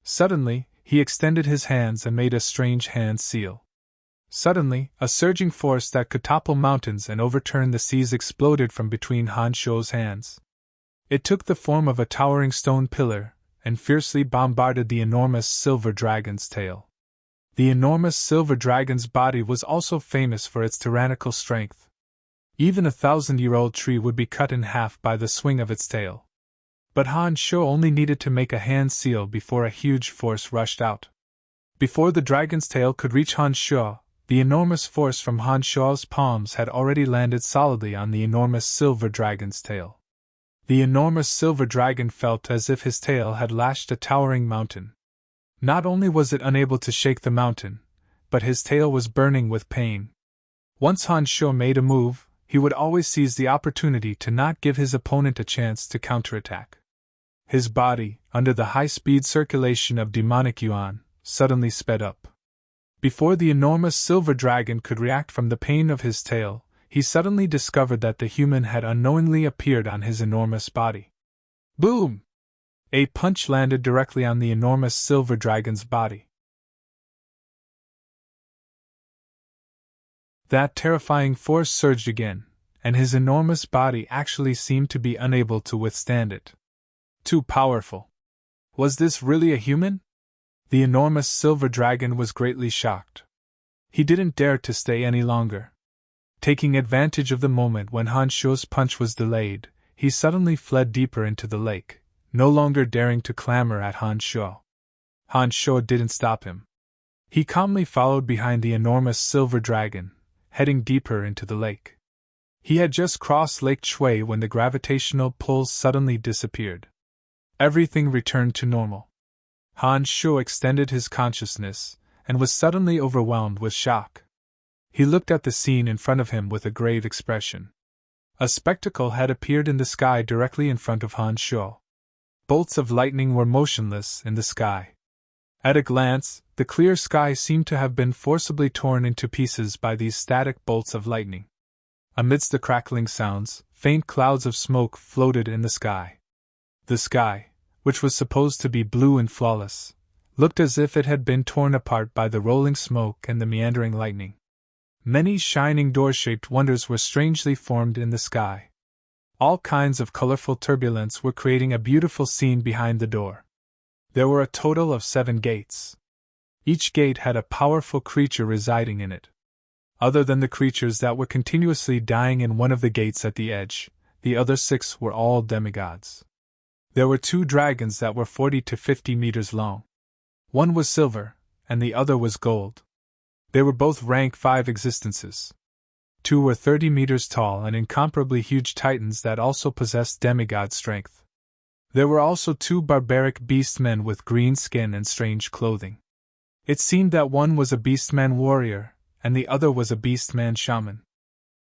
Suddenly, he extended his hands and made a strange hand seal. Suddenly, a surging force that could topple mountains and overturn the seas exploded from between Han Sho's hands. It took the form of a towering stone pillar, and fiercely bombarded the enormous silver dragon's tail. The enormous silver dragon's body was also famous for its tyrannical strength. Even a 1,000-year-old tree would be cut in half by the swing of its tail. But Han Sho only needed to make a hand seal before a huge force rushed out. Before the dragon's tail could reach Han Sho, the enormous force from Han Sho's palms had already landed solidly on the enormous silver dragon's tail. The enormous silver dragon felt as if his tail had lashed a towering mountain. Not only was it unable to shake the mountain, but his tail was burning with pain. Once Han Sho made a move, he would always seize the opportunity to not give his opponent a chance to counterattack. His body, under the high-speed circulation of demonic yuan, suddenly sped up. Before the enormous silver dragon could react from the pain of his tail, he suddenly discovered that the human had unknowingly appeared on his enormous body. Boom! A punch landed directly on the enormous silver dragon's body. That terrifying force surged again, and his enormous body actually seemed to be unable to withstand it. Too powerful. Was this really a human? The enormous silver dragon was greatly shocked. He didn't dare to stay any longer. Taking advantage of the moment when Han Sho's punch was delayed, he suddenly fled deeper into the lake, no longer daring to clamor at Han Sho. Han Sho didn't stop him. He calmly followed behind the enormous silver dragon, heading deeper into the lake. He had just crossed Lake Shui when the gravitational pull suddenly disappeared. Everything returned to normal. Han Shuo extended his consciousness, and was suddenly overwhelmed with shock. He looked at the scene in front of him with a grave expression. A spectacle had appeared in the sky directly in front of Han Shuo. Bolts of lightning were motionless in the sky. At a glance, the clear sky seemed to have been forcibly torn into pieces by these static bolts of lightning. Amidst the crackling sounds, faint clouds of smoke floated in the sky. The sky, which was supposed to be blue and flawless, looked as if it had been torn apart by the rolling smoke and the meandering lightning. Many shining door-shaped wonders were strangely formed in the sky. All kinds of colorful turbulence were creating a beautiful scene behind the door. There were a total of 7 gates. Each gate had a powerful creature residing in it. Other than the creatures that were continuously dying in one of the gates at the edge, the other 6 were all demigods. There were 2 dragons that were 40 to 50 meters long. One was silver, and the other was gold. They were both rank 5 existences. 2 were 30 meters tall and incomparably huge titans that also possessed demigod strength. There were also 2 barbaric beastmen with green skin and strange clothing. It seemed that one was a beastman warrior, and the other was a beastman shaman.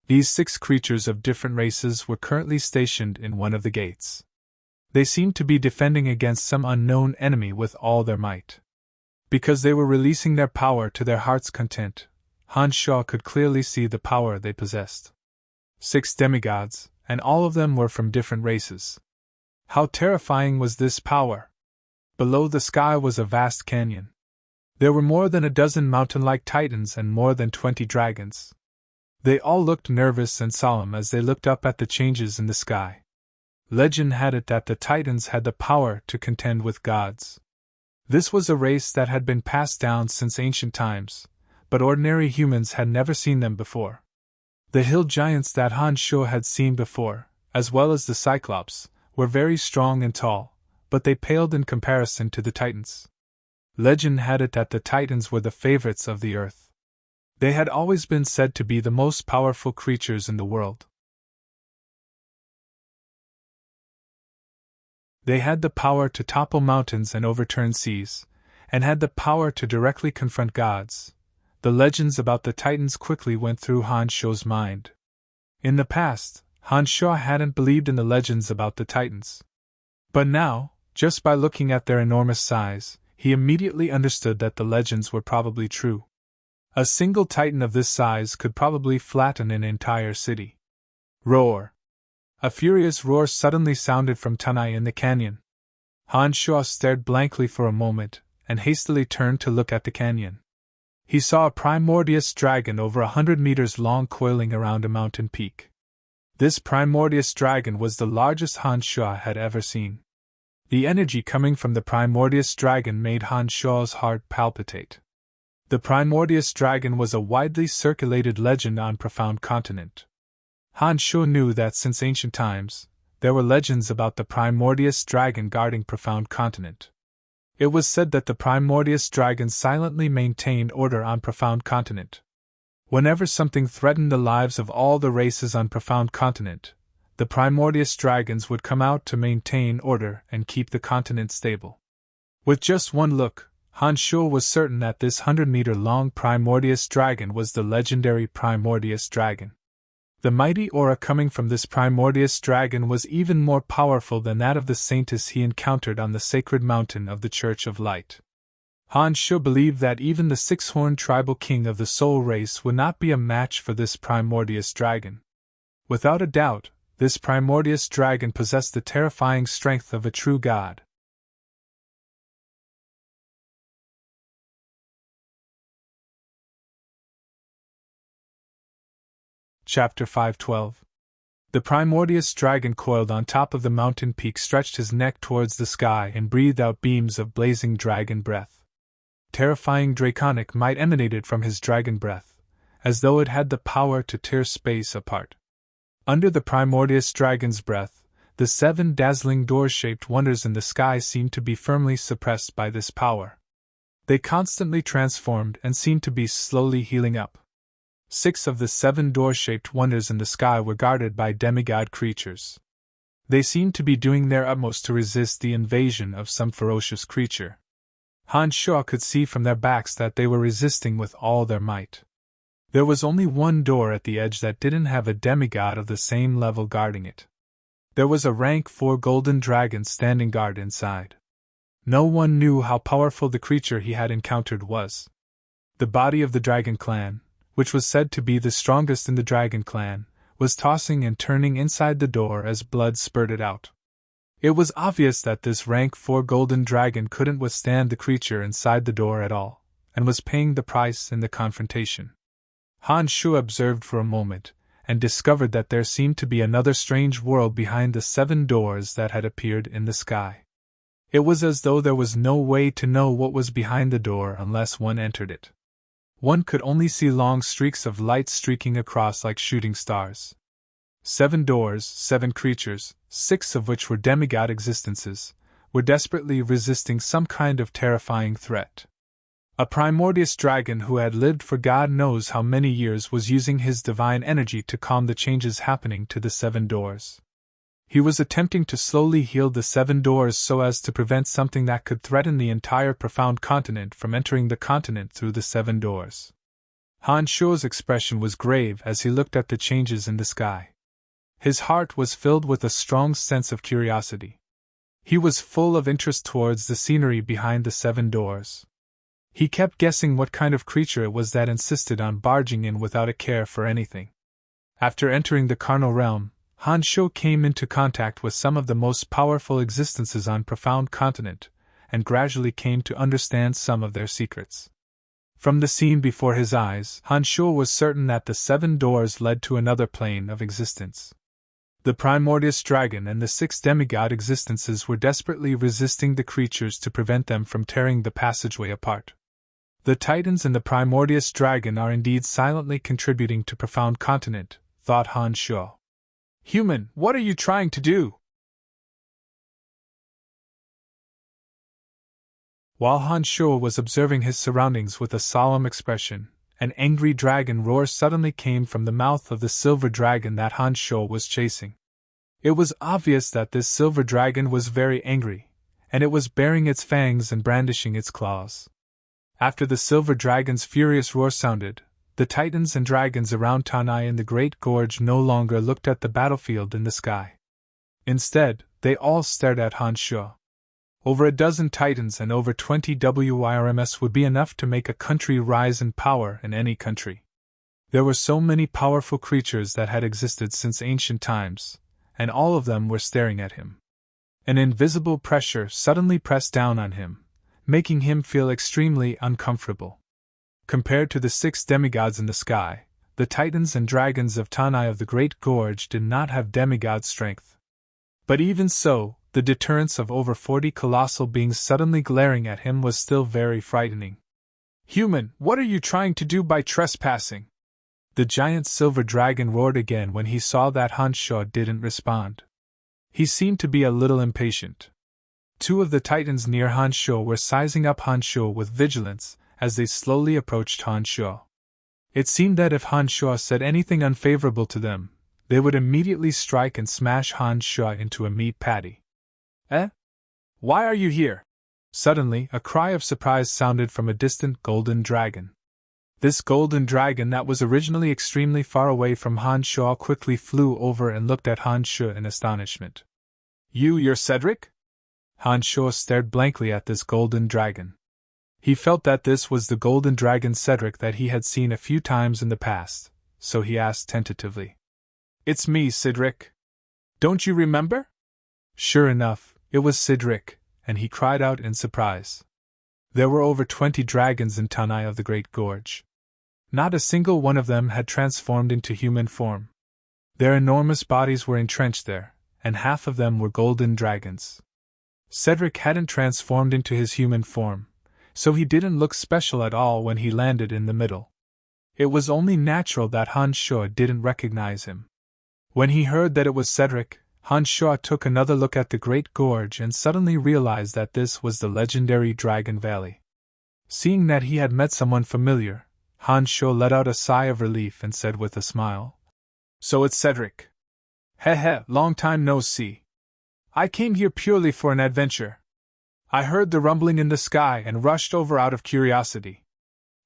These 6 creatures of different races were currently stationed in one of the gates. They seemed to be defending against some unknown enemy with all their might. Because they were releasing their power to their heart's content, Han Shuo could clearly see the power they possessed. 6 demigods, and all of them were from different races. How terrifying was this power! Below the sky was a vast canyon. There were more than a dozen mountain-like titans and more than 20 dragons. They all looked nervous and solemn as they looked up at the changes in the sky. Legend had it that the titans had the power to contend with gods. This was a race that had been passed down since ancient times, but ordinary humans had never seen them before. The hill giants that Han Shuo had seen before, as well as the Cyclops, were very strong and tall, but they paled in comparison to the Titans. Legend had it that the Titans were the favorites of the earth. They had always been said to be the most powerful creatures in the world. They had the power to topple mountains and overturn seas, and had the power to directly confront gods. The legends about the Titans quickly went through Han Shuo's mind. In the past, Han Shuo hadn't believed in the legends about the Titans. But now, just by looking at their enormous size, he immediately understood that the legends were probably true. A single Titan of this size could probably flatten an entire city. Roar! A furious roar suddenly sounded from Tanai in the canyon. Han Shuo stared blankly for a moment, and hastily turned to look at the canyon. He saw a primordious dragon over 100 meters long coiling around a mountain peak. This primordious dragon was the largest Han Shuo had ever seen. The energy coming from the primordious dragon made Han Shuo's heart palpitate. The primordious dragon was a widely circulated legend on Profound Continent. Han Shuo knew that since ancient times, there were legends about the primordious dragon guarding Profound Continent. It was said that the primordious dragon silently maintained order on Profound Continent. Whenever something threatened the lives of all the races on Profound Continent, the primordious dragons would come out to maintain order and keep the continent stable. With just one look, Han Shuo was certain that this 100-meter-long primordious dragon was the legendary primordious dragon. The mighty aura coming from this primordious dragon was even more powerful than that of the saintess he encountered on the sacred mountain of the Church of Light. Han Shuo believed that even the 6-horned tribal king of the soul race would not be a match for this primordious dragon. Without a doubt, this primordious dragon possessed the terrifying strength of a true god. Chapter 512. The primordious dragon coiled on top of the mountain peak stretched his neck towards the sky and breathed out beams of blazing dragon breath. Terrifying draconic might emanated from his dragon breath, as though it had the power to tear space apart. Under the primordious dragon's breath, the 7 dazzling door-shaped wonders in the sky seemed to be firmly suppressed by this power. They constantly transformed and seemed to be slowly healing up. 6 of the 7 door-shaped wonders in the sky were guarded by demigod creatures. They seemed to be doing their utmost to resist the invasion of some ferocious creature. Han Shuo could see from their backs that they were resisting with all their might. There was only one door at the edge that didn't have a demigod of the same level guarding it. There was a rank 4 golden dragon standing guard inside. No one knew how powerful the creature he had encountered was. The body of the dragon clan, which was said to be the strongest in the dragon clan, was tossing and turning inside the door as blood spurted out. It was obvious that this rank 4 golden dragon couldn't withstand the creature inside the door at all, and was paying the price in the confrontation. Han Shuo observed for a moment, and discovered that there seemed to be another strange world behind the 7 doors that had appeared in the sky. It was as though there was no way to know what was behind the door unless one entered it. One could only see long streaks of light streaking across like shooting stars. 7 doors, 7 creatures, 6 of which were demigod existences, were desperately resisting some kind of terrifying threat. A primordial dragon who had lived for God knows how many years was using his divine energy to calm the changes happening to the 7 doors. He was attempting to slowly heal the 7 doors so as to prevent something that could threaten the entire profound continent from entering the continent through the 7 doors. Han Shuo's expression was grave as he looked at the changes in the sky. His heart was filled with a strong sense of curiosity. He was full of interest towards the scenery behind the 7 doors. He kept guessing what kind of creature it was that insisted on barging in without a care for anything. After entering the carnal realm, Han Shuo came into contact with some of the most powerful existences on Profound Continent, and gradually came to understand some of their secrets. From the scene before his eyes, Han Shuo was certain that the 7 doors led to another plane of existence. The primordial dragon and the 6 demigod existences were desperately resisting the creatures to prevent them from tearing the passageway apart. The Titans and the primordial dragon are indeed silently contributing to Profound Continent, thought Han Shuo. Human, what are you trying to do? While Han Shuo was observing his surroundings with a solemn expression, an angry dragon roar suddenly came from the mouth of the silver dragon that Han Shuo was chasing. It was obvious that this silver dragon was very angry, and it was baring its fangs and brandishing its claws. After the silver dragon's furious roar sounded, the titans and dragons around Tanai in the Great Gorge no longer looked at the battlefield in the sky. Instead, they all stared at Han Shuo. Over a dozen titans and over 20 WIRMS would be enough to make a country rise in power in any country. There were so many powerful creatures that had existed since ancient times, and all of them were staring at him. An invisible pressure suddenly pressed down on him, making him feel extremely uncomfortable. Compared to the 6 demigods in the sky, the titans and dragons of Tanai of the Great Gorge did not have demigod strength. But even so, the deterrence of over 40 colossal beings suddenly glaring at him was still very frightening. Human, what are you trying to do by trespassing? The giant silver dragon roared again when he saw that Han Shuo didn't respond. He seemed to be a little impatient. 2 of the titans near Han Shuo were sizing up Han Shuo with vigilance as they slowly approached Han Shuo. It seemed that if Han Shuo said anything unfavorable to them, they would immediately strike and smash Han Shuo into a meat patty. Eh? Why are you here? Suddenly, a cry of surprise sounded from a distant golden dragon. This golden dragon that was originally extremely far away from Han Shuo quickly flew over and looked at Han Shuo in astonishment. You're Cedric? Han Shuo stared blankly at this golden dragon. He felt that this was the golden dragon Cedric that he had seen a few times in the past, so he asked tentatively. It's me, Cedric. Don't you remember? Sure enough, it was Cedric, and he cried out in surprise. There were over 20 dragons in Tanai of the Great Gorge. Not a single one of them had transformed into human form. Their enormous bodies were entrenched there, and half of them were golden dragons. Cedric hadn't transformed into his human form, so he didn't look special at all when he landed in the middle. It was only natural that Han Shuo didn't recognize him. When he heard that it was Cedric, Han Shuo took another look at the Great Gorge and suddenly realized that this was the legendary Dragon Valley. Seeing that he had met someone familiar, Han Sho let out a sigh of relief and said with a smile, "So it's Cedric. Heh, long time no see. I came here purely for an adventure. I heard the rumbling in the sky and rushed over out of curiosity.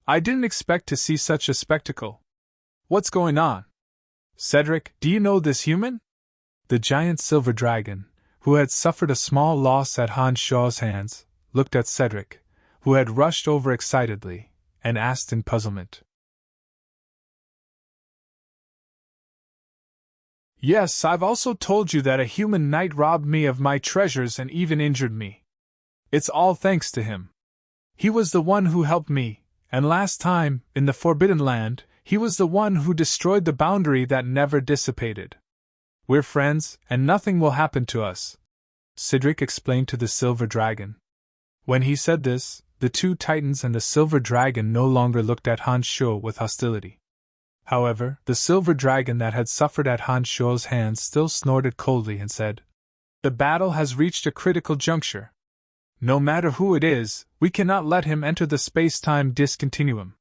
I didn't expect to see such a spectacle. What's going on? Cedric, do you know this human?" The giant silver dragon, who had suffered a small loss at Han Sho's hands, looked at Cedric, who had rushed over excitedly, and asked in puzzlement. "Yes, I've also told you that a human knight robbed me of my treasures and even injured me. It's all thanks to him. He was the one who helped me, and last time, in the Forbidden Land, he was the one who destroyed the boundary that never dissipated. We're friends, and nothing will happen to us," Cedric explained to the silver dragon. When he said this, the two titans and the silver dragon no longer looked at Han Sho with hostility. However, the silver dragon that had suffered at Han Sho's hands still snorted coldly and said, "The battle has reached a critical juncture. No matter who it is, we cannot let him enter the space-time discontinuum."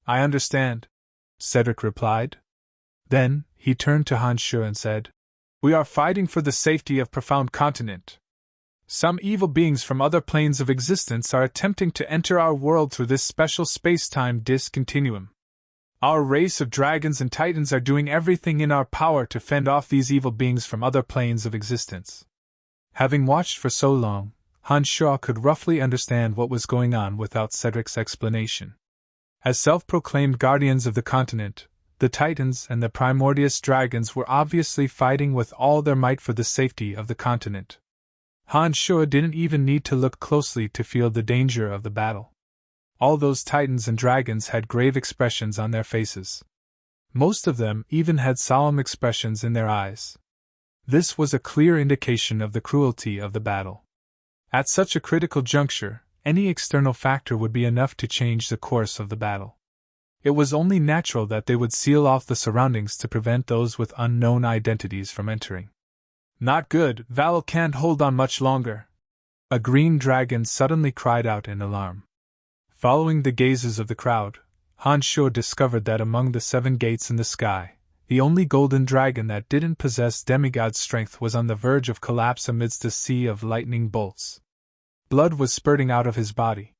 "I understand," Cedric replied. Then, he turned to Han Sho and said, "We are fighting for the safety of Profound Continent. Some evil beings from other planes of existence are attempting to enter our world through this special space-time discontinuum. Our race of dragons and titans are doing everything in our power to fend off these evil beings from other planes of existence." Having watched for so long, Han Sho could roughly understand what was going on without Cedric's explanation. As self-proclaimed guardians of the continent, the Titans and the Primordious Dragons were obviously fighting with all their might for the safety of the continent. Han Sho didn't even need to look closely to feel the danger of the battle. All those Titans and Dragons had grave expressions on their faces. Most of them even had solemn expressions in their eyes. This was a clear indication of the cruelty of the battle. At such a critical juncture, any external factor would be enough to change the course of the battle. It was only natural that they would seal off the surroundings to prevent those with unknown identities from entering. "Not good, Val can't hold on much longer," a green dragon suddenly cried out in alarm. Following the gazes of the crowd, Han Sho discovered that among the 7 gates in the sky, the only golden dragon that didn't possess demigod strength was on the verge of collapse amidst a sea of lightning bolts. Blood was spurting out of his body.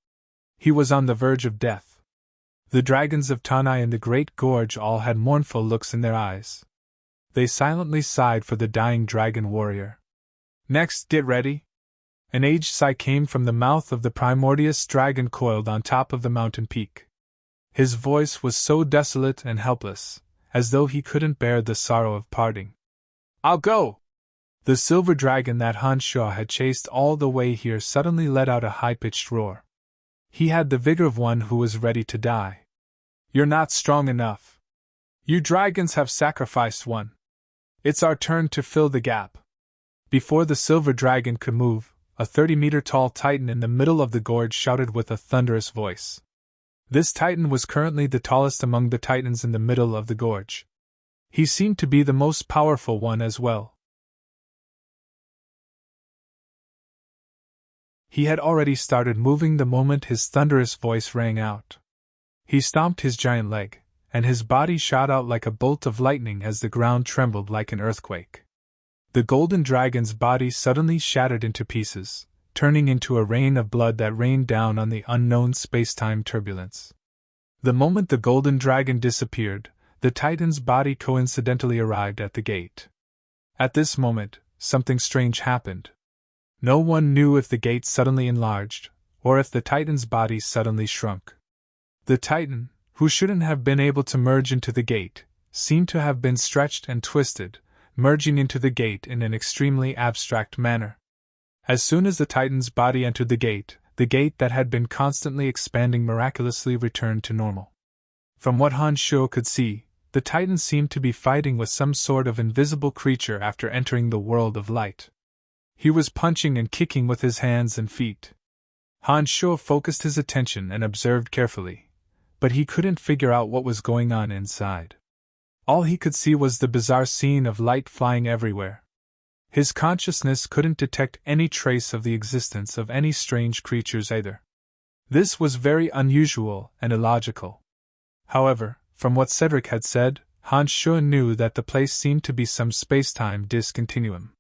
He was on the verge of death. The dragons of Tanai and the Great Gorge all had mournful looks in their eyes. They silently sighed for the dying dragon warrior. "Next, get ready." An aged sigh came from the mouth of the Primordious dragon coiled on top of the mountain peak. His voice was so desolate and helpless, as though he couldn't bear the sorrow of parting. "I'll go!" The silver dragon that Han Sho had chased all the way here suddenly let out a high-pitched roar. He had the vigor of one who was ready to die. "You're not strong enough. You dragons have sacrificed one. It's our turn to fill the gap." Before the silver dragon could move, a 30-meter-tall titan in the middle of the gorge shouted with a thunderous voice. This titan was currently the tallest among the titans in the middle of the gorge. He seemed to be the most powerful one as well. He had already started moving the moment his thunderous voice rang out. He stomped his giant leg, and his body shot out like a bolt of lightning as the ground trembled like an earthquake. The golden dragon's body suddenly shattered into pieces, turning into a rain of blood that rained down on the unknown space-time turbulence. The moment the golden dragon disappeared, the Titan's body coincidentally arrived at the gate. At this moment, something strange happened. No one knew if the gate suddenly enlarged, or if the Titan's body suddenly shrunk. The Titan, who shouldn't have been able to merge into the gate, seemed to have been stretched and twisted, merging into the gate in an extremely abstract manner. As soon as the Titan's body entered the gate that had been constantly expanding miraculously returned to normal. From what Han Sho could see, the Titan seemed to be fighting with some sort of invisible creature after entering the world of light. He was punching and kicking with his hands and feet. Han Sho focused his attention and observed carefully, but he couldn't figure out what was going on inside. All he could see was the bizarre scene of light flying everywhere. His consciousness couldn't detect any trace of the existence of any strange creatures either. This was very unusual and illogical. However, from what Cedric had said, Han Shu knew that the place seemed to be some space-time discontinuum.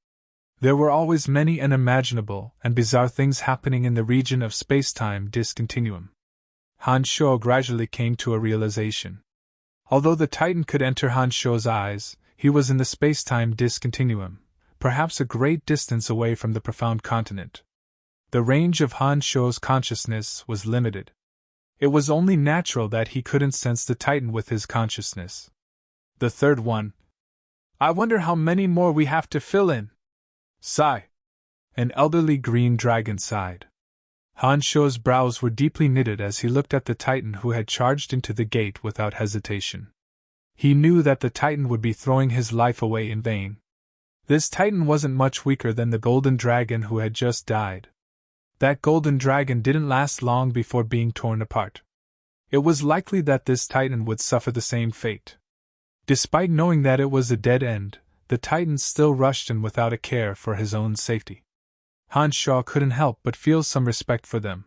There were always many unimaginable and bizarre things happening in the region of space-time discontinuum. Han Shu gradually came to a realization. Although the Titan could enter Han Shu's eyes, he was in the space-time discontinuum, perhaps a great distance away from the profound continent. The range of Han Shu's consciousness was limited. It was only natural that he couldn't sense the Titan with his consciousness. The third one. I wonder how many more we have to fill in. Sigh. An elderly green dragon sighed. Han Shu's brows were deeply knitted as he looked at the Titan who had charged into the gate without hesitation. He knew that the Titan would be throwing his life away in vain. This Titan wasn't much weaker than the golden dragon who had just died. That golden dragon didn't last long before being torn apart. It was likely that this Titan would suffer the same fate. Despite knowing that it was a dead end, the Titan still rushed in without a care for his own safety. Han Shu couldn't help but feel some respect for them.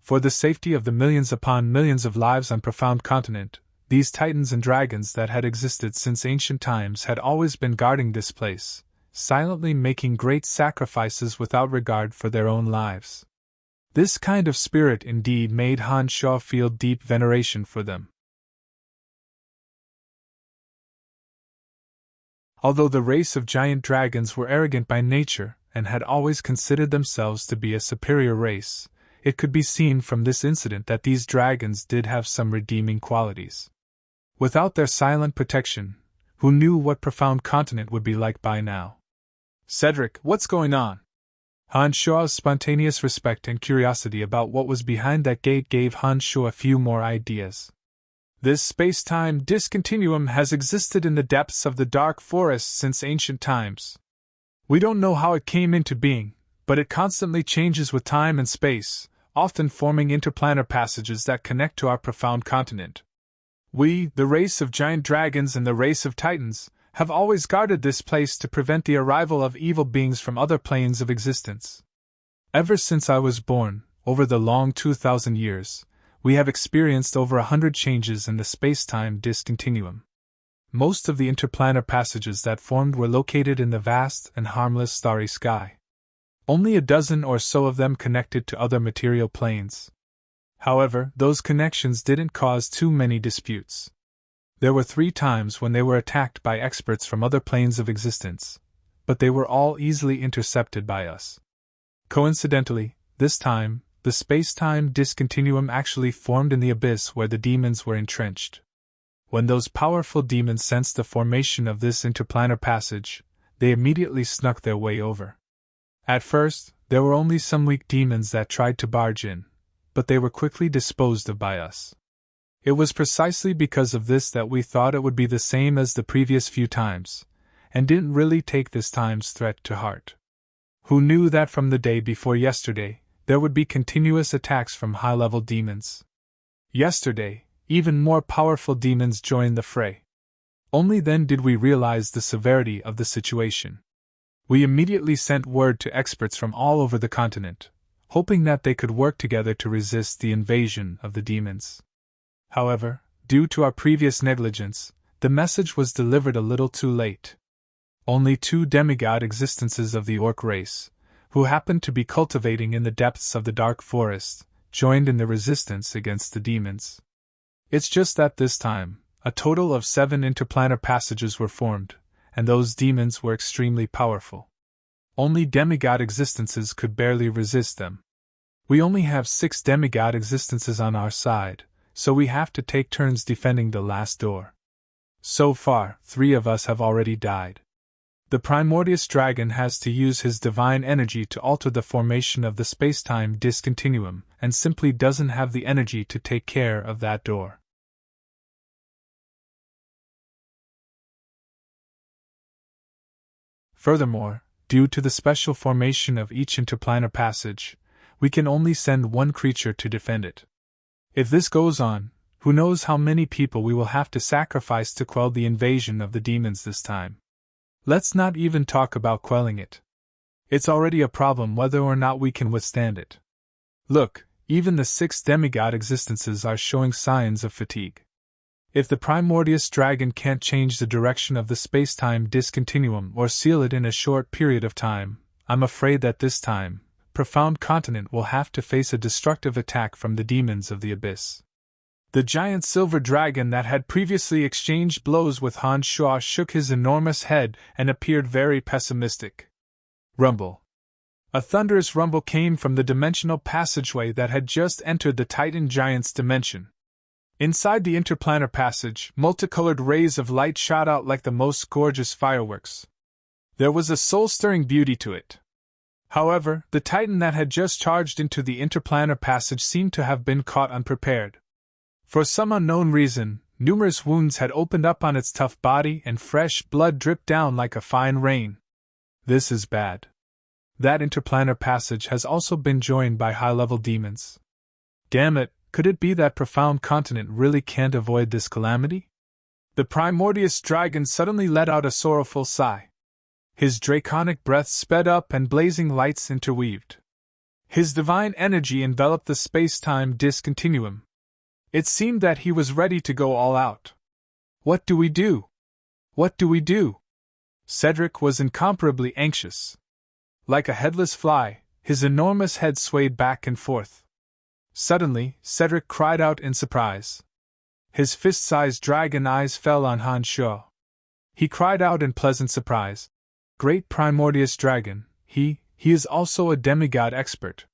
For the safety of the millions upon millions of lives on Profound Continent, these Titans and dragons that had existed since ancient times had always been guarding this place, silently making great sacrifices without regard for their own lives. This kind of spirit indeed made Han Shu feel deep veneration for them. Although the race of giant dragons were arrogant by nature and had always considered themselves to be a superior race, it could be seen from this incident that these dragons did have some redeeming qualities. Without their silent protection, who knew what Profound Continent would be like by now? Cedric, what's going on? Han Shu's spontaneous respect and curiosity about what was behind that gate gave Han Shu a few more ideas. This space-time discontinuum has existed in the depths of the dark forest since ancient times. We don't know how it came into being, but it constantly changes with time and space, often forming interplanar passages that connect to our Profound Continent. We, the race of giant dragons and the race of titans, have always guarded this place to prevent the arrival of evil beings from other planes of existence. Ever since I was born, over the long 2,000 years, we have experienced over 100 changes in the space-time discontinuum. Most of the interplanar passages that formed were located in the vast and harmless starry sky. Only a dozen or so of them connected to other material planes. However, those connections didn't cause too many disputes. There were 3 times when they were attacked by experts from other planes of existence, but they were all easily intercepted by us. Coincidentally, this time, the space-time discontinuum actually formed in the abyss where the demons were entrenched. When those powerful demons sensed the formation of this interplanar passage, they immediately snuck their way over. At first, there were only some weak demons that tried to barge in, but they were quickly disposed of by us. It was precisely because of this that we thought it would be the same as the previous few times, and didn't really take this time's threat to heart. Who knew that from the day before yesterday, there would be continuous attacks from high-level demons? Yesterday, even more powerful demons joined the fray. Only then did we realize the severity of the situation. We immediately sent word to experts from all over the continent, hoping that they could work together to resist the invasion of the demons. However, due to our previous negligence, the message was delivered a little too late. Only 2 demigod existences of the orc race, who happened to be cultivating in the depths of the dark forest, joined in the resistance against the demons. It's just that this time, a total of 7 interplanar passages were formed, and those demons were extremely powerful. Only demigod existences could barely resist them. We only have 6 demigod existences on our side, so we have to take turns defending the last door. So far, 3 of us have already died. The Primordius Dragon has to use his divine energy to alter the formation of the space-time discontinuum, and simply doesn't have the energy to take care of that door. Furthermore, due to the special formation of each interplanar passage, we can only send 1 creature to defend it. If this goes on, who knows how many people we will have to sacrifice to quell the invasion of the demons this time. Let's not even talk about quelling it. It's already a problem whether or not we can withstand it. Look, even the 6 demigod existences are showing signs of fatigue. If the primordious dragon can't change the direction of the space-time discontinuum or seal it in a short period of time, I'm afraid that this time, Profound Continent will have to face a destructive attack from the demons of the abyss. The giant silver dragon that had previously exchanged blows with Han Shuo shook his enormous head and appeared very pessimistic. Rumble. A thunderous rumble came from the dimensional passageway that had just entered the Titan giant's dimension. Inside the interplanar passage, multicolored rays of light shot out like the most gorgeous fireworks. There was a soul-stirring beauty to it. However, the Titan that had just charged into the interplanar passage seemed to have been caught unprepared. For some unknown reason, numerous wounds had opened up on its tough body and fresh blood dripped down like a fine rain. This is bad. That interplanar passage has also been joined by high-level demons. Damn it, could it be that Profound Continent really can't avoid this calamity? The primordious dragon suddenly let out a sorrowful sigh. His draconic breath sped up and blazing lights interweaved. His divine energy enveloped the space-time discontinuum. It seemed that he was ready to go all out. What do we do? What do we do? Cedric was incomparably anxious. Like a headless fly, his enormous head swayed back and forth. Suddenly, Cedric cried out in surprise. His fist-sized dragon eyes fell on Han Shuo. He cried out in pleasant surprise. Great primordious dragon, he is also a demigod expert.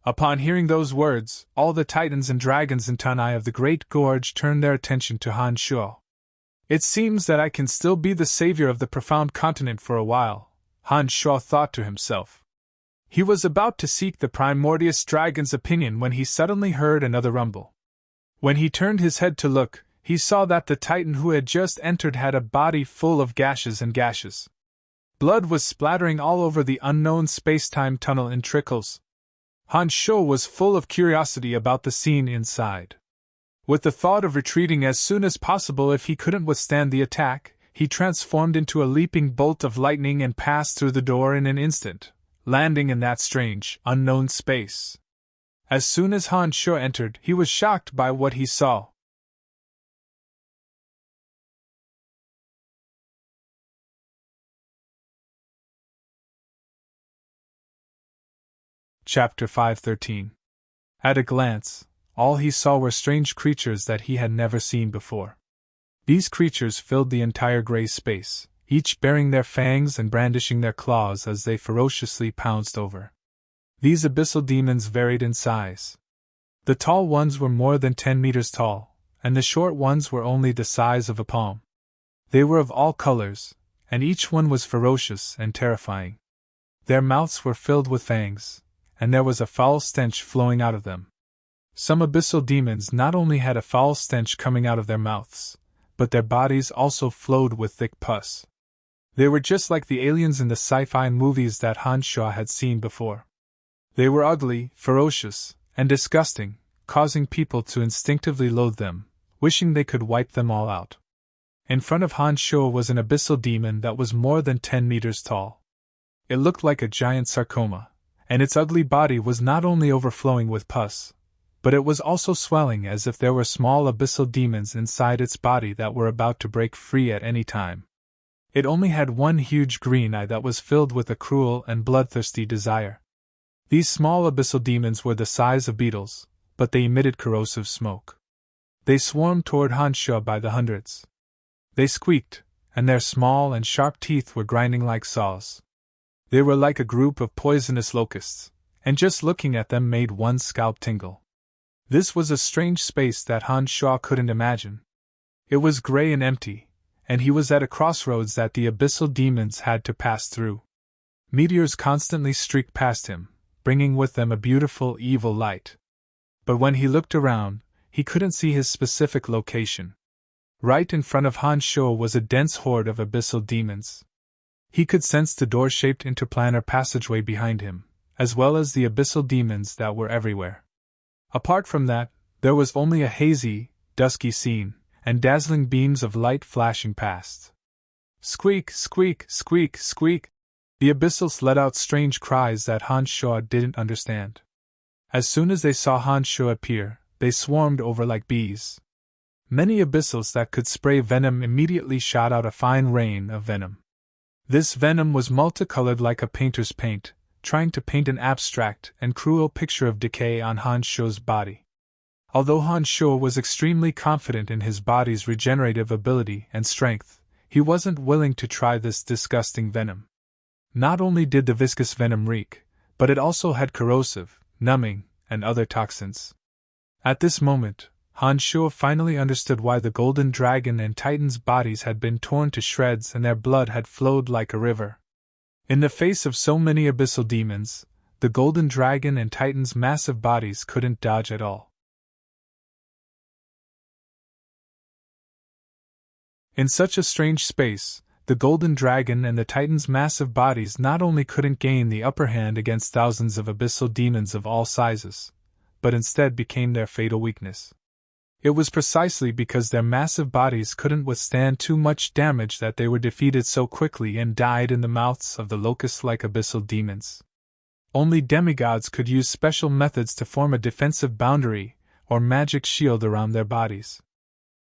Upon hearing those words, all the titans and dragons in Tanai of the Great Gorge turned their attention to Han Shuo. It seems that I can still be the savior of the Profound Continent for a while, Han Shuo thought to himself. He was about to seek the primordious dragon's opinion when he suddenly heard another rumble. When he turned his head to look, he saw that the titan who had just entered had a body full of gashes and gashes. Blood was splattering all over the unknown space-time tunnel in trickles. Han Shuo was full of curiosity about the scene inside. With the thought of retreating as soon as possible if he couldn't withstand the attack, he transformed into a leaping bolt of lightning and passed through the door in an instant, landing in that strange, unknown space. As soon as Han Shuo entered, he was shocked by what he saw. Chapter 513. At a glance, all he saw were strange creatures that he had never seen before. These creatures filled the entire gray space, each bearing their fangs and brandishing their claws as they ferociously pounced over. These abyssal demons varied in size. The tall ones were more than 10 meters tall, and the short ones were only the size of a palm. They were of all colors, and each one was ferocious and terrifying. Their mouths were filled with fangs, and there was a foul stench flowing out of them. Some abyssal demons not only had a foul stench coming out of their mouths, but their bodies also flowed with thick pus. They were just like the aliens in the sci-fi movies that Han Shuo had seen before. They were ugly, ferocious, and disgusting, causing people to instinctively loathe them, wishing they could wipe them all out. In front of Han Shuo was an abyssal demon that was more than 10 meters tall. It looked like a giant sarcoma, and its ugly body was not only overflowing with pus, but it was also swelling as if there were small abyssal demons inside its body that were about to break free at any time. It only had one huge green eye that was filled with a cruel and bloodthirsty desire. These small abyssal demons were the size of beetles, but they emitted corrosive smoke. They swarmed toward Han Shuo by the hundreds. They squeaked, and their small and sharp teeth were grinding like saws. They were like a group of poisonous locusts, and just looking at them made one's scalp tingle. This was a strange space that Han Shuo couldn't imagine. It was gray and empty, and he was at a crossroads that the abyssal demons had to pass through. Meteors constantly streaked past him, bringing with them a beautiful, evil light. But when he looked around, he couldn't see his specific location. Right in front of Han Shuo was a dense horde of abyssal demons. He could sense the door-shaped interplanar passageway behind him, as well as the abyssal demons that were everywhere. Apart from that, there was only a hazy, dusky scene, and dazzling beams of light flashing past. Squeak, squeak, squeak, squeak! The abyssals let out strange cries that Han Shuo didn't understand. As soon as they saw Han Sho appear, they swarmed over like bees. Many abyssals that could spray venom immediately shot out a fine rain of venom. This venom was multicolored like a painter's paint, trying to paint an abstract and cruel picture of decay on Han Sho's body. Although Han Sho was extremely confident in his body's regenerative ability and strength, he wasn't willing to try this disgusting venom. Not only did the viscous venom reek, but it also had corrosive, numbing, and other toxins. At this moment, Han Sho finally understood why the Golden Dragon and Titan's bodies had been torn to shreds and their blood had flowed like a river. In the face of so many abyssal demons, the Golden Dragon and Titan's massive bodies couldn't dodge at all. In such a strange space, the Golden Dragon and the Titan's massive bodies not only couldn't gain the upper hand against thousands of abyssal demons of all sizes, but instead became their fatal weakness. It was precisely because their massive bodies couldn't withstand too much damage that they were defeated so quickly and died in the mouths of the locust-like abyssal demons. Only demigods could use special methods to form a defensive boundary or magic shield around their bodies.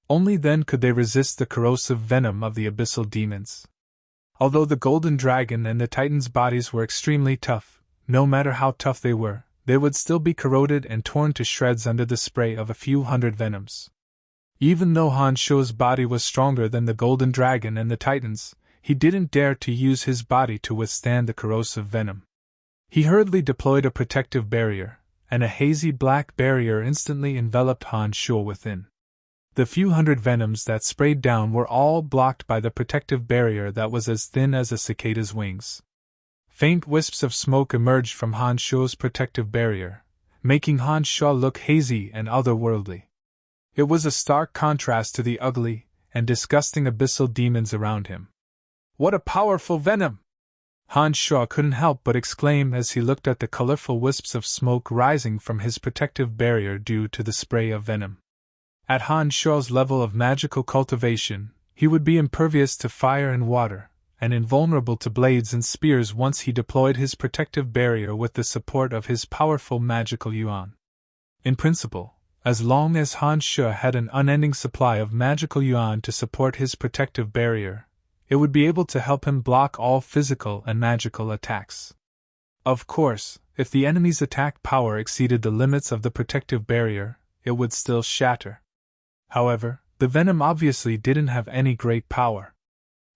Only then could they resist the corrosive venom of the abyssal demons. Although the Golden Dragon and the Titan's bodies were extremely tough, no matter how tough they would still be corroded and torn to shreds under the spray of a few hundred venoms. Even though Han Sho's body was stronger than the Golden Dragon and the Titan's, he didn't dare to use his body to withstand the corrosive venom. He hurriedly deployed a protective barrier, and a hazy black barrier instantly enveloped Han Sho within. The few hundred venoms that sprayed down were all blocked by the protective barrier that was as thin as a cicada's wings. Faint wisps of smoke emerged from Han Sho's protective barrier, making Han Sho look hazy and otherworldly. It was a stark contrast to the ugly and disgusting abyssal demons around him. "What a powerful venom!" Han Sho couldn't help but exclaim as he looked at the colorful wisps of smoke rising from his protective barrier due to the spray of venom. At Han Sho's level of magical cultivation, he would be impervious to fire and water, and invulnerable to blades and spears once he deployed his protective barrier with the support of his powerful magical yuan. In principle, as long as Han Sho had an unending supply of magical yuan to support his protective barrier, it would be able to help him block all physical and magical attacks. Of course, if the enemy's attack power exceeded the limits of the protective barrier, it would still shatter. However, the venom obviously didn't have any great power.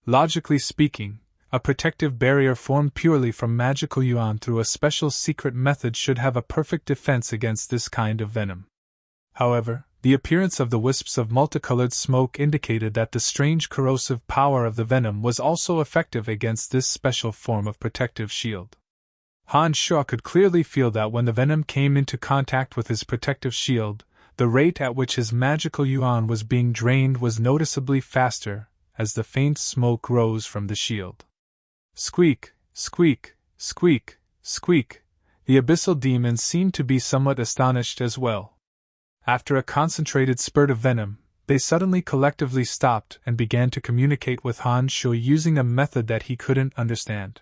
Logically speaking, a protective barrier formed purely from magical yuan through a special secret method should have a perfect defense against this kind of venom. However, the appearance of the wisps of multicolored smoke indicated that the strange corrosive power of the venom was also effective against this special form of protective shield. Han Sho could clearly feel that when the venom came into contact with his protective shield, the rate at which his magical yuan was being drained was noticeably faster as the faint smoke rose from the shield. Squeak, squeak, squeak, squeak. The abyssal demons seemed to be somewhat astonished as well. After a concentrated spurt of venom, they suddenly collectively stopped and began to communicate with Han Sho using a method that he couldn't understand.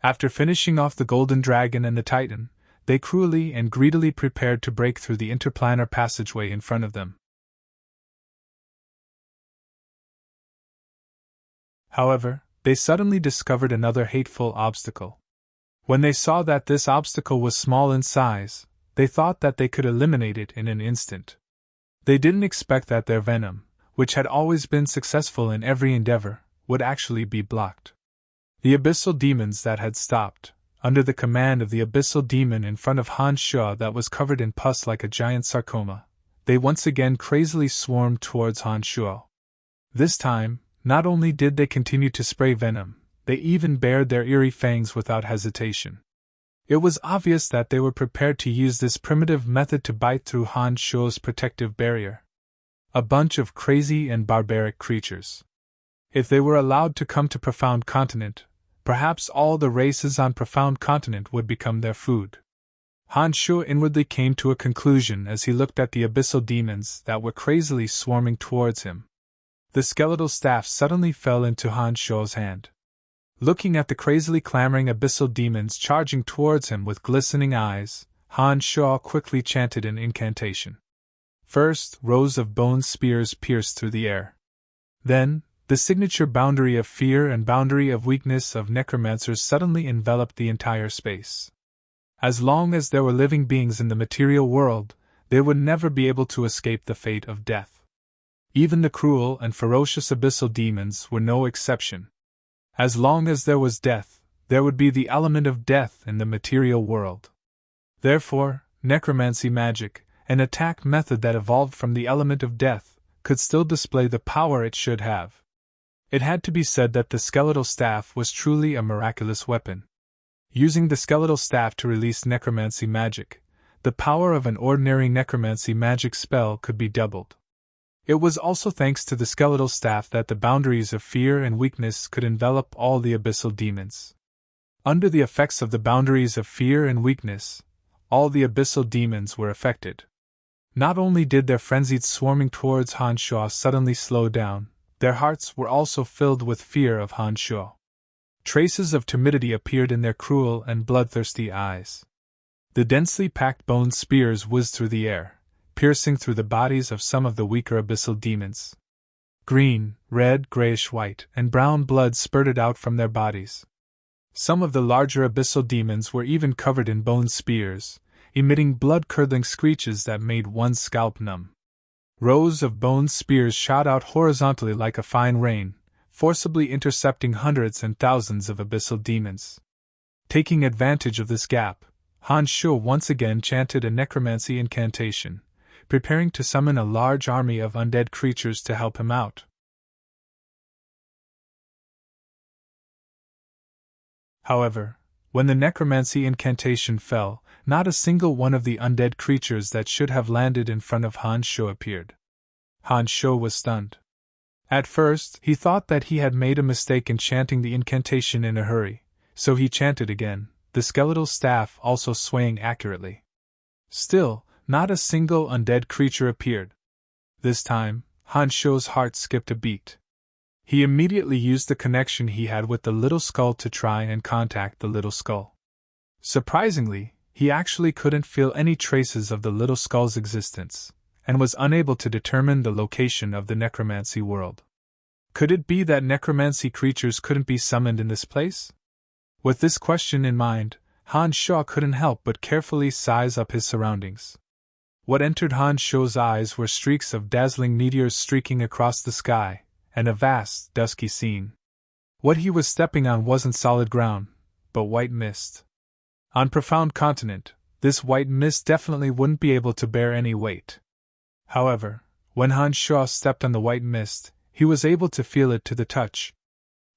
After finishing off the Golden Dragon and the Titan, they cruelly and greedily prepared to break through the interplanar passageway in front of them. However, they suddenly discovered another hateful obstacle. When they saw that this obstacle was small in size, they thought that they could eliminate it in an instant. They didn't expect that their venom, which had always been successful in every endeavor, would actually be blocked. The abyssal demons that had stopped, under the command of the abyssal demon in front of Han Sho that was covered in pus like a giant sarcoma, they once again crazily swarmed towards Han Sho. This time, not only did they continue to spray venom, they even bared their eerie fangs without hesitation. It was obvious that they were prepared to use this primitive method to bite through Han Sho's protective barrier. A bunch of crazy and barbaric creatures. If they were allowed to come to Profound Continent, perhaps all the races on Profound Continent would become their food. Han Sho inwardly came to a conclusion as he looked at the abyssal demons that were crazily swarming towards him. The skeletal staff suddenly fell into Han Sho's hand. Looking at the crazily clamoring abyssal demons charging towards him with glistening eyes, Han Sho quickly chanted an incantation. First, rows of bone spears pierced through the air. Then, the signature boundary of fear and boundary of weakness of necromancers suddenly enveloped the entire space. As long as there were living beings in the material world, they would never be able to escape the fate of death. Even the cruel and ferocious abyssal demons were no exception. As long as there was death, there would be the element of death in the material world. Therefore, necromancy magic, an attack method that evolved from the element of death, could still display the power it should have. It had to be said that the skeletal staff was truly a miraculous weapon. Using the skeletal staff to release necromancy magic, the power of an ordinary necromancy magic spell could be doubled. It was also thanks to the skeletal staff that the boundaries of fear and weakness could envelop all the abyssal demons. Under the effects of the boundaries of fear and weakness, all the abyssal demons were affected. Not only did their frenzied swarming towards Han Sho suddenly slow down, their hearts were also filled with fear of Han Sho. Traces of timidity appeared in their cruel and bloodthirsty eyes. The densely packed bone spears whizzed through the air, piercing through the bodies of some of the weaker abyssal demons. Green, red, grayish-white, and brown blood spurted out from their bodies. Some of the larger abyssal demons were even covered in bone spears, emitting blood-curdling screeches that made one's scalp numb. Rows of bone spears shot out horizontally like a fine rain, forcibly intercepting hundreds and thousands of abyssal demons. Taking advantage of this gap, Han Sho once again chanted a necromancy incantation, preparing to summon a large army of undead creatures to help him out. However, when the necromancy incantation fell, not a single one of the undead creatures that should have landed in front of Han Sho appeared. Han Sho was stunned. At first, he thought that he had made a mistake in chanting the incantation in a hurry, so he chanted again, the skeletal staff also swaying accurately. Still, not a single undead creature appeared. This time, Han Sho's heart skipped a beat. He immediately used the connection he had with the little skull to try and contact the little skull. Surprisingly, he actually couldn't feel any traces of the little skull's existence, and was unable to determine the location of the necromancy world. Could it be that necromancy creatures couldn't be summoned in this place? With this question in mind, Han Sho couldn't help but carefully size up his surroundings. What entered Han Sho's eyes were streaks of dazzling meteors streaking across the sky, and a vast, dusky scene. What he was stepping on wasn't solid ground, but white mist. On Profound Continent, this white mist definitely wouldn't be able to bear any weight. However, when Han Sho stepped on the white mist, he was able to feel it to the touch.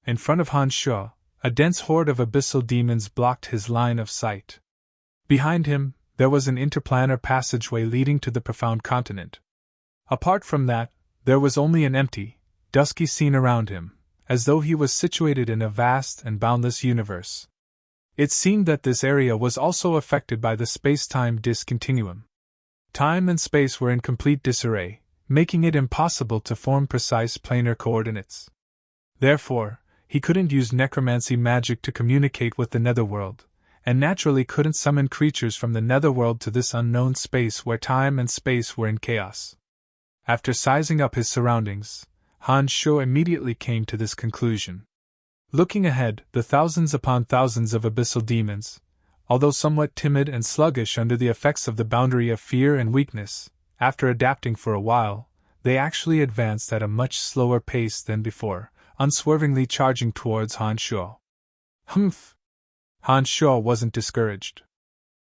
In front of Han Sho, a dense horde of abyssal demons blocked his line of sight. Behind him, there was an interplanar passageway leading to the Profound Continent. Apart from that, there was only an empty, dusky scene around him, as though he was situated in a vast and boundless universe. It seemed that this area was also affected by the space-time discontinuum. Time and space were in complete disarray, making it impossible to form precise planar coordinates. Therefore, he couldn't use necromancy magic to communicate with the netherworld, and naturally couldn't summon creatures from the netherworld to this unknown space where time and space were in chaos. After sizing up his surroundings, Han Sho immediately came to this conclusion. Looking ahead, the thousands upon thousands of abyssal demons, although somewhat timid and sluggish under the effects of the boundary of fear and weakness, after adapting for a while, they actually advanced at a much slower pace than before, unswervingly charging towards Han Sho. Humph! Han Sho wasn't discouraged.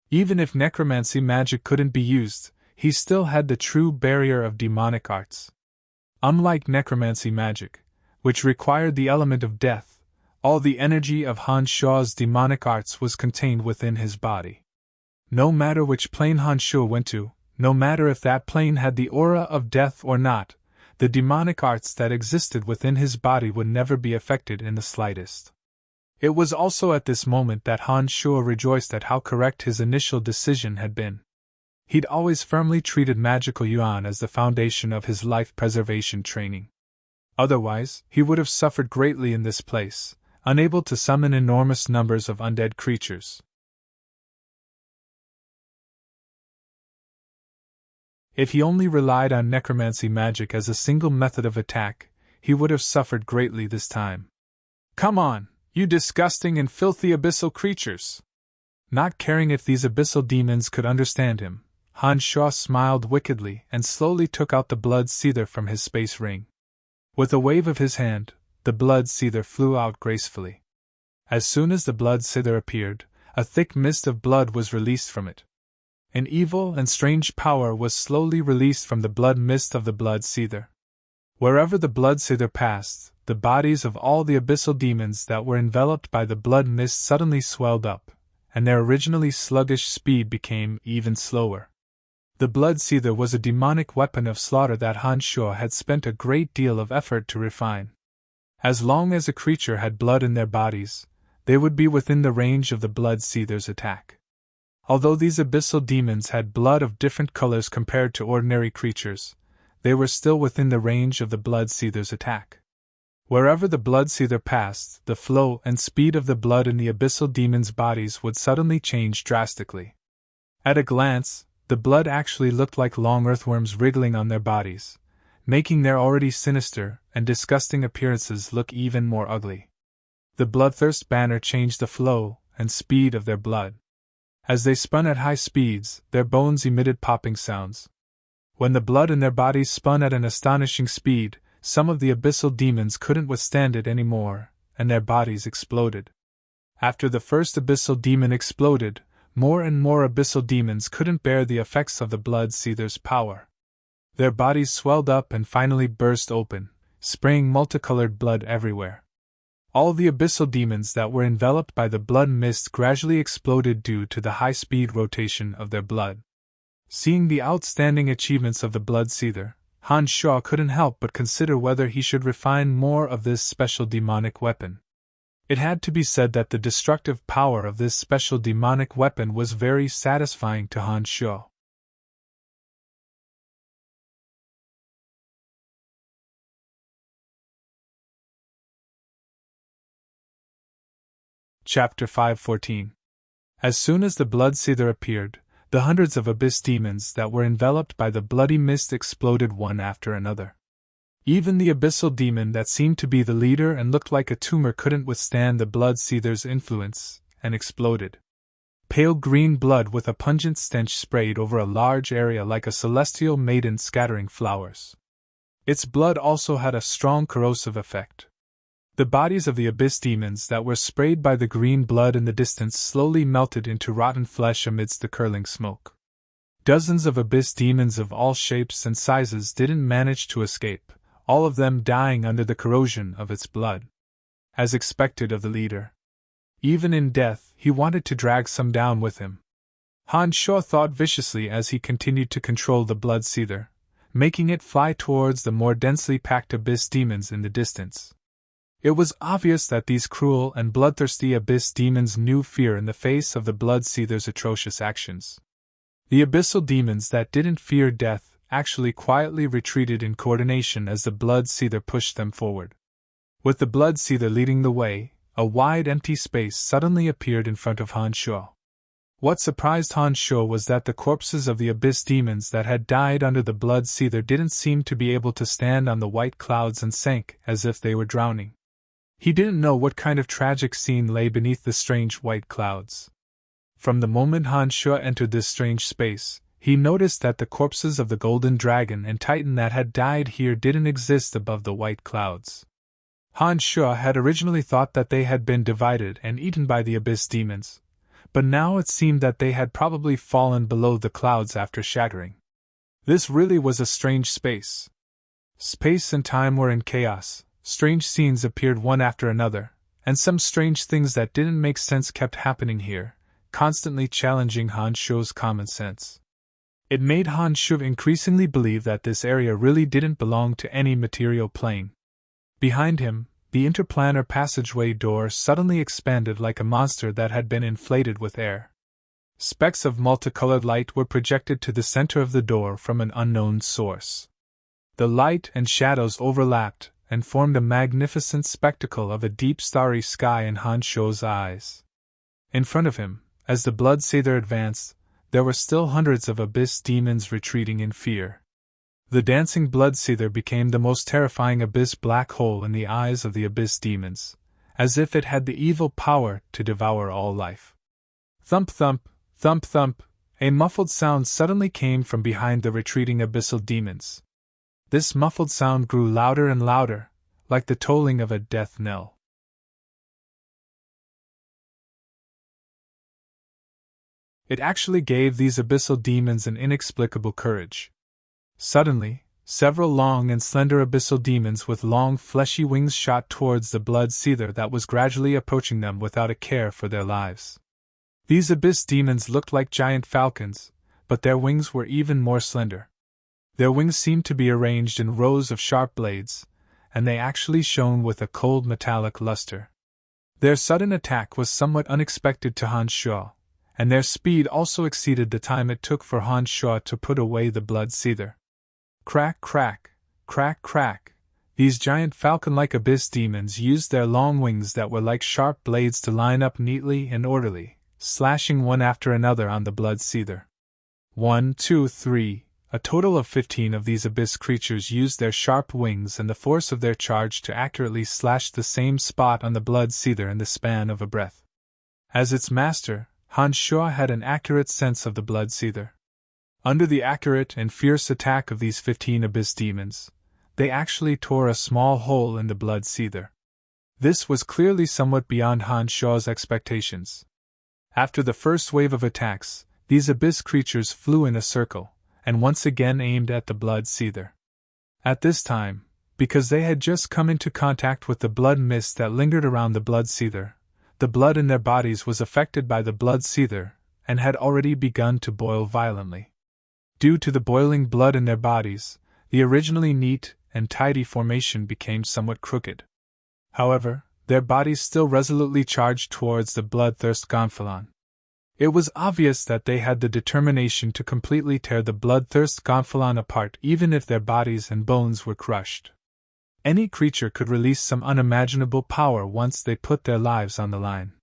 Even if necromancy magic couldn't be used, he still had the true barrier of demonic arts. Unlike necromancy magic, which required the element of death, all the energy of Han Sho's demonic arts was contained within his body. No matter which plane Han Sho went to, no matter if that plane had the aura of death or not, the demonic arts that existed within his body would never be affected in the slightest. It was also at this moment that Han Sho rejoiced at how correct his initial decision had been. He'd always firmly treated magical yuan as the foundation of his life preservation training. Otherwise, he would have suffered greatly in this place, unable to summon enormous numbers of undead creatures. If he only relied on necromancy magic as a single method of attack, he would have suffered greatly this time. "Come on, you disgusting and filthy abyssal creatures!" Not caring if these abyssal demons could understand him, Han Shuo smiled wickedly and slowly took out the blood seether from his space ring. With a wave of his hand, the blood seether flew out gracefully. As soon as the blood seether appeared, a thick mist of blood was released from it. An evil and strange power was slowly released from the blood mist of the blood seether. Wherever the blood seether passed, the bodies of all the abyssal demons that were enveloped by the blood mist suddenly swelled up, and their originally sluggish speed became even slower. The blood seether was a demonic weapon of slaughter that Han Shuo had spent a great deal of effort to refine. As long as a creature had blood in their bodies, they would be within the range of the blood seether's attack. Although these abyssal demons had blood of different colors compared to ordinary creatures, they were still within the range of the blood seether's attack. Wherever the blood seether passed, the flow and speed of the blood in the abyssal demons' bodies would suddenly change drastically. At a glance, the blood actually looked like long earthworms wriggling on their bodies, making their already sinister and disgusting appearances look even more ugly. The bloodthirst banner changed the flow and speed of their blood. As they spun at high speeds, their bones emitted popping sounds. When the blood in their bodies spun at an astonishing speed, some of the abyssal demons couldn't withstand it anymore, and their bodies exploded. After the first abyssal demon exploded, more and more abyssal demons couldn't bear the effects of the blood seether's power. Their bodies swelled up and finally burst open, spraying multicolored blood everywhere. All the abyssal demons that were enveloped by the blood mist gradually exploded due to the high-speed rotation of their blood. Seeing the outstanding achievements of the blood seether, Han Shuo couldn't help but consider whether he should refine more of this special demonic weapon. It had to be said that the destructive power of this special demonic weapon was very satisfying to Han Shuo. Chapter 514. As soon as the blood seether appeared, the hundreds of abyss demons that were enveloped by the bloody mist exploded one after another. Even the abyssal demon that seemed to be the leader and looked like a tumor couldn't withstand the blood seether's influence, and exploded. Pale green blood with a pungent stench sprayed over a large area like a celestial maiden scattering flowers. Its blood also had a strong corrosive effect. The bodies of the abyss demons that were sprayed by the green blood in the distance slowly melted into rotten flesh amidst the curling smoke. Dozens of abyss demons of all shapes and sizes didn't manage to escape, all of them dying under the corrosion of its blood. As expected of the leader. Even in death, he wanted to drag some down with him. Han Shuo thought viciously as he continued to control the blood seether, making it fly towards the more densely packed abyss demons in the distance. It was obvious that these cruel and bloodthirsty abyss demons knew fear in the face of the blood seether's atrocious actions. The abyssal demons that didn't fear death actually quietly retreated in coordination as the blood seether pushed them forward. With the blood seether leading the way, a wide empty space suddenly appeared in front of Han Shuo. What surprised Han Shuo was that the corpses of the abyss demons that had died under the blood seether didn't seem to be able to stand on the white clouds and sank as if they were drowning. He didn't know what kind of tragic scene lay beneath the strange white clouds. From the moment Han Shuo entered this strange space, he noticed that the corpses of the golden dragon and titan that had died here didn't exist above the white clouds. Han Shuo had originally thought that they had been divided and eaten by the abyss demons, but now it seemed that they had probably fallen below the clouds after shattering. This really was a strange space. Space and time were in chaos. Strange scenes appeared one after another, and some strange things that didn't make sense kept happening here, constantly challenging Han Shuo's common sense. It made Han Shuo increasingly believe that this area really didn't belong to any material plane. Behind him, the interplanar passageway door suddenly expanded like a monster that had been inflated with air. Specks of multicolored light were projected to the center of the door from an unknown source. The light and shadows overlapped and formed a magnificent spectacle of a deep starry sky in Han Shuo's eyes. In front of him, as the blood seether advanced, there were still hundreds of abyss demons retreating in fear. The dancing blood-seether became the most terrifying abyss black hole in the eyes of the abyss demons, as if it had the evil power to devour all life. Thump thump, thump thump, a muffled sound suddenly came from behind the retreating abyssal demons. This muffled sound grew louder and louder, like the tolling of a death knell. It actually gave these abyssal demons an inexplicable courage. Suddenly, several long and slender abyssal demons with long fleshy wings shot towards the blood-seether that was gradually approaching them without a care for their lives. These abyss demons looked like giant falcons, but their wings were even more slender. Their wings seemed to be arranged in rows of sharp blades, and they actually shone with a cold metallic luster. Their sudden attack was somewhat unexpected to Han Shuo, and their speed also exceeded the time it took for Han Shuo to put away the blood-seether. Crack, crack, crack, crack. These giant falcon-like abyss demons used their long wings that were like sharp blades to line up neatly and orderly, slashing one after another on the blood-seether. 1, 2, 3. A total of 15 of these abyss creatures used their sharp wings and the force of their charge to accurately slash the same spot on the blood-seether in the span of a breath. As its master, Han Shuo had an accurate sense of the blood-seether. Under the accurate and fierce attack of these 15 abyss demons, they actually tore a small hole in the blood-seether. This was clearly somewhat beyond Han Shuo's expectations. After the first wave of attacks, these abyss creatures flew in a circle, and once again aimed at the blood-seether. At this time, because they had just come into contact with the blood mist that lingered around the blood-seether, the blood in their bodies was affected by the blood-seether and had already begun to boil violently. Due to the boiling blood in their bodies, the originally neat and tidy formation became somewhat crooked. However, their bodies still resolutely charged towards the bloodthirst gonfalon. It was obvious that they had the determination to completely tear the bloodthirst gonfalon apart even if their bodies and bones were crushed. Any creature could release some unimaginable power once they put their lives on the line.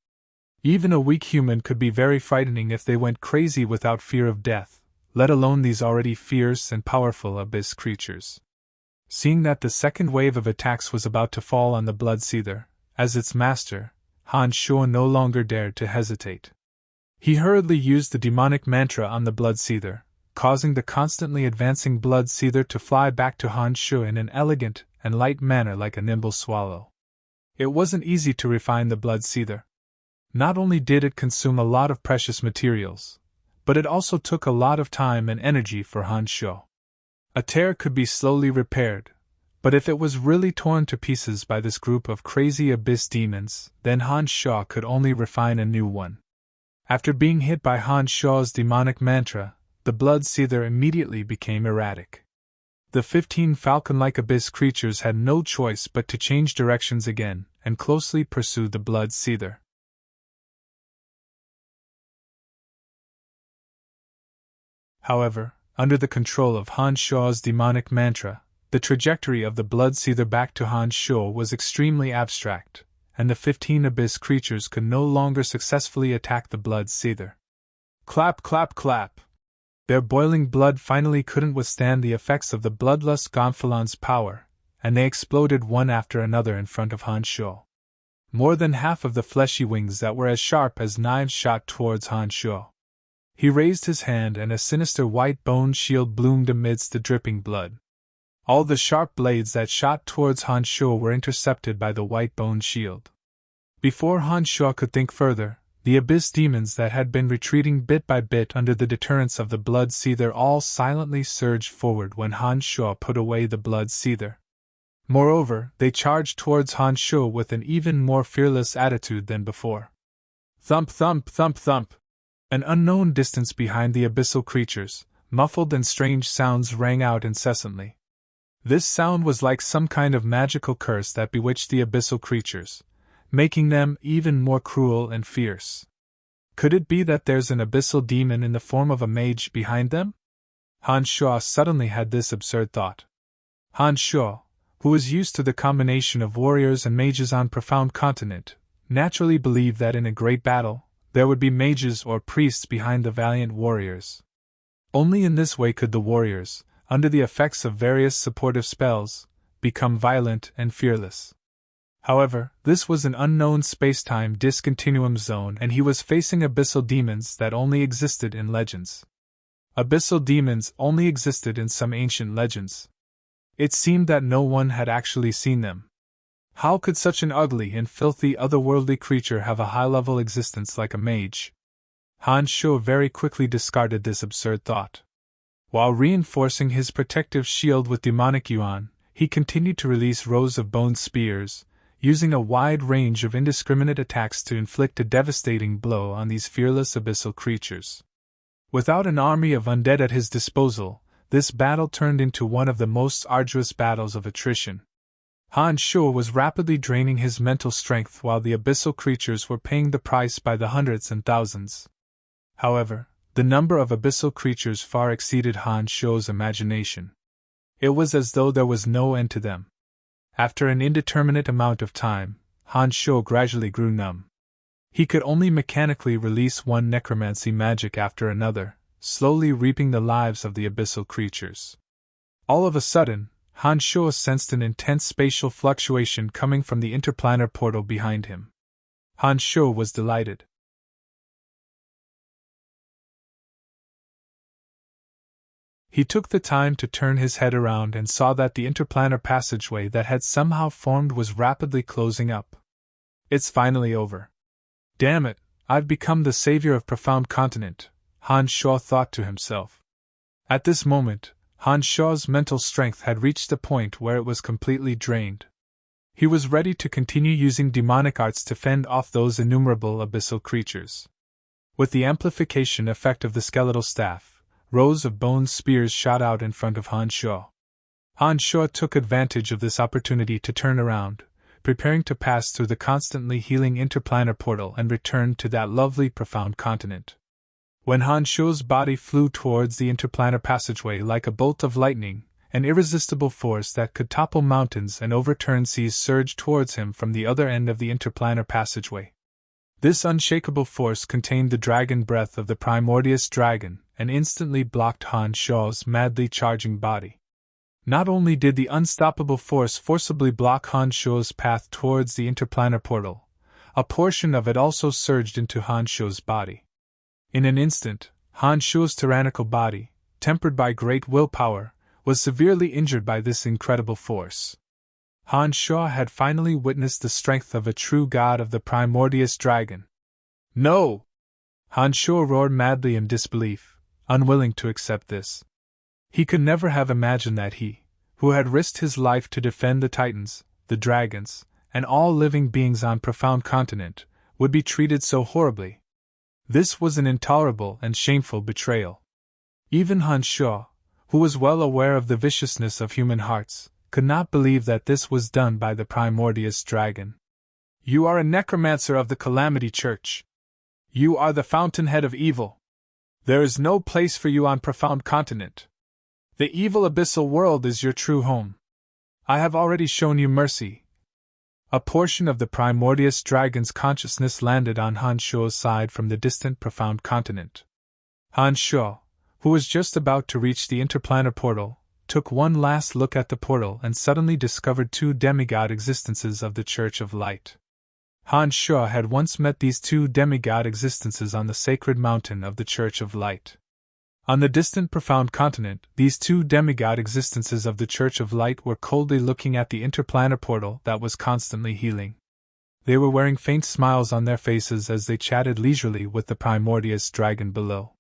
Even a weak human could be very frightening if they went crazy without fear of death, let alone these already fierce and powerful abyss creatures. Seeing that the second wave of attacks was about to fall on the blood-seether, as its master, Han Shuo no longer dared to hesitate. He hurriedly used the demonic mantra on the blood-seether, causing the constantly advancing blood-seether to fly back to Han Shuo in an elegant and light manner like a nimble swallow. It wasn't easy to refine the blood-seether. Not only did it consume a lot of precious materials, but it also took a lot of time and energy for Han Shuo. A tear could be slowly repaired, but if it was really torn to pieces by this group of crazy abyss demons, then Han Shuo could only refine a new one. After being hit by Han Shuo's demonic mantra, the blood-seether immediately became erratic. The 15 falcon-like abyss creatures had no choice but to change directions again and closely pursue the blood-seether. However, under the control of Han Shuo's demonic mantra, the trajectory of the blood-seether back to Han Shuo was extremely abstract, and the 15 abyss creatures could no longer successfully attack the blood-seether. Clap, clap, clap! Their boiling blood finally couldn't withstand the effects of the bloodlust gonfalon's power, and they exploded one after another in front of Han Shuo. More than half of the fleshy wings that were as sharp as knives shot towards Han Shuo. He raised his hand and a sinister white bone shield bloomed amidst the dripping blood. All the sharp blades that shot towards Han Shuo were intercepted by the white bone shield. Before Han Shuo could think further, the abyss demons that had been retreating bit by bit under the deterrence of the blood-seether all silently surged forward when Han Shuo put away the blood-seether. Moreover, they charged towards Han Shuo with an even more fearless attitude than before. Thump, thump, thump, thump! An unknown distance behind the abyssal creatures, muffled and strange sounds rang out incessantly. This sound was like some kind of magical curse that bewitched the abyssal creatures, making them even more cruel and fierce. Could it be that there's an abyssal demon in the form of a mage behind them? Han Shuo suddenly had this absurd thought. Han Shuo, who was used to the combination of warriors and mages on Profound Continent, naturally believed that in a great battle, there would be mages or priests behind the valiant warriors. Only in this way could the warriors, under the effects of various supportive spells, become violent and fearless. However, this was an unknown space-time discontinuum zone, and he was facing abyssal demons that only existed in legends. Abyssal demons only existed in some ancient legends. It seemed that no one had actually seen them. How could such an ugly and filthy otherworldly creature have a high-level existence like a mage? Han Sho very quickly discarded this absurd thought. While reinforcing his protective shield with demonic yuan, he continued to release rows of bone spears, using a wide range of indiscriminate attacks to inflict a devastating blow on these fearless abyssal creatures. Without an army of undead at his disposal, this battle turned into one of the most arduous battles of attrition. Han Sho was rapidly draining his mental strength while the abyssal creatures were paying the price by the hundreds and thousands. However, the number of abyssal creatures far exceeded Han Sho's imagination. It was as though there was no end to them. After an indeterminate amount of time, Han Sho gradually grew numb. He could only mechanically release one necromancy magic after another, slowly reaping the lives of the abyssal creatures. All of a sudden, Han Sho sensed an intense spatial fluctuation coming from the interplanar portal behind him. Han Sho was delighted. He took the time to turn his head around and saw that the interplanar passageway that had somehow formed was rapidly closing up. It's finally over. Damn it, I've become the savior of Profound Continent, Han Sho thought to himself. At this moment, Han Sho's mental strength had reached a point where it was completely drained. He was ready to continue using demonic arts to fend off those innumerable abyssal creatures. With the amplification effect of the skeletal staff, rows of bone spears shot out in front of Han Sho. Han Sho took advantage of this opportunity to turn around, preparing to pass through the constantly healing interplanar portal and return to that lovely Profound Continent. When Han Sho's body flew towards the interplanar passageway like a bolt of lightning, an irresistible force that could topple mountains and overturn seas surged towards him from the other end of the interplanar passageway. This unshakable force contained the dragon breath of the primordious dragon, and instantly blocked Han Sho's madly charging body. Not only did the unstoppable force forcibly block Han Sho's path towards the interplanar portal, a portion of it also surged into Han Sho's body. In an instant, Han Sho's tyrannical body, tempered by great willpower, was severely injured by this incredible force. Han Sho had finally witnessed the strength of a true god of the primordious dragon. No! Han Sho roared madly in disbelief, unwilling to accept this. He could never have imagined that he, who had risked his life to defend the Titans, the dragons, and all living beings on Profound Continent, would be treated so horribly. This was an intolerable and shameful betrayal. Even Han Sho, who was well aware of the viciousness of human hearts, could not believe that this was done by the primordious dragon. You are a necromancer of the Calamity Church. You are the fountainhead of evil. There is no place for you on Profound Continent. The evil abyssal world is your true home. I have already shown you mercy. A portion of the primordious dragon's consciousness landed on Han Sho's side from the distant Profound Continent. Han Sho, who was just about to reach the interplanar portal, took one last look at the portal and suddenly discovered two demigod existences of the Church of Light. Han Sho had once met these two demigod existences on the sacred mountain of the Church of Light. On the distant Profound Continent, these two demigod existences of the Church of Light were coldly looking at the interplanar portal that was constantly healing. They were wearing faint smiles on their faces as they chatted leisurely with the primordious dragon below.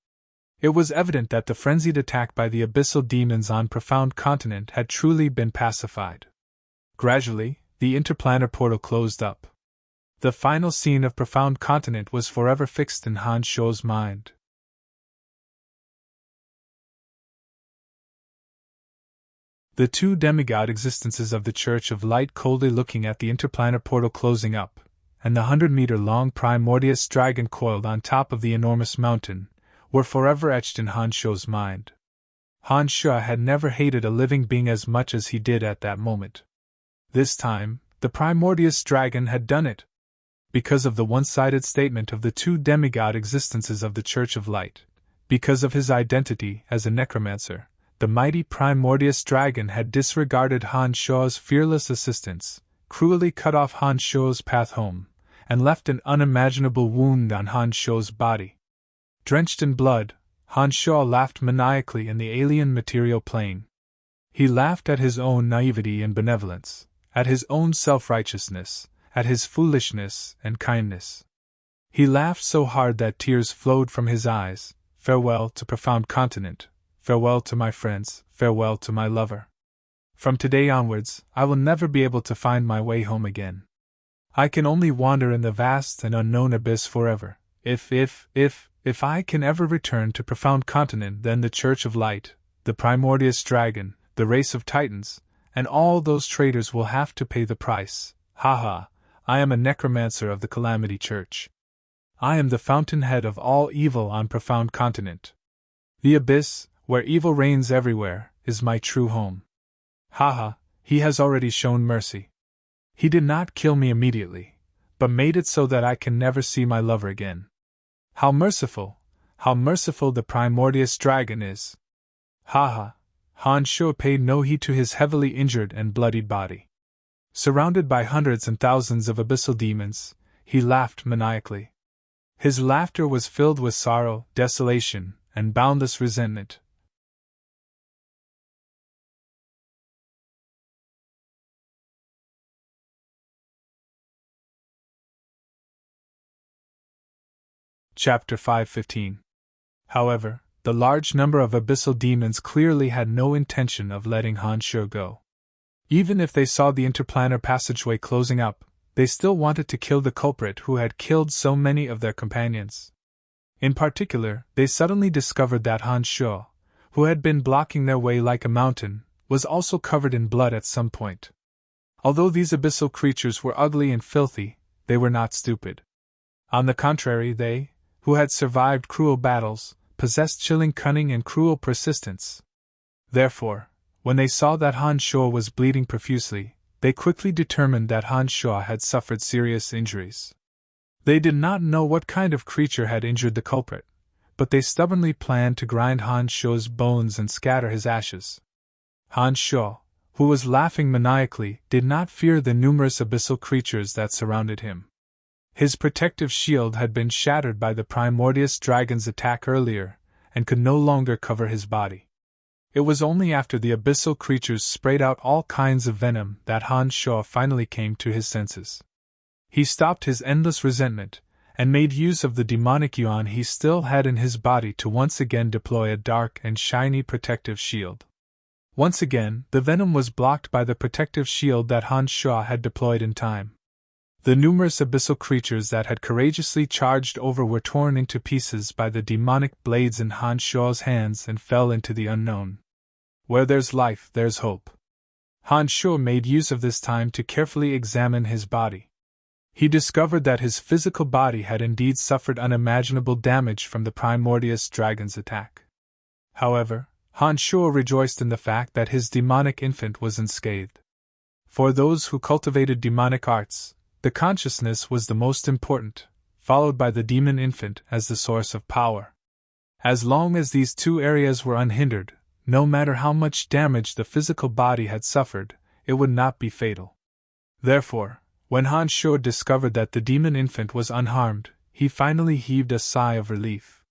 It was evident that the frenzied attack by the abyssal demons on Profound Continent had truly been pacified. Gradually, the interplanar portal closed up. The final scene of Profound Continent was forever fixed in Han Sho's mind. The two demigod existences of the Church of Light coldly looking at the interplanar portal closing up, and the 100-meter-long primordious dragon coiled on top of the enormous mountain, were forever etched in Han Sho's mind. Han Sho had never hated a living being as much as he did at that moment. This time, the primordious dragon had done it. because of the one-sided statement of the two demigod existences of the Church of Light, because of his identity as a necromancer, the mighty primordious dragon had disregarded Han Shuo's fearless assistance, cruelly cut off Han Shuo's path home, and left an unimaginable wound on Han Shuo's body. Drenched in blood, Han Shuo laughed maniacally in the alien material plane. He laughed at his own naivety and benevolence, at his own self-righteousness, at his foolishness and kindness. He laughed so hard that tears flowed from his eyes. Farewell to profound continent, farewell to my friends, farewell to my lover. From today onwards, I will never be able to find my way home again. I can only wander in the vast and unknown abyss forever. If I can ever return to profound continent, then the Church of Light, the primordious dragon, the race of Titans, and all those traitors will have to pay the price. Ha ha, I am a necromancer of the Calamity Church. I am the fountainhead of all evil on profound continent. The abyss, where evil reigns everywhere, is my true home. Ha ha, he has already shown mercy. He did not kill me immediately, but made it so that I can never see my lover again. How merciful the primordious dragon is! Ha ha! Han Shuo paid no heed to his heavily injured and bloodied body. Surrounded by hundreds and thousands of abyssal demons, he laughed maniacally. His laughter was filled with sorrow, desolation, and boundless resentment. Chapter 5:15. However, the large number of abyssal demons clearly had no intention of letting Han Shuo go. Even if they saw the interplanar passageway closing up, they still wanted to kill the culprit who had killed so many of their companions. In particular, they suddenly discovered that Han Shuo, who had been blocking their way like a mountain, was also covered in blood at some point. Although these abyssal creatures were ugly and filthy, they were not stupid. On the contrary, they, who had survived cruel battles, possessed chilling cunning and cruel persistence. Therefore, when they saw that Han Shuo was bleeding profusely, they quickly determined that Han Shuo had suffered serious injuries. They did not know what kind of creature had injured the culprit, but they stubbornly planned to grind Han Shuo's bones and scatter his ashes. Han Shuo, who was laughing maniacally, did not fear the numerous abyssal creatures that surrounded him. His protective shield had been shattered by the primordious dragon's attack earlier, and could no longer cover his body. It was only after the abyssal creatures sprayed out all kinds of venom that Han Shuo finally came to his senses. He stopped his endless resentment, and made use of the demonic yuan he still had in his body to once again deploy a dark and shiny protective shield. Once again, the venom was blocked by the protective shield that Han Shuo had deployed in time. The numerous abyssal creatures that had courageously charged over were torn into pieces by the demonic blades in Han Shuo's hands and fell into the unknown. Where there's life, there's hope. Han Shuo made use of this time to carefully examine his body. He discovered that his physical body had indeed suffered unimaginable damage from the primordious dragon's attack. However, Han Shuo rejoiced in the fact that his demonic infant was unscathed. For those who cultivated demonic arts, the consciousness was the most important, followed by the demon infant as the source of power. As long as these two areas were unhindered, no matter how much damage the physical body had suffered, it would not be fatal. Therefore, when Han Shuo discovered that the demon infant was unharmed, he finally heaved a sigh of relief.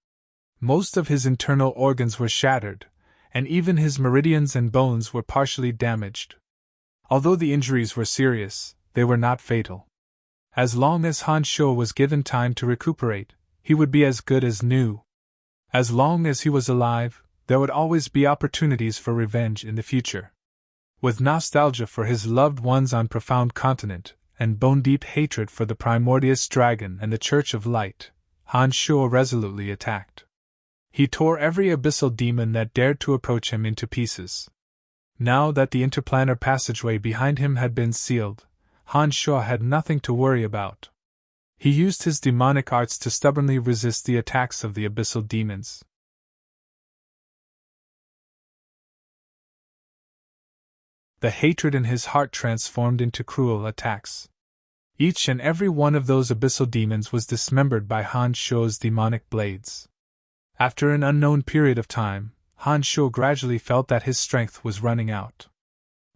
Most of his internal organs were shattered, and even his meridians and bones were partially damaged. Although the injuries were serious, they were not fatal. As long as Han Shuo was given time to recuperate, he would be as good as new. As long as he was alive, there would always be opportunities for revenge in the future. With nostalgia for his loved ones on profound continent, and bone-deep hatred for the primordious dragon and the Church of Light, Han Shuo resolutely attacked. He tore every abyssal demon that dared to approach him into pieces. Now that the interplanar passageway behind him had been sealed, Han Shuo had nothing to worry about. He used his demonic arts to stubbornly resist the attacks of the abyssal demons. The hatred in his heart transformed into cruel attacks. Each and every one of those abyssal demons was dismembered by Han Shuo's demonic blades. After an unknown period of time, Han Shuo gradually felt that his strength was running out.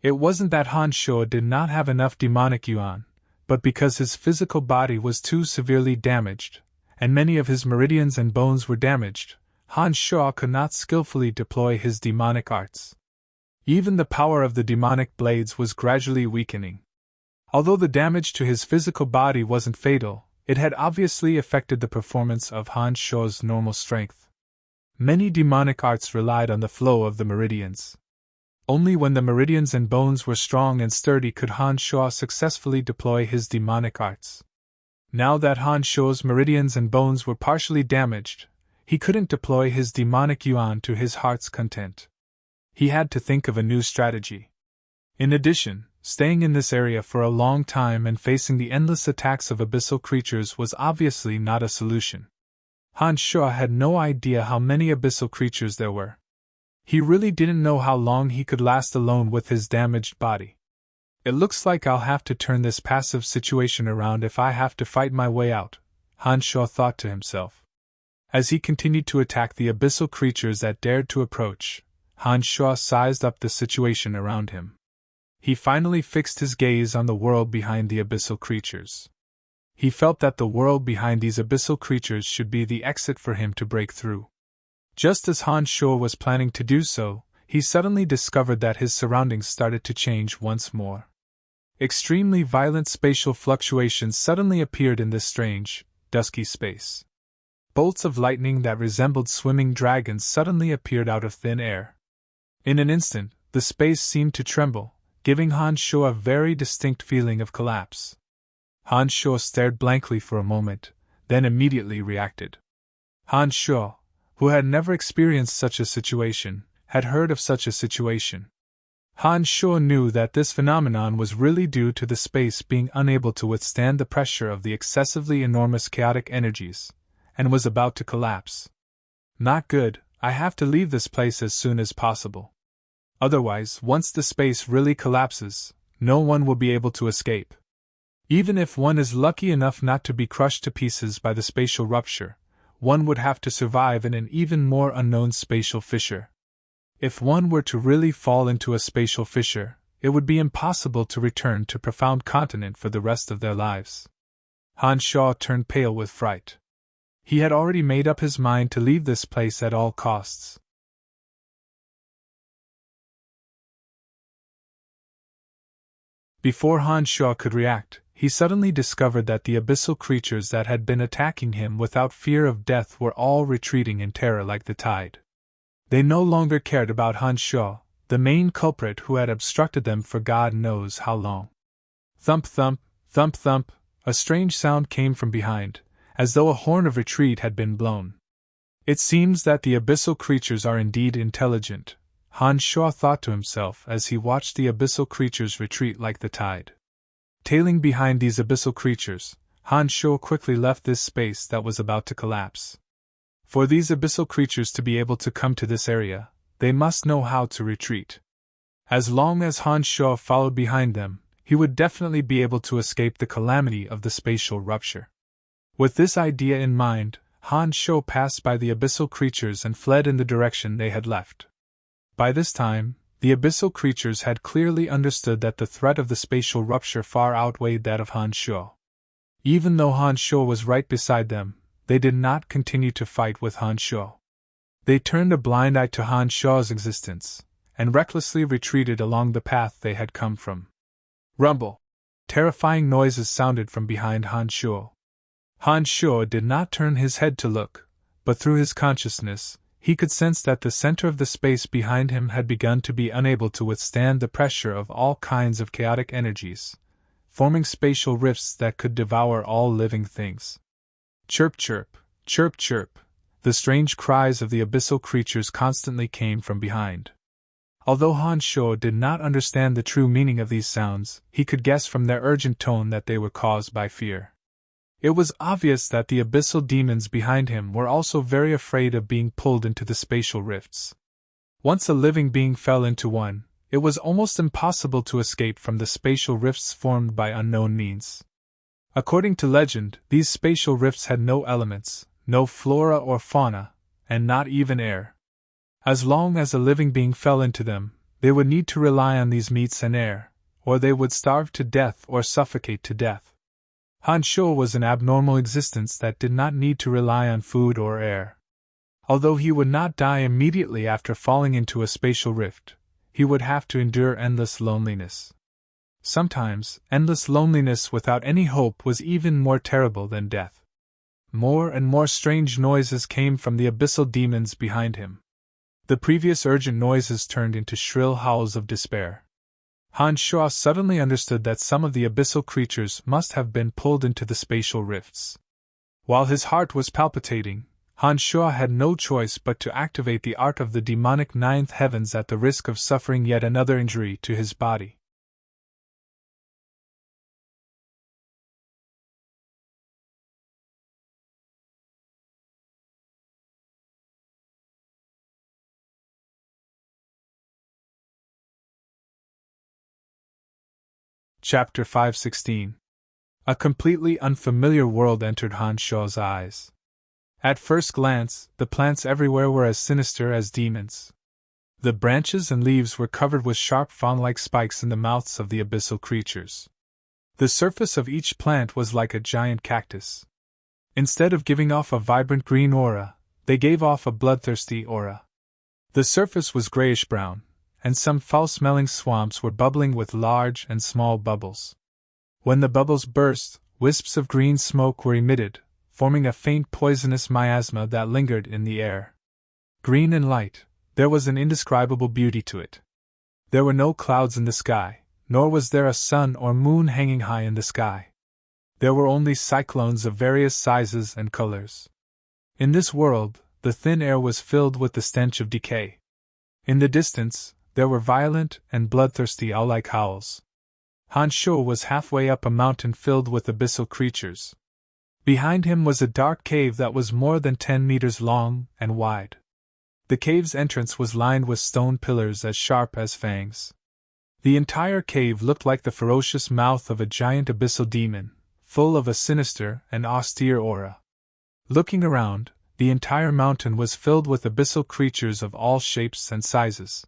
It wasn't that Han Shuo did not have enough demonic yuan, but because his physical body was too severely damaged, and many of his meridians and bones were damaged, Han Shuo could not skillfully deploy his demonic arts. Even the power of the demonic blades was gradually weakening. Although the damage to his physical body wasn't fatal, it had obviously affected the performance of Han Shuo's normal strength. Many demonic arts relied on the flow of the meridians. Only when the meridians and bones were strong and sturdy could Han Shuo successfully deploy his demonic arts. Now that Han Shuo's meridians and bones were partially damaged, he couldn't deploy his demonic yuan to his heart's content. He had to think of a new strategy. In addition, staying in this area for a long time and facing the endless attacks of abyssal creatures was obviously not a solution. Han Shuo had no idea how many abyssal creatures there were. He really didn't know how long he could last alone with his damaged body. It looks like I'll have to turn this passive situation around if I have to fight my way out, Han Shuo thought to himself. As he continued to attack the abyssal creatures that dared to approach, Han Shuo sized up the situation around him. He finally fixed his gaze on the world behind the abyssal creatures. He felt that the world behind these abyssal creatures should be the exit for him to break through. Just as Han Shuo was planning to do so, he suddenly discovered that his surroundings started to change once more. Extremely violent spatial fluctuations suddenly appeared in this strange, dusky space. Bolts of lightning that resembled swimming dragons suddenly appeared out of thin air. In an instant, the space seemed to tremble, giving Han Shuo a very distinct feeling of collapse. Han Shuo stared blankly for a moment, then immediately reacted. Han Shuo, who had never experienced such a situation, had heard of such a situation. Han Shuo knew that this phenomenon was really due to the space being unable to withstand the pressure of the excessively enormous chaotic energies, and was about to collapse. Not good, I have to leave this place as soon as possible. Otherwise, once the space really collapses, no one will be able to escape. Even if one is lucky enough not to be crushed to pieces by the spatial rupture, one would have to survive in an even more unknown spatial fissure. If one were to really fall into a spatial fissure, it would be impossible to return to profound continent for the rest of their lives. Han Shuo turned pale with fright. He had already made up his mind to leave this place at all costs. Before Han Shuo could react, he suddenly discovered that the abyssal creatures that had been attacking him without fear of death were all retreating in terror like the tide. They no longer cared about Han Shuo, the main culprit who had obstructed them for God knows how long. Thump thump, thump thump, a strange sound came from behind, as though a horn of retreat had been blown. It seems that the abyssal creatures are indeed intelligent, Han Shuo thought to himself as he watched the abyssal creatures retreat like the tide. Tailing behind these abyssal creatures, Han Shuo quickly left this space that was about to collapse. For these abyssal creatures to be able to come to this area, they must know how to retreat. As long as Han Shuo followed behind them, he would definitely be able to escape the calamity of the spatial rupture. With this idea in mind, Han Shuo passed by the abyssal creatures and fled in the direction they had left. By this time, the abyssal creatures had clearly understood that the threat of the spatial rupture far outweighed that of Han Shuo. Even though Han Shuo was right beside them, they did not continue to fight with Han Shuo. They turned a blind eye to Han Shuo's existence, and recklessly retreated along the path they had come from. Rumble! Terrifying noises sounded from behind Han Shuo. Han Shuo did not turn his head to look, but through his consciousness, he could sense that the center of the space behind him had begun to be unable to withstand the pressure of all kinds of chaotic energies, forming spatial rifts that could devour all living things. Chirp chirp, chirp chirp, the strange cries of the abyssal creatures constantly came from behind. Although Han Shuo did not understand the true meaning of these sounds, he could guess from their urgent tone that they were caused by fear. It was obvious that the abyssal demons behind him were also very afraid of being pulled into the spatial rifts. Once a living being fell into one, it was almost impossible to escape from the spatial rifts formed by unknown means. According to legend, these spatial rifts had no elements, no flora or fauna, and not even air. As long as a living being fell into them, they would need to rely on these meats and air, or they would starve to death or suffocate to death. Han Sho was an abnormal existence that did not need to rely on food or air. Although he would not die immediately after falling into a spatial rift, he would have to endure endless loneliness. Sometimes, endless loneliness without any hope was even more terrible than death. More and more strange noises came from the abyssal demons behind him. The previous urgent noises turned into shrill howls of despair. Han Sho suddenly understood that some of the abyssal creatures must have been pulled into the spatial rifts. While his heart was palpitating, Han Sho had no choice but to activate the art of the demonic ninth heavens at the risk of suffering yet another injury to his body. Chapter 516. A completely unfamiliar world entered Han Sho's eyes. At first glance, the plants everywhere were as sinister as demons. The branches and leaves were covered with sharp fawn-like spikes in the mouths of the abyssal creatures. The surface of each plant was like a giant cactus. Instead of giving off a vibrant green aura, they gave off a bloodthirsty aura. The surface was grayish-brown, and some foul-smelling swamps were bubbling with large and small bubbles. When the bubbles burst, wisps of green smoke were emitted, forming a faint poisonous miasma that lingered in the air. Green and light, there was an indescribable beauty to it. There were no clouds in the sky, nor was there a sun or moon hanging high in the sky. There were only cyclones of various sizes and colors. In this world, the thin air was filled with the stench of decay. In the distance, there were violent and bloodthirsty owl-like howls. Han Sho was halfway up a mountain filled with abyssal creatures. Behind him was a dark cave that was more than 10 meters long and wide. The cave's entrance was lined with stone pillars as sharp as fangs. The entire cave looked like the ferocious mouth of a giant abyssal demon, full of a sinister and austere aura. Looking around, the entire mountain was filled with abyssal creatures of all shapes and sizes.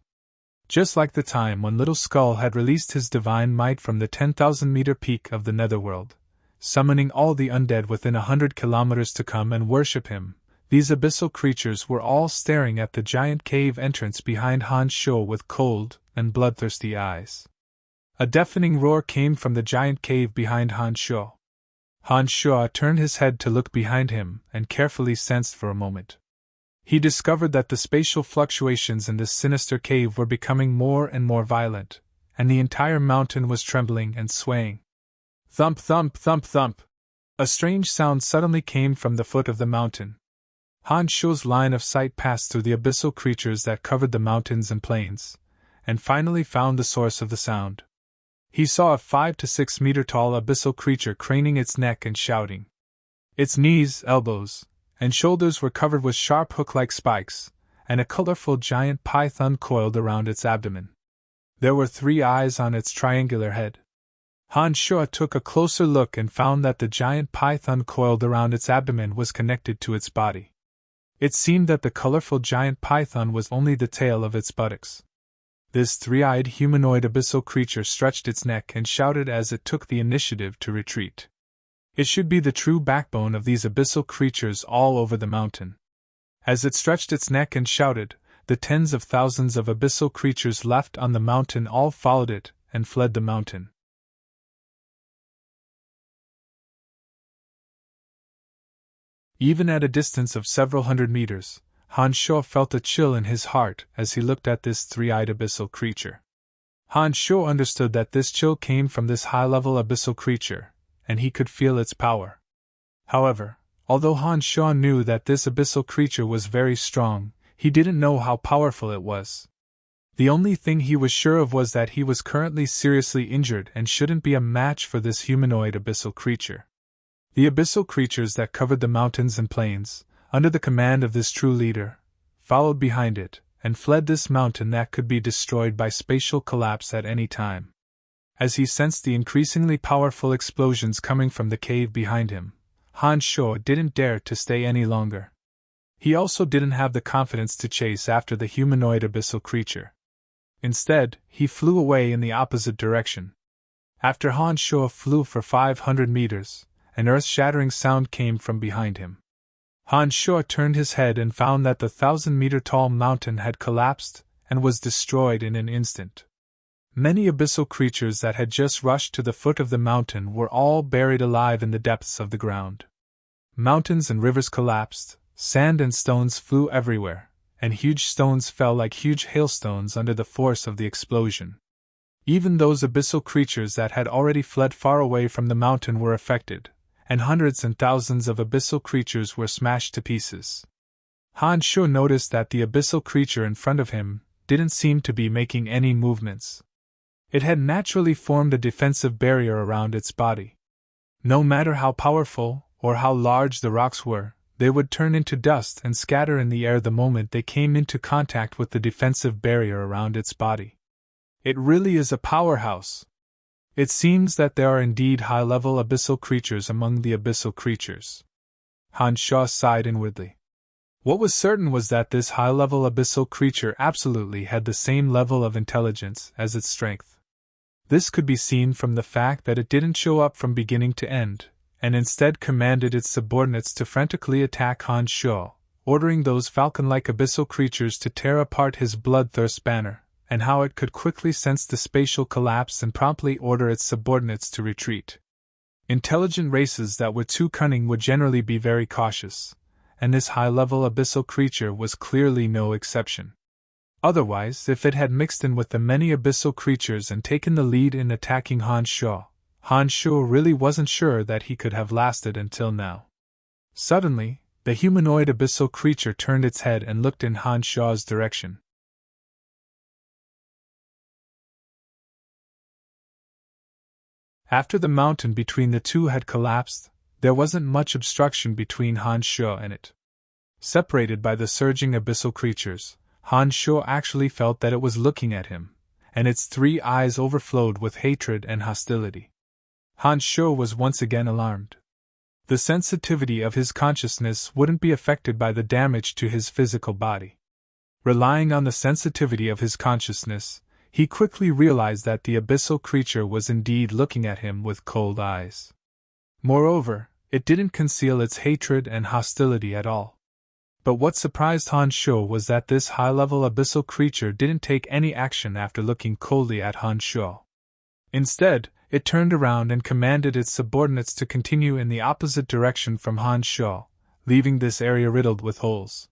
Just like the time when Little Skull had released his divine might from the 10,000-meter peak of the netherworld, summoning all the undead within 100 kilometers to come and worship him, these abyssal creatures were all staring at the giant cave entrance behind Han Sho with cold and bloodthirsty eyes. A deafening roar came from the giant cave behind Han Sho. Han Sho turned his head to look behind him and carefully sensed for a moment. He discovered that the spatial fluctuations in this sinister cave were becoming more and more violent, and the entire mountain was trembling and swaying. Thump, thump, thump, thump! A strange sound suddenly came from the foot of the mountain. Han Sho's line of sight passed through the abyssal creatures that covered the mountains and plains, and finally found the source of the sound. He saw a 5 to 6 meter tall abyssal creature craning its neck and shouting. Its knees, elbows, and shoulders were covered with sharp hook-like spikes, and a colorful giant python coiled around its abdomen. There were 3 eyes on its triangular head. Han Sho took a closer look and found that the giant python coiled around its abdomen was connected to its body. It seemed that the colorful giant python was only the tail of its buttocks. This 3-eyed humanoid abyssal creature stretched its neck and shouted as it took the initiative to retreat. It should be the true backbone of these abyssal creatures all over the mountain. As it stretched its neck and shouted, the tens of thousands of abyssal creatures left on the mountain all followed it and fled the mountain. Even at a distance of several hundred meters, Han Sho felt a chill in his heart as he looked at this 3-eyed abyssal creature. Han Sho understood that this chill came from this high-level abyssal creature, and he could feel its power. However, although Han Sho knew that this abyssal creature was very strong, he didn't know how powerful it was. The only thing he was sure of was that he was currently seriously injured and shouldn't be a match for this humanoid abyssal creature. The abyssal creatures that covered the mountains and plains, under the command of this true leader, followed behind it, and fled this mountain that could be destroyed by spatial collapse at any time. As he sensed the increasingly powerful explosions coming from the cave behind him, Han Sho didn't dare to stay any longer. He also didn't have the confidence to chase after the humanoid abyssal creature. Instead, he flew away in the opposite direction. After Han Sho flew for 500 meters, an earth-shattering sound came from behind him. Han Sho turned his head and found that the 1,000-meter-tall mountain had collapsed and was destroyed in an instant. Many abyssal creatures that had just rushed to the foot of the mountain were all buried alive in the depths of the ground. Mountains and rivers collapsed, sand and stones flew everywhere, and huge stones fell like huge hailstones under the force of the explosion. Even those abyssal creatures that had already fled far away from the mountain were affected, and hundreds and thousands of abyssal creatures were smashed to pieces. Han Sho noticed that the abyssal creature in front of him didn't seem to be making any movements. It had naturally formed a defensive barrier around its body. No matter how powerful or how large the rocks were, they would turn into dust and scatter in the air the moment they came into contact with the defensive barrier around its body. It really is a powerhouse. It seems that there are indeed high-level abyssal creatures among the abyssal creatures. Han Sho sighed inwardly. What was certain was that this high-level abyssal creature absolutely had the same level of intelligence as its strength. This could be seen from the fact that it didn't show up from beginning to end, and instead commanded its subordinates to frantically attack Han Sho, ordering those falcon-like abyssal creatures to tear apart his bloodthirst banner, and how it could quickly sense the spatial collapse and promptly order its subordinates to retreat. Intelligent races that were too cunning would generally be very cautious, and this high-level abyssal creature was clearly no exception. Otherwise, if it had mixed in with the many abyssal creatures and taken the lead in attacking Han Sho really wasn't sure that he could have lasted until now. Suddenly, the humanoid abyssal creature turned its head and looked in Han Sho's direction. After the mountain between the two had collapsed, there wasn't much obstruction between Han Sho and it. Separated by the surging abyssal creatures, Han Sho actually felt that it was looking at him, and its 3 eyes overflowed with hatred and hostility. Han Sho was once again alarmed. The sensitivity of his consciousness wouldn't be affected by the damage to his physical body. Relying on the sensitivity of his consciousness, he quickly realized that the abyssal creature was indeed looking at him with cold eyes. Moreover, it didn't conceal its hatred and hostility at all. But what surprised Han Sho was that this high-level abyssal creature didn't take any action after looking coldly at Han Sho. Instead, it turned around and commanded its subordinates to continue in the opposite direction from Han Sho, leaving this area riddled with holes.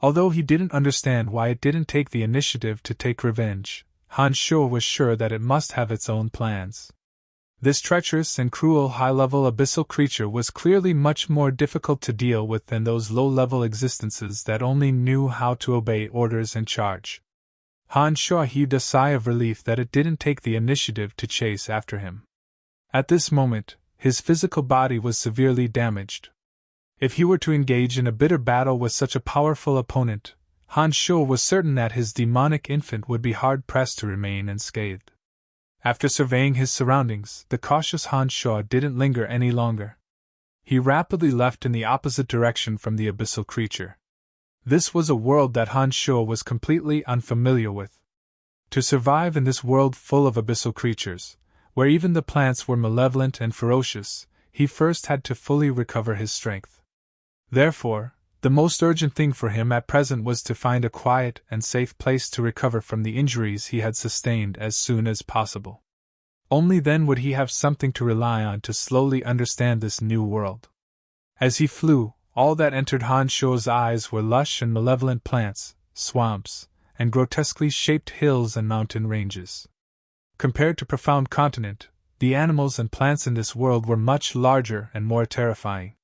Although he didn't understand why it didn't take the initiative to take revenge, Han Sho was sure that it must have its own plans. This treacherous and cruel high-level abyssal creature was clearly much more difficult to deal with than those low-level existences that only knew how to obey orders and charge. Han Sho heaved a sigh of relief that it didn't take the initiative to chase after him. At this moment, his physical body was severely damaged. If he were to engage in a bitter battle with such a powerful opponent, Han Sho was certain that his demonic infant would be hard-pressed to remain unscathed. After surveying his surroundings, the cautious Han Sho didn't linger any longer. He rapidly left in the opposite direction from the abyssal creature. This was a world that Han Sho was completely unfamiliar with. To survive in this world full of abyssal creatures, where even the plants were malevolent and ferocious, he first had to fully recover his strength. Therefore, the most urgent thing for him at present was to find a quiet and safe place to recover from the injuries he had sustained as soon as possible. Only then would he have something to rely on to slowly understand this new world. As he flew, all that entered Han Sho's eyes were lush and malevolent plants, swamps, and grotesquely shaped hills and mountain ranges. Compared to Profound Continent, the animals and plants in this world were much larger and more terrifying.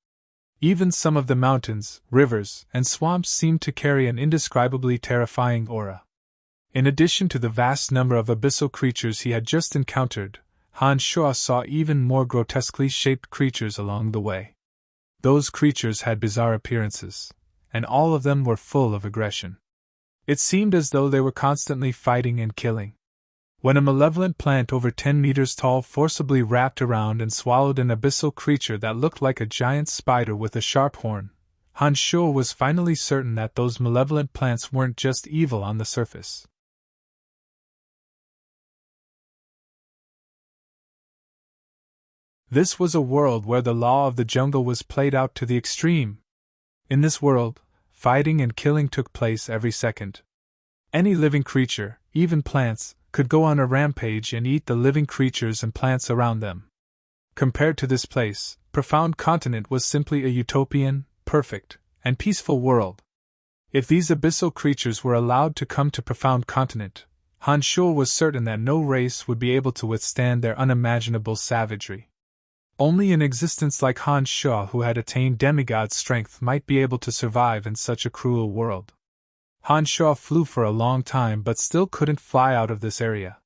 Even some of the mountains, rivers, and swamps seemed to carry an indescribably terrifying aura. In addition to the vast number of abyssal creatures he had just encountered, Han Sho saw even more grotesquely shaped creatures along the way. Those creatures had bizarre appearances, and all of them were full of aggression. It seemed as though they were constantly fighting and killing. when a malevolent plant over 10 meters tall forcibly wrapped around and swallowed an abyssal creature that looked like a giant spider with a sharp horn, Han Shuo was finally certain that those malevolent plants weren't just evil on the surface. This was a world where the law of the jungle was played out to the extreme. In this world, fighting and killing took place every second. Any living creature, even plants, could go on a rampage and eat the living creatures and plants around them. Compared to this place, Profound Continent was simply a utopian, perfect, and peaceful world. If these abyssal creatures were allowed to come to Profound Continent, Han Shuo was certain that no race would be able to withstand their unimaginable savagery. Only an existence like Han Shuo, who had attained demigod strength, might be able to survive in such a cruel world. Han Shuo flew for a long time but still couldn't fly out of this area.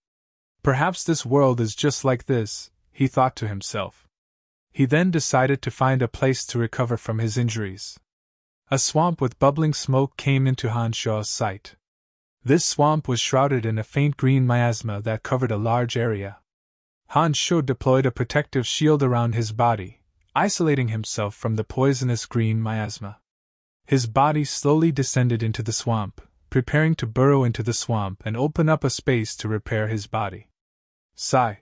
Perhaps this world is just like this, he thought to himself. He then decided to find a place to recover from his injuries. A swamp with bubbling smoke came into Han Shuo's sight. This swamp was shrouded in a faint green miasma that covered a large area. Han Shuo deployed a protective shield around his body, isolating himself from the poisonous green miasma. His body slowly descended into the swamp, preparing to burrow into the swamp and open up a space to repair his body. Sigh.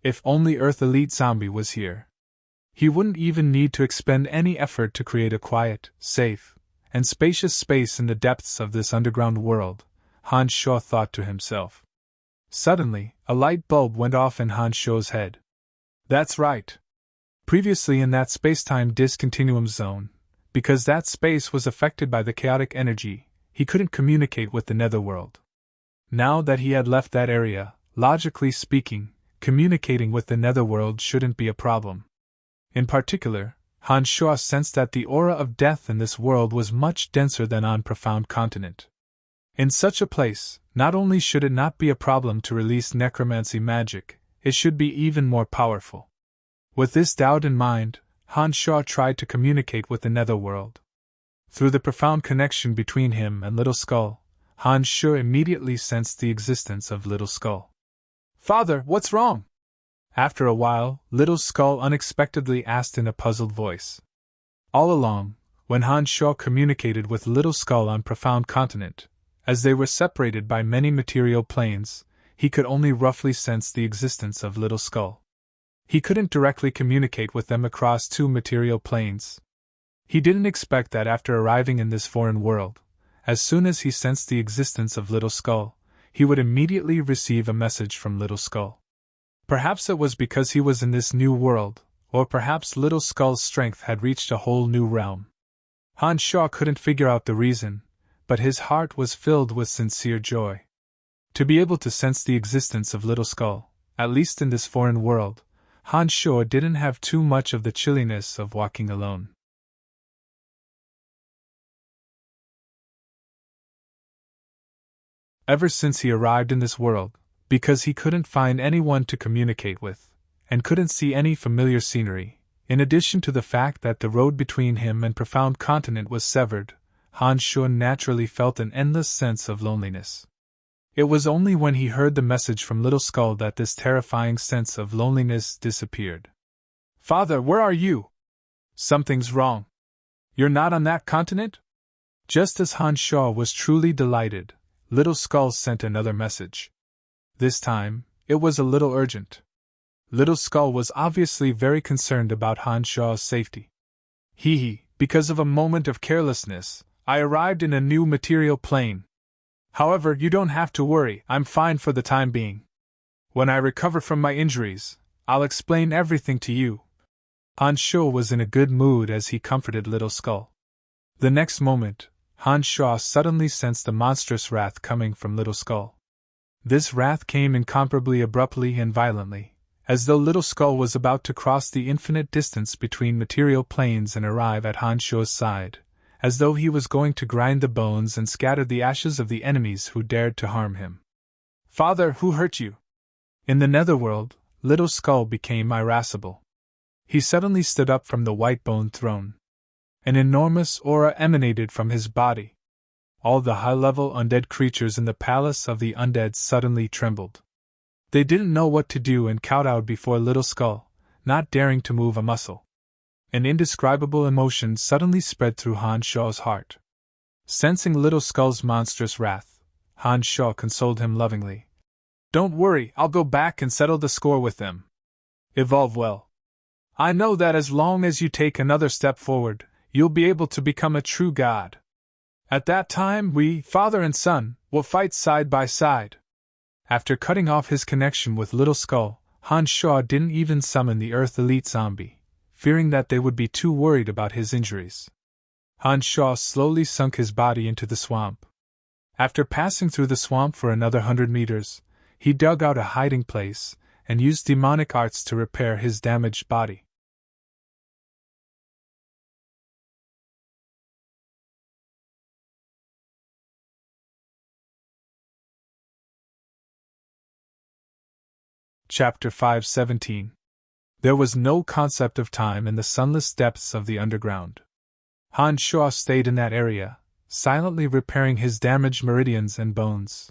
If only Earth Elite Zombie was here. He wouldn't even need to expend any effort to create a quiet, safe, and spacious space in the depths of this underground world, Han Shuo thought to himself. Suddenly, a light bulb went off in Han Shuo's head. That's right. Previously in that space-time discontinuum zone, because that space was affected by the chaotic energy, he couldn't communicate with the netherworld. Now that he had left that area, logically speaking, communicating with the netherworld shouldn't be a problem. In particular, Han Shuo sensed that the aura of death in this world was much denser than on Profound Continent. In such a place, not only should it not be a problem to release necromancy magic, it should be even more powerful. With this doubt in mind, Han Shuo tried to communicate with the netherworld. Through the profound connection between him and Little Skull, Han Shuo immediately sensed the existence of Little Skull. "Father, what's wrong?" After a while, Little Skull unexpectedly asked in a puzzled voice. All along, when Han Shuo communicated with Little Skull on Profound Continent, as they were separated by many material planes, he could only roughly sense the existence of Little Skull. He couldn't directly communicate with them across two material planes. He didn't expect that after arriving in this foreign world, as soon as he sensed the existence of Little Skull, he would immediately receive a message from Little Skull. Perhaps it was because he was in this new world, or perhaps Little Skull's strength had reached a whole new realm. Han Shuo couldn't figure out the reason, but his heart was filled with sincere joy. To be able to sense the existence of Little Skull, at least in this foreign world, Han Shuo didn't have too much of the chilliness of walking alone. Ever since he arrived in this world, because he couldn't find anyone to communicate with, and couldn't see any familiar scenery, in addition to the fact that the road between him and Profound Continent was severed, Han Shuo naturally felt an endless sense of loneliness. It was only when he heard the message from Little Skull that this terrifying sense of loneliness disappeared. "Father, where are you? Something's wrong. You're not on that continent?" Just as Han Shuo was truly delighted, Little Skull sent another message. This time, it was a little urgent. Little Skull was obviously very concerned about Han Shuo's safety. Because of a moment of carelessness, I arrived in a new material plane. However, you don't have to worry, I'm fine for the time being. When I recover from my injuries, I'll explain everything to you." Han Shuo was in a good mood as he comforted Little Skull. The next moment, Han Shuo suddenly sensed the monstrous wrath coming from Little Skull. This wrath came incomparably abruptly and violently, as though Little Skull was about to cross the infinite distance between material planes and arrive at Han Shuo's side, as though he was going to grind the bones and scatter the ashes of the enemies who dared to harm him. "Father, who hurt you?" In the netherworld, Little Skull became irascible. He suddenly stood up from the white-boned throne. An enormous aura emanated from his body. All the high-level undead creatures in the palace of the undead suddenly trembled. They didn't know what to do and kowtowed before Little Skull, not daring to move a muscle. An indescribable emotion suddenly spread through Han Shaw's heart. Sensing Little Skull's monstrous wrath, Han Shaw consoled him lovingly. "Don't worry, I'll go back and settle the score with them. Evolve well. I know that as long as you take another step forward, you'll be able to become a true god. At that time, we, father and son, will fight side by side." After cutting off his connection with Little Skull, Han Shaw didn't even summon the Earth Elite Zombie, fearing that they would be too worried about his injuries. Han Shaw slowly sunk his body into the swamp. After passing through the swamp for another 100 meters, he dug out a hiding place and used demonic arts to repair his damaged body. Chapter 5:17. There was no concept of time in the sunless depths of the underground. Han Shaw stayed in that area, silently repairing his damaged meridians and bones.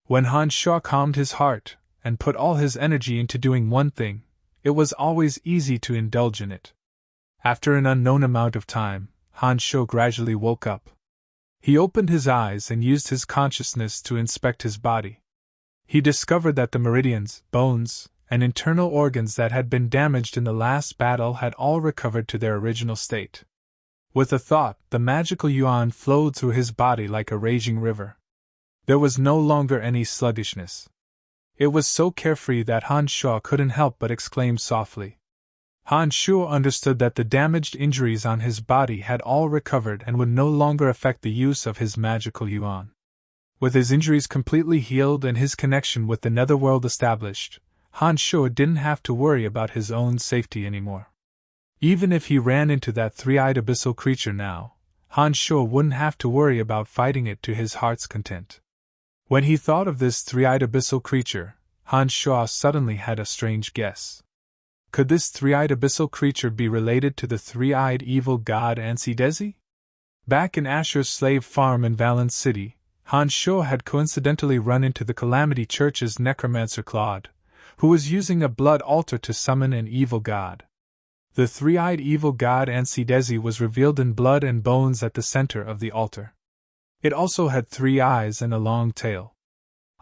When Han Shaw calmed his heart and put all his energy into doing one thing, it was always easy to indulge in it. After an unknown amount of time, Han Shaw gradually woke up. He opened his eyes and used his consciousness to inspect his body. He discovered that the meridians, bones, and internal organs that had been damaged in the last battle had all recovered to their original state. With a thought, the magical yuan flowed through his body like a raging river. There was no longer any sluggishness. It was so carefree that Han Shaw couldn't help but exclaim softly. Han Shaw understood that the damaged injuries on his body had all recovered and would no longer affect the use of his magical yuan. With his injuries completely healed and his connection with the netherworld established, Han Shaw didn't have to worry about his own safety anymore. Even if he ran into that three-eyed abyssal creature now, Han Shaw wouldn't have to worry about fighting it to his heart's content. When he thought of this three-eyed abyssal creature, Han Shaw suddenly had a strange guess. Could this three-eyed abyssal creature be related to the three-eyed evil god Ansidezi? Back in Asher's slave farm in Valence City, Han Shaw had coincidentally run into the Calamity Church's necromancer Claude, who was using a blood altar to summon an evil god. The three-eyed evil god Ansidezi was revealed in blood and bones at the center of the altar. It also had 3 eyes and a long tail.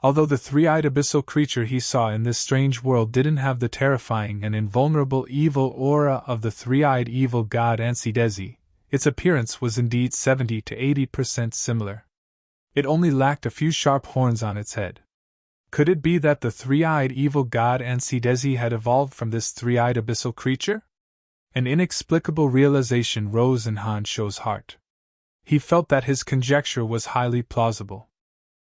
Although the three-eyed abyssal creature he saw in this strange world didn't have the terrifying and invulnerable evil aura of the three-eyed evil god Ansidezi, its appearance was indeed 70 to 80% similar. It only lacked a few sharp horns on its head. Could it be that the three-eyed evil god Ansidezi had evolved from this three-eyed abyssal creature? An inexplicable realization rose in Han Shaw's heart. He felt that his conjecture was highly plausible.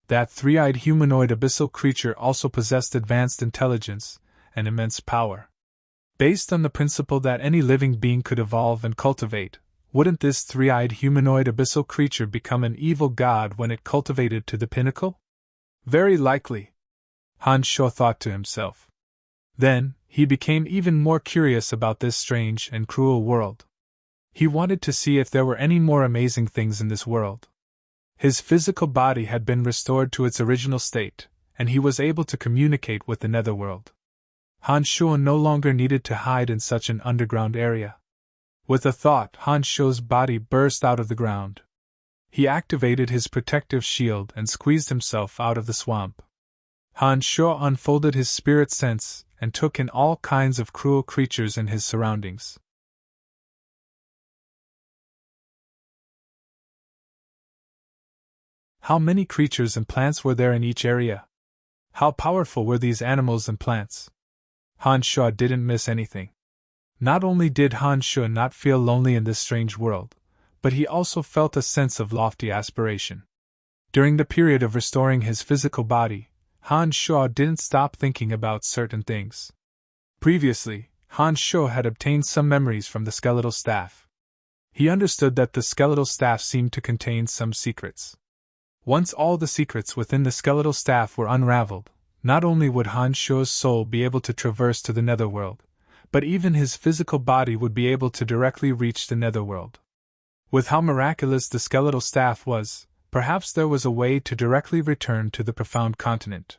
That three-eyed humanoid abyssal creature also possessed advanced intelligence and immense power. Based on the principle that any living being could evolve and cultivate, wouldn't this three-eyed humanoid abyssal creature become an evil god when it cultivated to the pinnacle? Very likely, Han Shaw thought to himself. Then, he became even more curious about this strange and cruel world. He wanted to see if there were any more amazing things in this world. His physical body had been restored to its original state, and he was able to communicate with the netherworld. Han Shaw no longer needed to hide in such an underground area. With a thought, Han Shaw's body burst out of the ground. He activated his protective shield and squeezed himself out of the swamp. Han Shaw unfolded his spirit sense and took in all kinds of cruel creatures in his surroundings. How many creatures and plants were there in each area? How powerful were these animals and plants? Han Shaw didn't miss anything. Not only did Han Shaw not feel lonely in this strange world, but he also felt a sense of lofty aspiration. During the period of restoring his physical body, Han Shaw didn't stop thinking about certain things. Previously, Han Shaw had obtained some memories from the skeletal staff. He understood that the skeletal staff seemed to contain some secrets. Once all the secrets within the skeletal staff were unraveled, not only would Han Shaw's soul be able to traverse to the netherworld, but even his physical body would be able to directly reach the netherworld. With how miraculous the skeletal staff was, perhaps there was a way to directly return to the profound continent.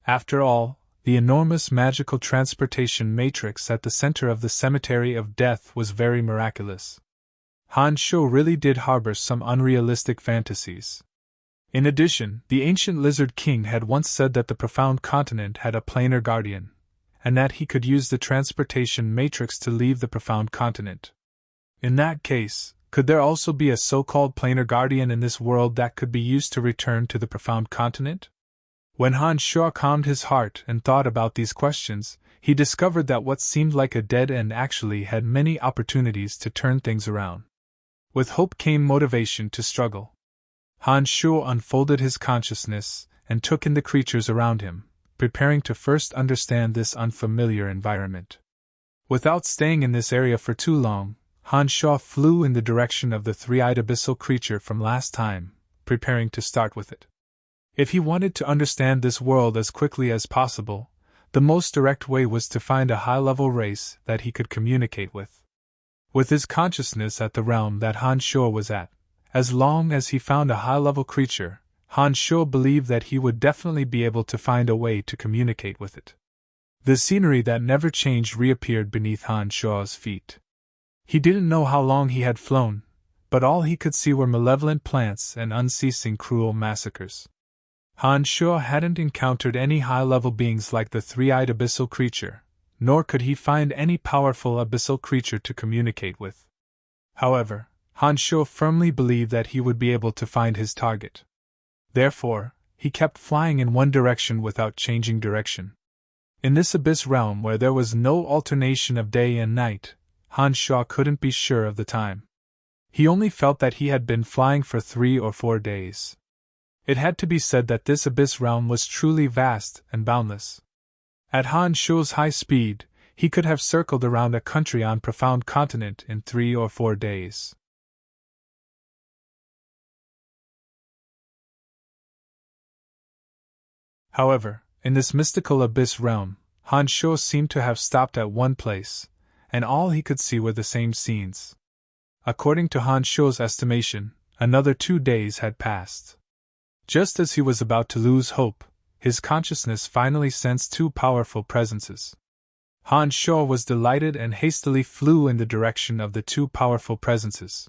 After all, the enormous magical transportation matrix at the center of the cemetery of death was very miraculous. Han Sho really did harbor some unrealistic fantasies. In addition, the ancient Lizard King had once said that the profound continent had a planar guardian, and that he could use the transportation matrix to leave the profound continent. In that case, could there also be a so-called planar guardian in this world that could be used to return to the profound continent? When Han Sho calmed his heart and thought about these questions, he discovered that what seemed like a dead end actually had many opportunities to turn things around. With hope came motivation to struggle. Han Sho unfolded his consciousness and took in the creatures around him, preparing to first understand this unfamiliar environment. Without staying in this area for too long, Han Sho flew in the direction of the three-eyed abyssal creature from last time, preparing to start with it. If he wanted to understand this world as quickly as possible, the most direct way was to find a high-level race that he could communicate with. With his consciousness at the realm that Han Sho was at, as long as he found a high-level creature, Han Sho believed that he would definitely be able to find a way to communicate with it. The scenery that never changed reappeared beneath Han Sho's feet. He didn't know how long he had flown, but all he could see were malevolent plants and unceasing cruel massacres. Han Sho hadn't encountered any high-level beings like the three-eyed abyssal creature, nor could he find any powerful abyssal creature to communicate with. However, Han Sho firmly believed that he would be able to find his target. Therefore, he kept flying in one direction without changing direction. In this abyss realm where there was no alternation of day and night, Han Sho couldn't be sure of the time. He only felt that he had been flying for 3 or 4 days. It had to be said that this abyss realm was truly vast and boundless. At Han Sho's high speed, he could have circled around a country on profound continent in 3 or 4 days. However, in this mystical abyss realm, Han Sho seemed to have stopped at one place, and all he could see were the same scenes. According to Han Sho's estimation, another 2 days had passed. Just as he was about to lose hope, his consciousness finally sensed 2 powerful presences. Han Sho was delighted and hastily flew in the direction of the 2 powerful presences.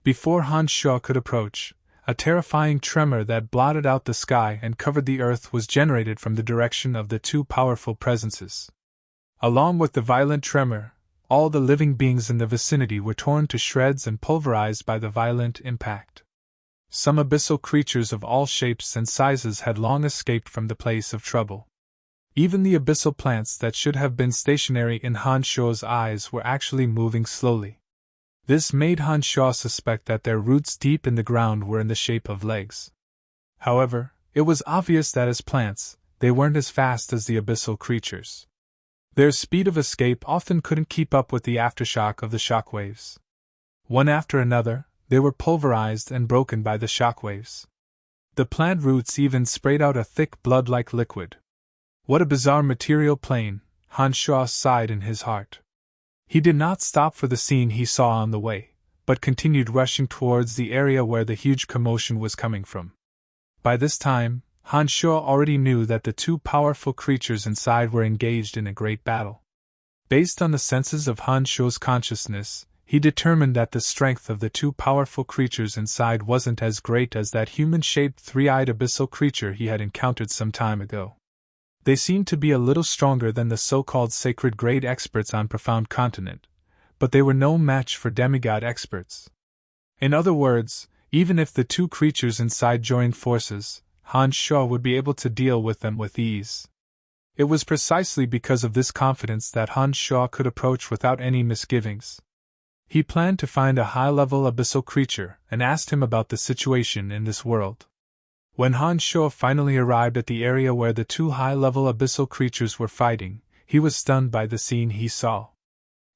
Before Han Sho could approach, a terrifying tremor that blotted out the sky and covered the earth was generated from the direction of the 2 powerful presences. Along with the violent tremor, all the living beings in the vicinity were torn to shreds and pulverized by the violent impact. Some abyssal creatures of all shapes and sizes had long escaped from the place of trouble. Even the abyssal plants that should have been stationary in Han Sho's eyes were actually moving slowly. This made Han Sho suspect that their roots deep in the ground were in the shape of legs. However, it was obvious that as plants, they weren't as fast as the abyssal creatures. Their speed of escape often couldn't keep up with the aftershock of the shockwaves. One after another, they were pulverized and broken by the shockwaves. The plant roots even sprayed out a thick blood-like liquid. What a bizarre material plane, Han Sho sighed in his heart. He did not stop for the scene he saw on the way, but continued rushing towards the area where the huge commotion was coming from. By this time, Han Sho already knew that the 2 powerful creatures inside were engaged in a great battle. Based on the senses of Han Sho's consciousness, he determined that the strength of the 2 powerful creatures inside wasn't as great as that human-shaped 3-eyed abyssal creature he had encountered some time ago. They seemed to be a little stronger than the so-called sacred grade experts on Profound Continent, but they were no match for demigod experts. In other words, even if the 2 creatures inside joined forces, Han Sho would be able to deal with them with ease. It was precisely because of this confidence that Han Sho could approach without any misgivings. He planned to find a high-level abyssal creature and asked him about the situation in this world. When Han Sho finally arrived at the area where the 2 high-level abyssal creatures were fighting, he was stunned by the scene he saw.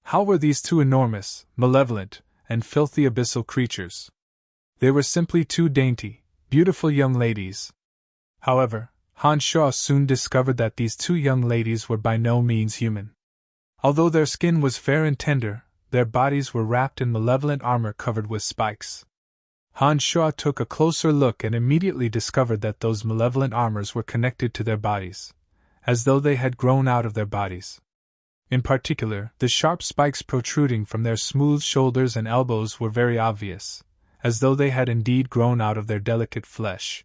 How were these 2 enormous, malevolent, and filthy abyssal creatures? They were simply 2 dainty, beautiful young ladies. However, Han Sho soon discovered that these 2 young ladies were by no means human. Although their skin was fair and tender, their bodies were wrapped in malevolent armor covered with spikes. Han Sho took a closer look and immediately discovered that those malevolent armors were connected to their bodies, as though they had grown out of their bodies. In particular, the sharp spikes protruding from their smooth shoulders and elbows were very obvious, as though they had indeed grown out of their delicate flesh.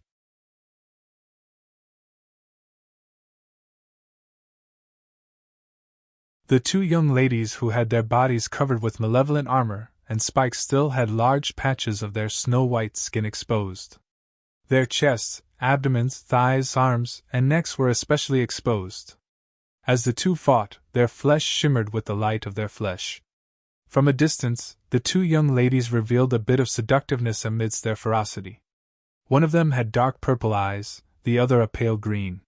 The two young ladies who had their bodies covered with malevolent armor and spikes still had large patches of their snow-white skin exposed. Their chests, abdomens, thighs, arms, and necks were especially exposed. As the two fought, their flesh shimmered with the light of their flesh. From a distance, the two young ladies revealed a bit of seductiveness amidst their ferocity. One of them had dark purple eyes, the other a pale green.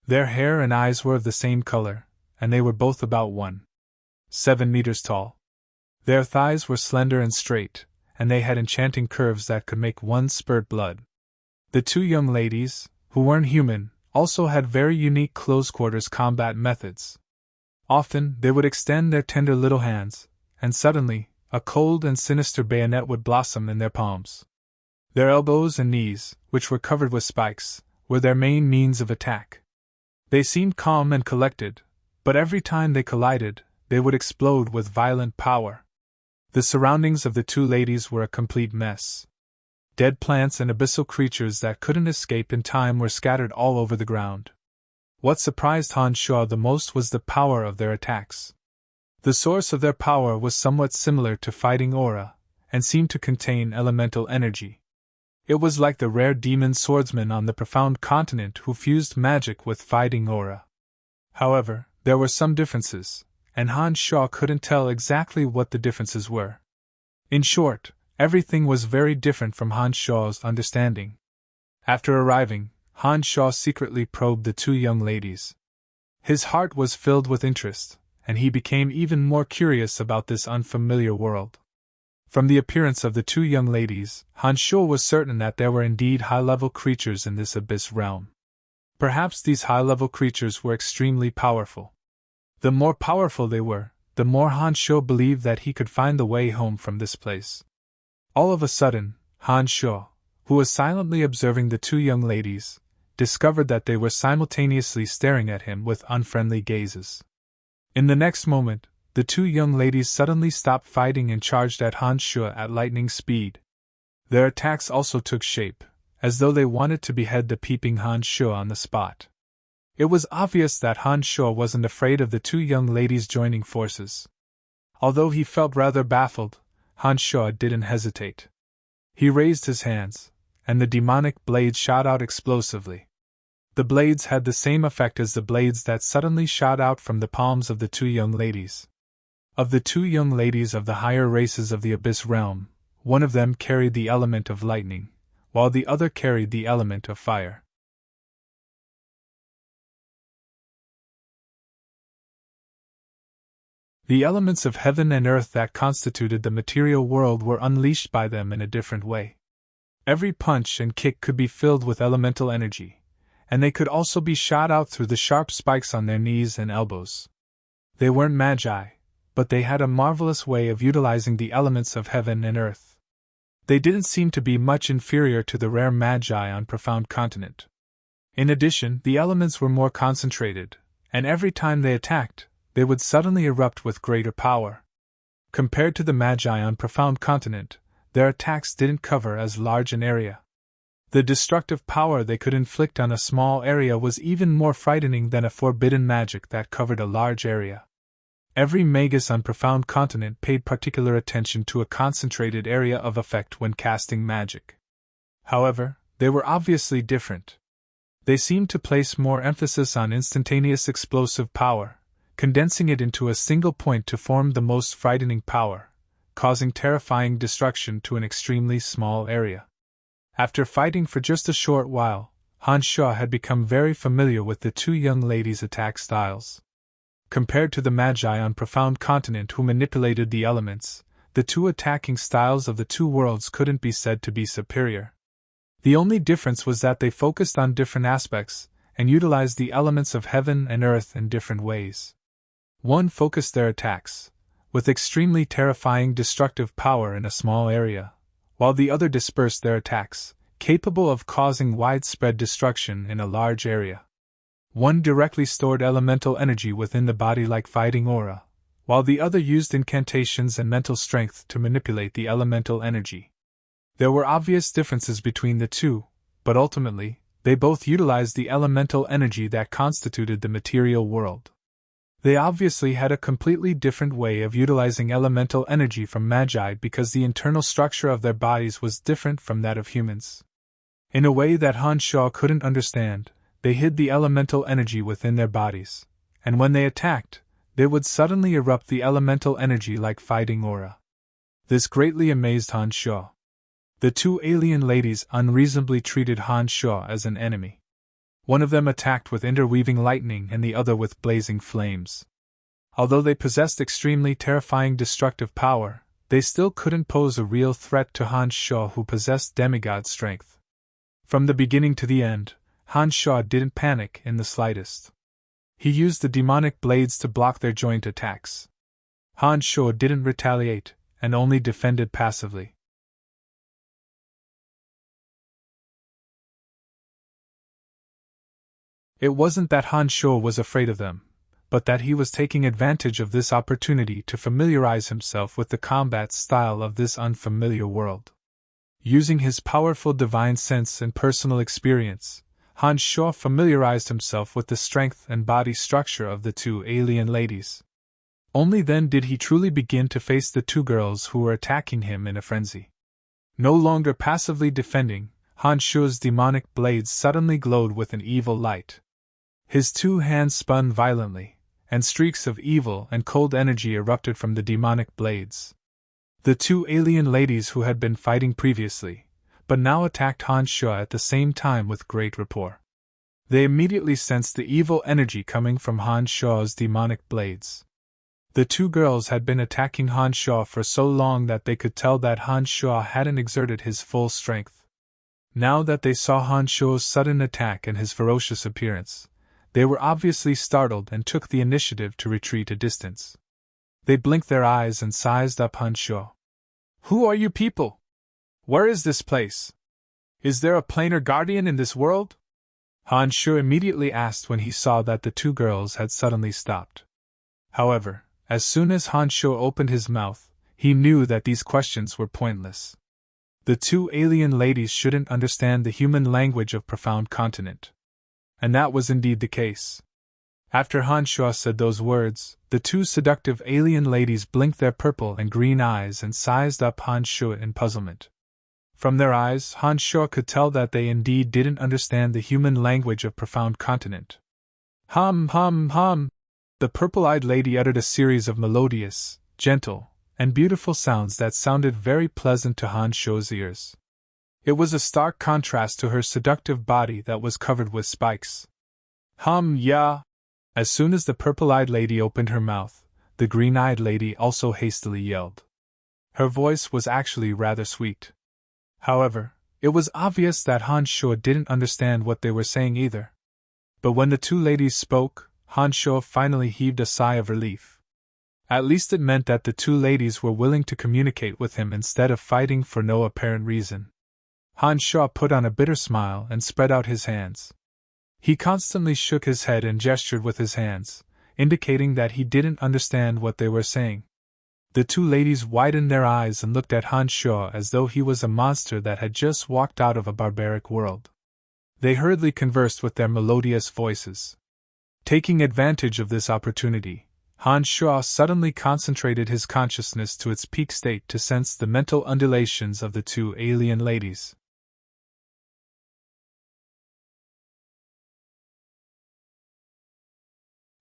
Their hair and eyes were of the same color, and they were both about 1.7 meters tall. Their thighs were slender and straight, and they had enchanting curves that could make one spurt blood. The two young ladies, who weren't human, also had very unique close-quarters combat methods. Often, they would extend their tender little hands, and suddenly, a cold and sinister bayonet would blossom in their palms. Their elbows and knees, which were covered with spikes, were their main means of attack. They seemed calm and collected, but every time they collided, they would explode with violent power. The surroundings of the two ladies were a complete mess. Dead plants and abyssal creatures that couldn't escape in time were scattered all over the ground. What surprised Han Shuo the most was the power of their attacks. The source of their power was somewhat similar to fighting aura, and seemed to contain elemental energy. It was like the rare demon swordsman on the profound continent who fused magic with fighting aura. However, there were some differences, and Han Shuo couldn't tell exactly what the differences were. In short, everything was very different from Han Shuo's understanding. After arriving, Han Shuo secretly probed the two young ladies. His heart was filled with interest, and he became even more curious about this unfamiliar world. From the appearance of the two young ladies, Han Shuo was certain that there were indeed high-level creatures in this abyss realm. Perhaps these high-level creatures were extremely powerful. The more powerful they were, the more Han Shuo believed that he could find the way home from this place. All of a sudden, Han Shuo, who was silently observing the two young ladies, discovered that they were simultaneously staring at him with unfriendly gazes. In the next moment, the two young ladies suddenly stopped fighting and charged at Han Shuo at lightning speed. Their attacks also took shape, as though they wanted to behead the peeping Han Shuo on the spot. It was obvious that Han Shuo wasn't afraid of the two young ladies joining forces. Although he felt rather baffled, Han Shuo didn't hesitate. He raised his hands, and the demonic blades shot out explosively. The blades had the same effect as the blades that suddenly shot out from the palms of the two young ladies. Of the two young ladies of the higher races of the Abyss realm, one of them carried the element of lightning, while the other carried the element of fire. The elements of heaven and earth that constituted the material world were unleashed by them in a different way. Every punch and kick could be filled with elemental energy, and they could also be shot out through the sharp spikes on their knees and elbows. They weren't magi, but they had a marvelous way of utilizing the elements of heaven and earth. They didn't seem to be much inferior to the rare magi on Profound Continent. In addition, the elements were more concentrated, and every time they attacked, they would suddenly erupt with greater power. Compared to the magi on Profound Continent, their attacks didn't cover as large an area. The destructive power they could inflict on a small area was even more frightening than a forbidden magic that covered a large area. Every magus on Profound Continent paid particular attention to a concentrated area of effect when casting magic. However, they were obviously different. They seemed to place more emphasis on instantaneous explosive power, condensing it into a single point to form the most frightening power, causing terrifying destruction to an extremely small area. After fighting for just a short while, Han Shuo had become very familiar with the two young ladies' attack styles. Compared to the magi on Profound Continent who manipulated the elements, the two attacking styles of the two worlds couldn't be said to be superior. The only difference was that they focused on different aspects, and utilized the elements of heaven and earth in different ways. One focused their attacks, with extremely terrifying destructive power in a small area, while the other dispersed their attacks, capable of causing widespread destruction in a large area. One directly stored elemental energy within the body like fighting aura, while the other used incantations and mental strength to manipulate the elemental energy. There were obvious differences between the two, but ultimately, they both utilized the elemental energy that constituted the material world. They obviously had a completely different way of utilizing elemental energy from magi because the internal structure of their bodies was different from that of humans. In a way that Han Shaw couldn't understand, they hid the elemental energy within their bodies, and when they attacked, they would suddenly erupt the elemental energy like fighting aura. This greatly amazed Han Shaw. The two alien ladies unreasonably treated Han Shaw as an enemy. One of them attacked with interweaving lightning and the other with blazing flames. Although they possessed extremely terrifying destructive power, they still couldn't pose a real threat to Han Shaw, who possessed demigod strength. From the beginning to the end, Han Shaw didn't panic in the slightest. He used the demonic blades to block their joint attacks. Han Shaw didn't retaliate, and only defended passively. It wasn't that Han Shaw was afraid of them, but that he was taking advantage of this opportunity to familiarize himself with the combat style of this unfamiliar world. Using his powerful divine sense and personal experience, Han Shaw familiarized himself with the strength and body structure of the two alien ladies. Only then did he truly begin to face the two girls who were attacking him in a frenzy. No longer passively defending, Han Shaw's demonic blades suddenly glowed with an evil light. His two hands spun violently, and streaks of evil and cold energy erupted from the demonic blades. The two alien ladies who had been fighting previously, but now attacked Han Shaw at the same time with great rapport. They immediately sensed the evil energy coming from Han Shaw's demonic blades. The two girls had been attacking Han Shaw for so long that they could tell that Han Shaw hadn't exerted his full strength. Now that they saw Han Shaw's sudden attack and his ferocious appearance, they were obviously startled and took the initiative to retreat a distance. They blinked their eyes and sized up Han Shaw. "Who are you people? Where is this place? Is there a planar guardian in this world?" Han Shaw immediately asked when he saw that the two girls had suddenly stopped. However, as soon as Han Shaw opened his mouth, he knew that these questions were pointless. The two alien ladies shouldn't understand the human language of profound continent. And that was indeed the case. After Han Shaw said those words, the two seductive alien ladies blinked their purple and green eyes and sized up Han Shaw in puzzlement. From their eyes, Han Shaw could tell that they indeed didn't understand the human language of profound continent. Hum, hum, hum! The purple-eyed lady uttered a series of melodious, gentle, and beautiful sounds that sounded very pleasant to Han Shaw's ears. It was a stark contrast to her seductive body that was covered with spikes. Yeah! As soon as the purple-eyed lady opened her mouth, the green-eyed lady also hastily yelled. Her voice was actually rather sweet. However, it was obvious that Han Shaw didn't understand what they were saying either. But when the two ladies spoke, Han Shaw finally heaved a sigh of relief. At least it meant that the two ladies were willing to communicate with him instead of fighting for no apparent reason. Han Shaw put on a bitter smile and spread out his hands. He constantly shook his head and gestured with his hands, indicating that he didn't understand what they were saying. The two ladies widened their eyes and looked at Han Shaw as though he was a monster that had just walked out of a barbaric world. They hurriedly conversed with their melodious voices. Taking advantage of this opportunity, Han Shaw suddenly concentrated his consciousness to its peak state to sense the mental undulations of the two alien ladies.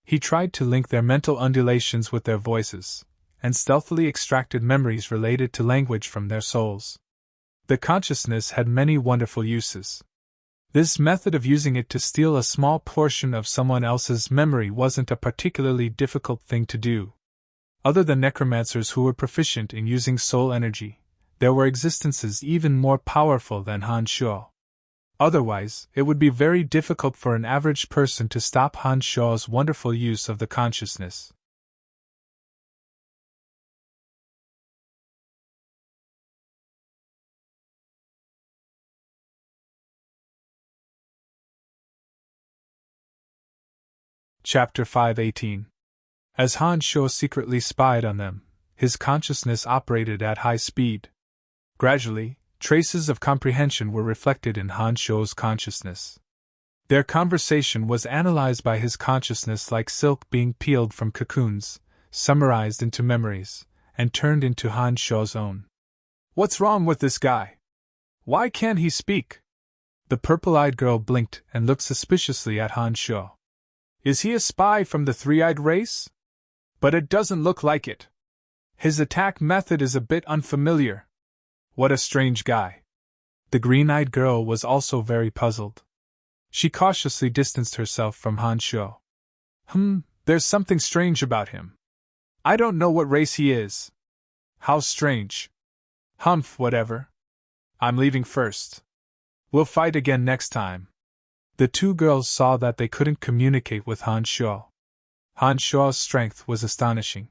He tried to link their mental undulations with their voices, and stealthily extracted memories related to language from their souls. The consciousness had many wonderful uses. This method of using it to steal a small portion of someone else's memory wasn't a particularly difficult thing to do. Other than necromancers who were proficient in using soul energy, there were existences even more powerful than Han Shaw. Otherwise, it would be very difficult for an average person to stop Han Shaw's wonderful use of the consciousness. Chapter 5:18. As Han Sho secretly spied on them, his consciousness operated at high speed. Gradually, traces of comprehension were reflected in Han Sho's consciousness. Their conversation was analyzed by his consciousness like silk being peeled from cocoons, summarized into memories, and turned into Han Sho's own. What's wrong with this guy? Why can't he speak? The purple-eyed girl blinked and looked suspiciously at Han Sho. Is he a spy from the three-eyed race? But it doesn't look like it. His attack method is a bit unfamiliar. What a strange guy. The green-eyed girl was also very puzzled. She cautiously distanced herself from Han Sho. There's something strange about him. I don't know what race he is. How strange. Whatever. I'm leaving first. We'll fight again next time. The two girls saw that they couldn't communicate with Han Sho. Han Sho's strength was astonishing.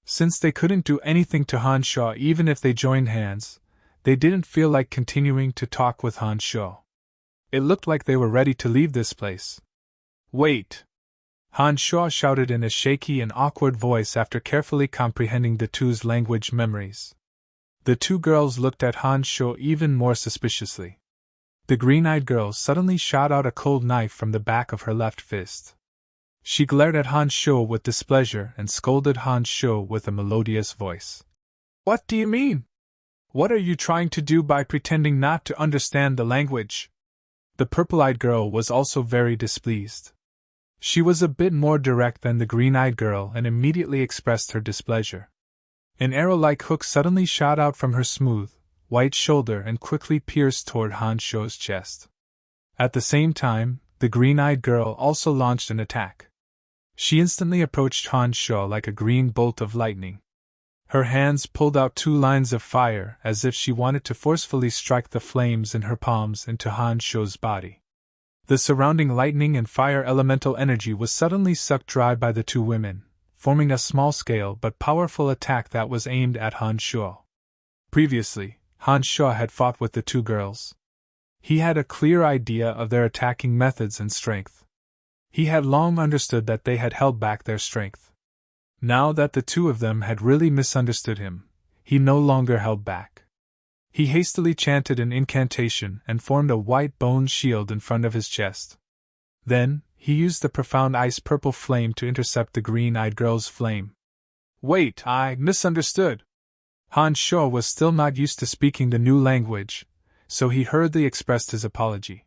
Since they couldn't do anything to Han Sho even if they joined hands, they didn't feel like continuing to talk with Han Sho. It looked like they were ready to leave this place. Wait! Han Sho shouted in a shaky and awkward voice after carefully comprehending the two's language memories. The two girls looked at Han Sho even more suspiciously. The green-eyed girl suddenly shot out a cold knife from the back of her left fist. She glared at Han Sho with displeasure and scolded Han Sho with a melodious voice. What do you mean? What are you trying to do by pretending not to understand the language? The purple-eyed girl was also very displeased. She was a bit more direct than the green-eyed girl and immediately expressed her displeasure. An arrow-like hook suddenly shot out from her smooth, white shoulder and quickly pierced toward Han Sho's chest. At the same time, the green-eyed girl also launched an attack. She instantly approached Han Sho like a green bolt of lightning. Her hands pulled out two lines of fire as if she wanted to forcefully strike the flames in her palms into Han Sho's body. The surrounding lightning and fire elemental energy was suddenly sucked dry by the two women, forming a small-scale but powerful attack that was aimed at Han Sho. Previously, Han Sho had fought with the two girls. He had a clear idea of their attacking methods and strength. He had long understood that they had held back their strength. Now that the two of them had really misunderstood him, he no longer held back. He hastily chanted an incantation and formed a white bone shield in front of his chest. Then, he used the profound ice-purple flame to intercept the green-eyed girl's flame. Wait, I misunderstood. Han Sho was still not used to speaking the new language, so he hurriedly expressed his apology.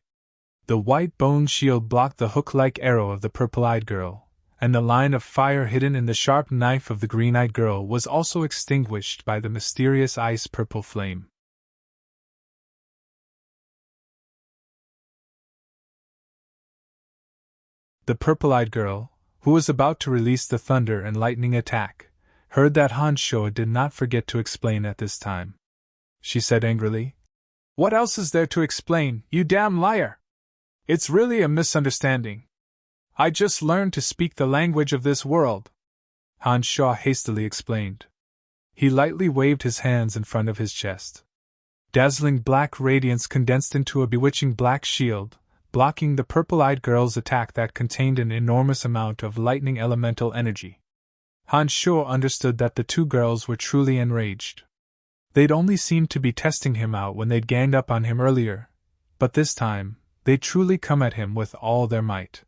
The white bone shield blocked the hook-like arrow of the purple-eyed girl, and the line of fire hidden in the sharp knife of the green-eyed girl was also extinguished by the mysterious ice-purple flame. The purple-eyed girl, who was about to release the thunder and lightning attack, heard that Han Sho did not forget to explain at this time. She said angrily, What else is there to explain, you damn liar? It's really a misunderstanding. I just learned to speak the language of this world. Han Sho hastily explained. He lightly waved his hands in front of his chest. Dazzling black radiance condensed into a bewitching black shield, blocking the purple-eyed girl's attack that contained an enormous amount of lightning elemental energy. Han Sho understood that the two girls were truly enraged. They'd only seemed to be testing him out when they'd ganged up on him earlier, but this time, they'd truly come at him with all their might.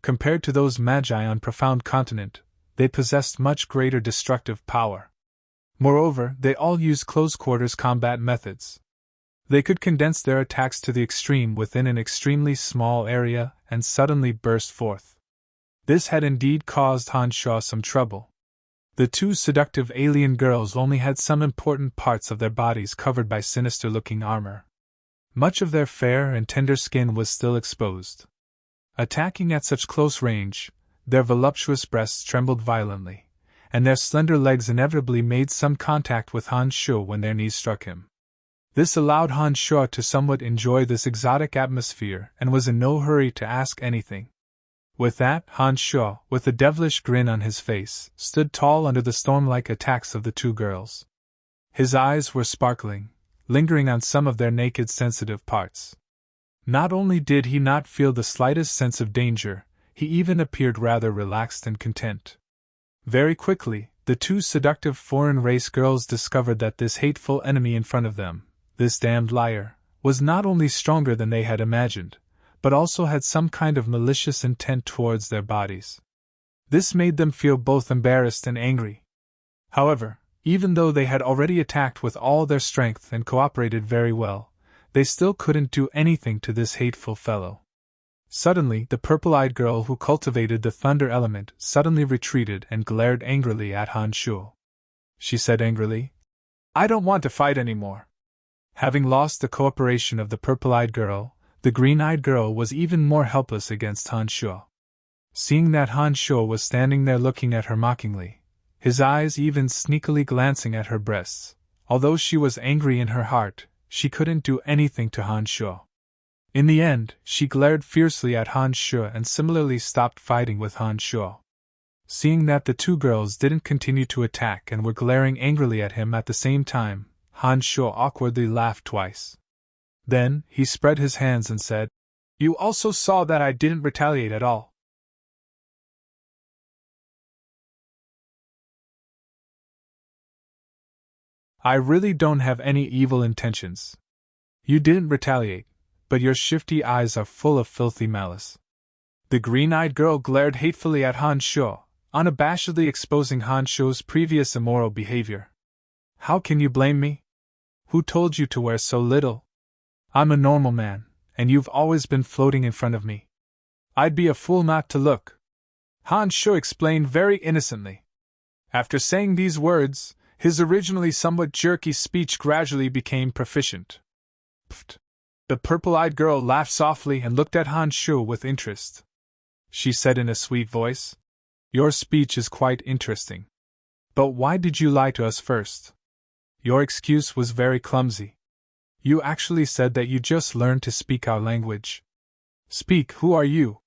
Compared to those magi on Profound Continent, they possessed much greater destructive power. Moreover, they all used close-quarters combat methods. They could condense their attacks to the extreme within an extremely small area and suddenly burst forth. This had indeed caused Han Sho some trouble. The two seductive alien girls only had some important parts of their bodies covered by sinister-looking armor. Much of their fair and tender skin was still exposed. Attacking at such close range, their voluptuous breasts trembled violently, and their slender legs inevitably made some contact with Han Sho when their knees struck him. This allowed Han Sho to somewhat enjoy this exotic atmosphere and was in no hurry to ask anything. With that, Han Sho, with a devilish grin on his face, stood tall under the storm-like attacks of the two girls. His eyes were sparkling, lingering on some of their naked sensitive parts. Not only did he not feel the slightest sense of danger, he even appeared rather relaxed and content. Very quickly, the two seductive foreign race girls discovered that this hateful enemy in front of them, this damned liar, was not only stronger than they had imagined, but also had some kind of malicious intent towards their bodies. This made them feel both embarrassed and angry. However, even though they had already attacked with all their strength and cooperated very well, they still couldn't do anything to this hateful fellow. Suddenly, the purple-eyed girl who cultivated the thunder element suddenly retreated and glared angrily at Han Shuo. She said angrily, "I don't want to fight anymore." Having lost the cooperation of the purple-eyed girl, the green-eyed girl was even more helpless against Han Shuo. Seeing that Han Shuo was standing there looking at her mockingly, his eyes even sneakily glancing at her breasts, although she was angry in her heart, she couldn't do anything to Han Shuo. In the end, she glared fiercely at Han Shuo and similarly stopped fighting with Han Shuo. Seeing that the two girls didn't continue to attack and were glaring angrily at him at the same time, Han Shuo awkwardly laughed twice. Then, he spread his hands and said, "You also saw that I didn't retaliate at all." I really don't have any evil intentions. You didn't retaliate, but your shifty eyes are full of filthy malice. The green-eyed girl glared hatefully at Han Shuo, unabashedly exposing Han Shuo's previous immoral behavior. "How can you blame me? Who told you to wear so little? I'm a normal man, and you've always been floating in front of me. I'd be a fool not to look," Han Shuo explained very innocently. After saying these words, his originally somewhat jerky speech gradually became proficient. Pfft. The purple-eyed girl laughed softly and looked at Han Shuo with interest. She said in a sweet voice, "Your speech is quite interesting. But why did you lie to us first? Your excuse was very clumsy. You actually said that you just learned to speak our language. Speak, who are you?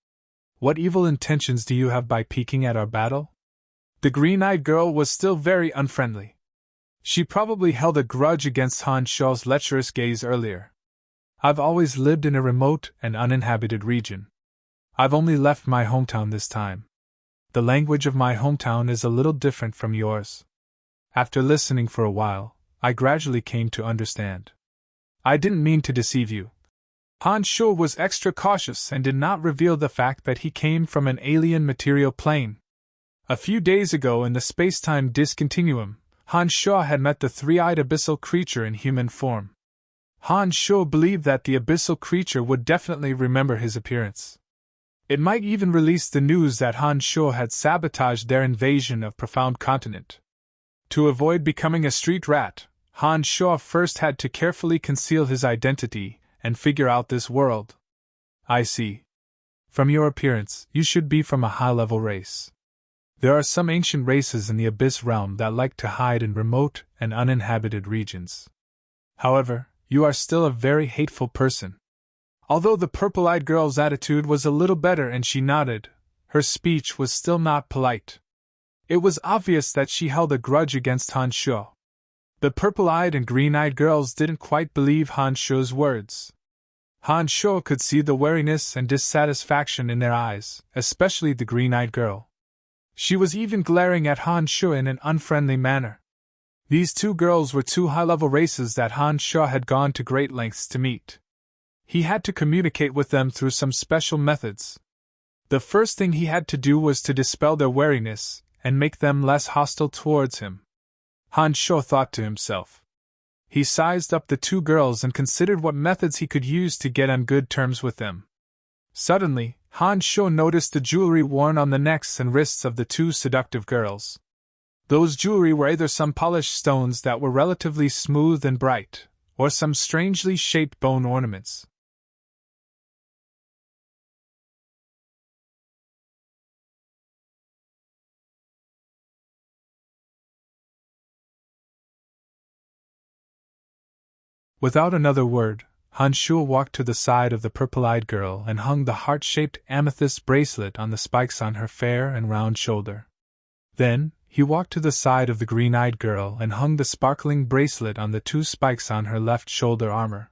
What evil intentions do you have by peeking at our battle?" The green-eyed girl was still very unfriendly. She probably held a grudge against Han Shuo's lecherous gaze earlier. "I've always lived in a remote and uninhabited region. I've only left my hometown this time. The language of my hometown is a little different from yours. After listening for a while, I gradually came to understand. I didn't mean to deceive you." Han Shuo was extra cautious and did not reveal the fact that he came from an alien material plane. A few days ago in the space-time discontinuum, Han Shuo had met the three-eyed abyssal creature in human form. Han Shuo believed that the abyssal creature would definitely remember his appearance. It might even release the news that Han Shuo had sabotaged their invasion of Profound Continent. To avoid becoming a street rat, Han Shuo first had to carefully conceal his identity and figure out this world. "I see. From your appearance, you should be from a high-level race. There are some ancient races in the Abyss realm that like to hide in remote and uninhabited regions. However, you are still a very hateful person." Although the purple-eyed girl's attitude was a little better and she nodded, her speech was still not polite. It was obvious that she held a grudge against Han Shuo. The purple-eyed and green-eyed girls didn't quite believe Han Shuo's words. Han Shuo could see the wariness and dissatisfaction in their eyes, especially the green-eyed girl. She was even glaring at Han Shuo in an unfriendly manner. These two girls were two high-level races that Han Shuo had gone to great lengths to meet. He had to communicate with them through some special methods. The first thing he had to do was to dispel their wariness and make them less hostile towards him. Han Shuo thought to himself. He sized up the two girls and considered what methods he could use to get on good terms with them. Suddenly, Han Shuo noticed the jewelry worn on the necks and wrists of the two seductive girls. Those jewelry were either some polished stones that were relatively smooth and bright, or some strangely shaped bone ornaments. Without another word, Han Shuo walked to the side of the purple-eyed girl and hung the heart-shaped amethyst bracelet on the spikes on her fair and round shoulder. Then, he walked to the side of the green-eyed girl and hung the sparkling bracelet on the two spikes on her left shoulder armor.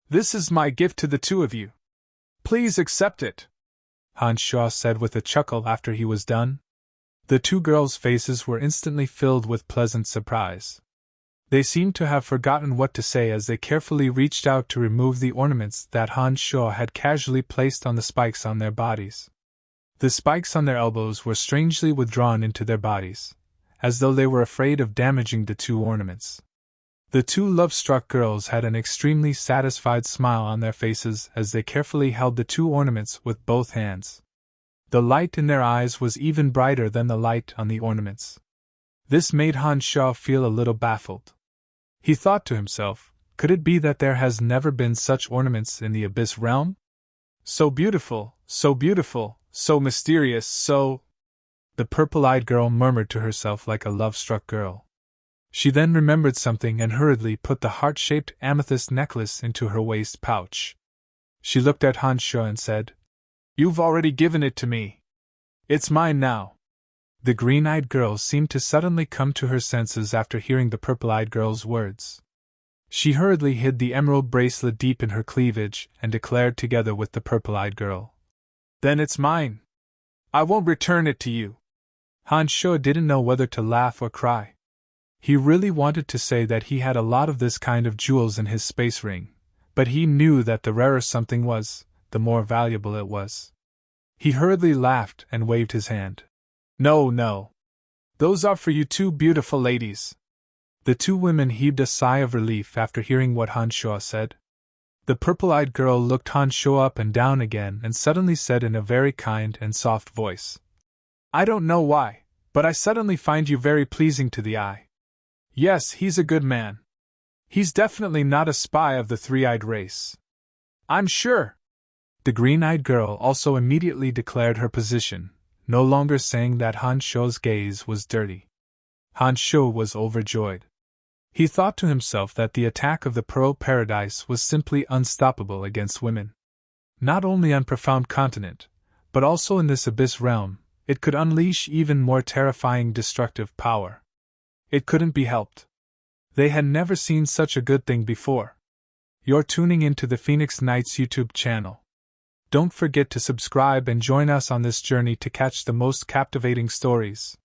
"This is my gift to the two of you. Please accept it," Han Shuo said with a chuckle after he was done. The two girls' faces were instantly filled with pleasant surprise. They seemed to have forgotten what to say as they carefully reached out to remove the ornaments that Han Shuo had casually placed on the spikes on their bodies. The spikes on their elbows were strangely withdrawn into their bodies, as though they were afraid of damaging the two ornaments. The two love-struck girls had an extremely satisfied smile on their faces as they carefully held the two ornaments with both hands. The light in their eyes was even brighter than the light on the ornaments. This made Han Shuo feel a little baffled. He thought to himself, could it be that there has never been such ornaments in the Abyss realm? So beautiful, so mysterious, so... The purple-eyed girl murmured to herself like a love-struck girl. She then remembered something and hurriedly put the heart-shaped amethyst necklace into her waist pouch. She looked at Han Shuo and said, "You've already given it to me. It's mine now." The green-eyed girl seemed to suddenly come to her senses after hearing the purple-eyed girl's words. She hurriedly hid the emerald bracelet deep in her cleavage and declared together with the purple-eyed girl, "Then it's mine. I won't return it to you." Han Shuo didn't know whether to laugh or cry. He really wanted to say that he had a lot of this kind of jewels in his space ring, but he knew that the rarer something was, the more valuable it was. He hurriedly laughed and waved his hand. No. Those are for you two beautiful ladies." The two women heaved a sigh of relief after hearing what Han Shuo said. The purple-eyed girl looked Han Shuo up and down again and suddenly said in a very kind and soft voice, "I don't know why, but I suddenly find you very pleasing to the eye. Yes, he's a good man. He's definitely not a spy of the three-eyed race. I'm sure." The green-eyed girl also immediately declared her position, no longer saying that Han Shuo's gaze was dirty. Han Shuo was overjoyed. He thought to himself that the attack of the Pearl Paradise was simply unstoppable against women. Not only on Profound Continent, but also in this Abyss realm, it could unleash even more terrifying destructive power. It couldn't be helped. They had never seen such a good thing before. You're tuning into the Phoenix Knights YouTube channel. Don't forget to subscribe and join us on this journey to catch the most captivating stories.